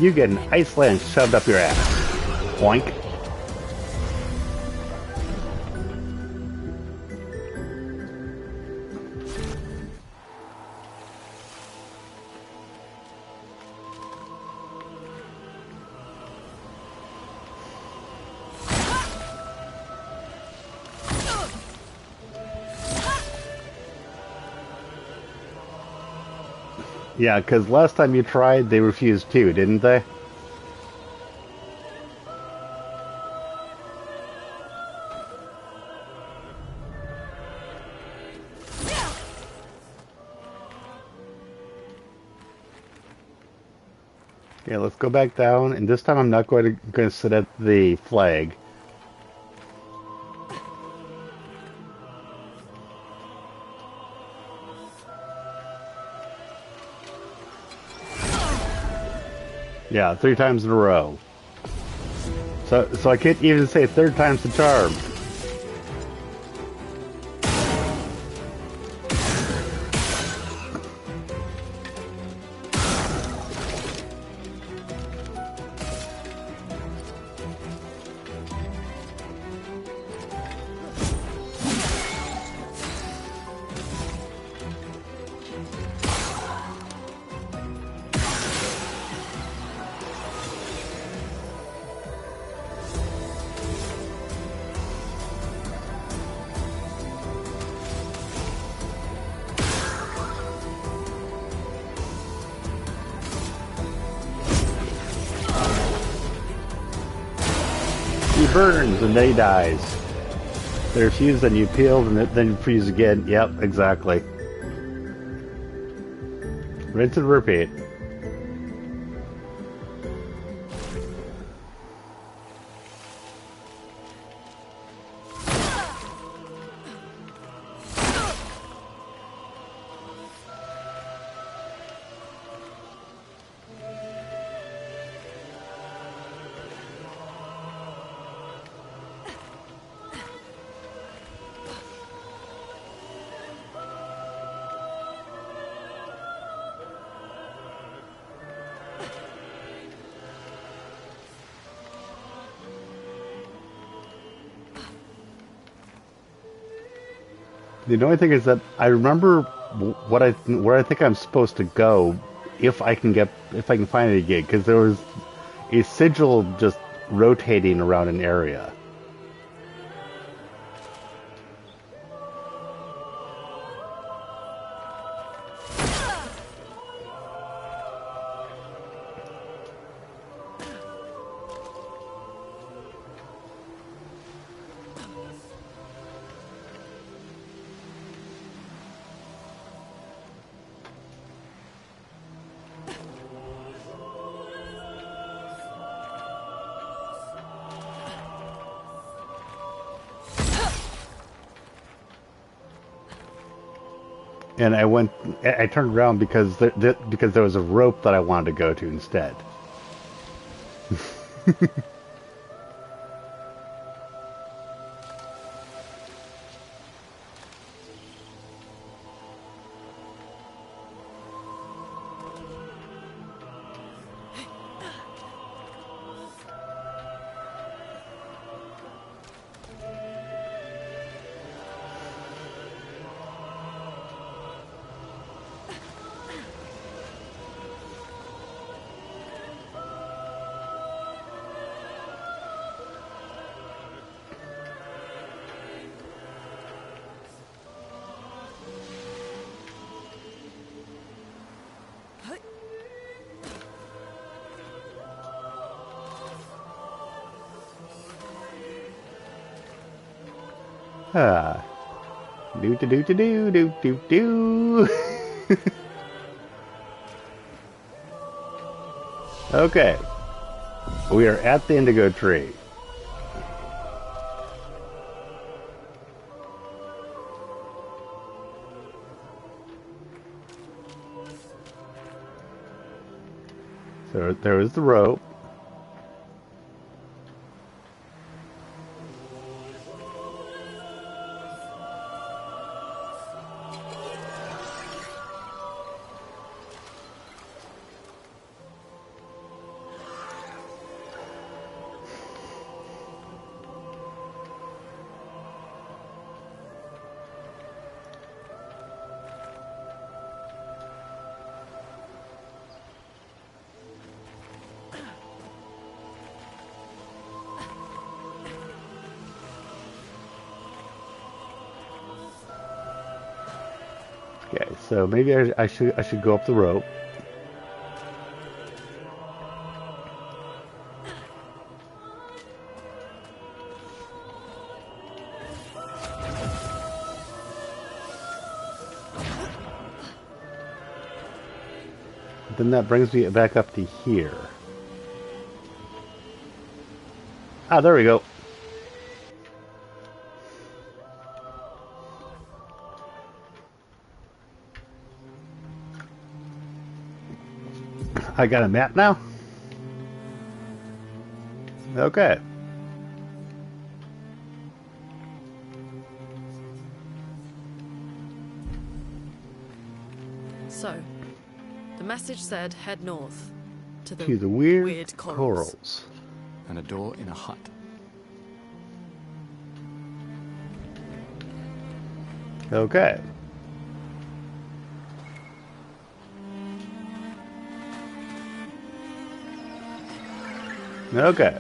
You get an ice lance shoved up your ass. Boink. Yeah, because last time you tried, they refused too, didn't they? Okay, let's go back down, and this time I'm not going to sit at the flag. Yeah, 3 times in a row. So I can't even say third time's the charm. He burns and then he dies. They're fused, then you peel, and then you fuse again. Yep, exactly. Rinse and repeat. The only thing is that I remember where I think I'm supposed to go if I can find it again, because there was a sigil just rotating around an area. And I turned around because there was a rope that I wanted to go to instead. Ah. Do do do do do do do. Okay. We are at the indigo tree. So there is the rope. Okay, so maybe I should go up the rope. Then that brings me back up to here. Ah, there we go. I got a map now? Okay. So, the message said head north to the, weird corals. And a door in a hut. Okay. Okay.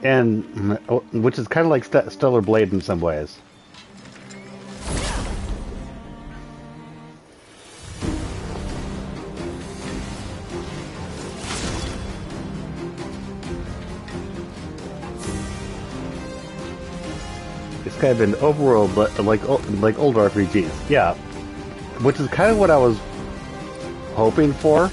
And, which is kind of like Stellar Blade in some ways. It's kind of an overworld, but like older RPGs. Yeah. Which is kind of what I was hoping for.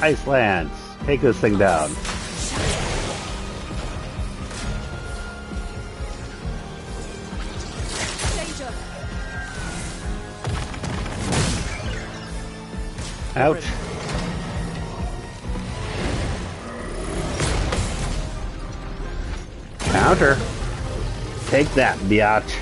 Icelands, take this thing down. Danger. Ouch. Counter. Take that, biatch.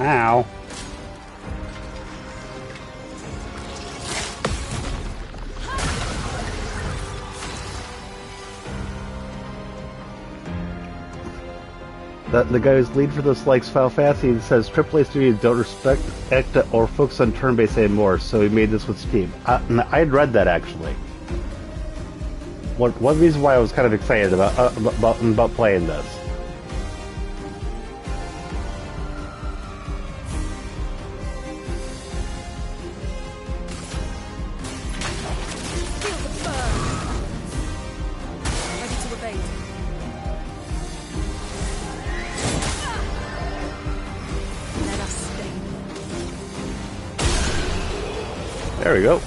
Ow. The guy who's lead for this likes Final Fantasy and says AAA studios don't respect or focus on turn-based anymore, so he made this with Steam. I had read that actually. One reason why I was kind of excited about playing this. There we go.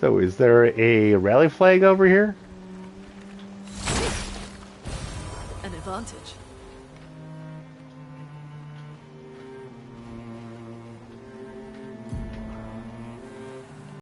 So, is there a rally flag over here? An advantage.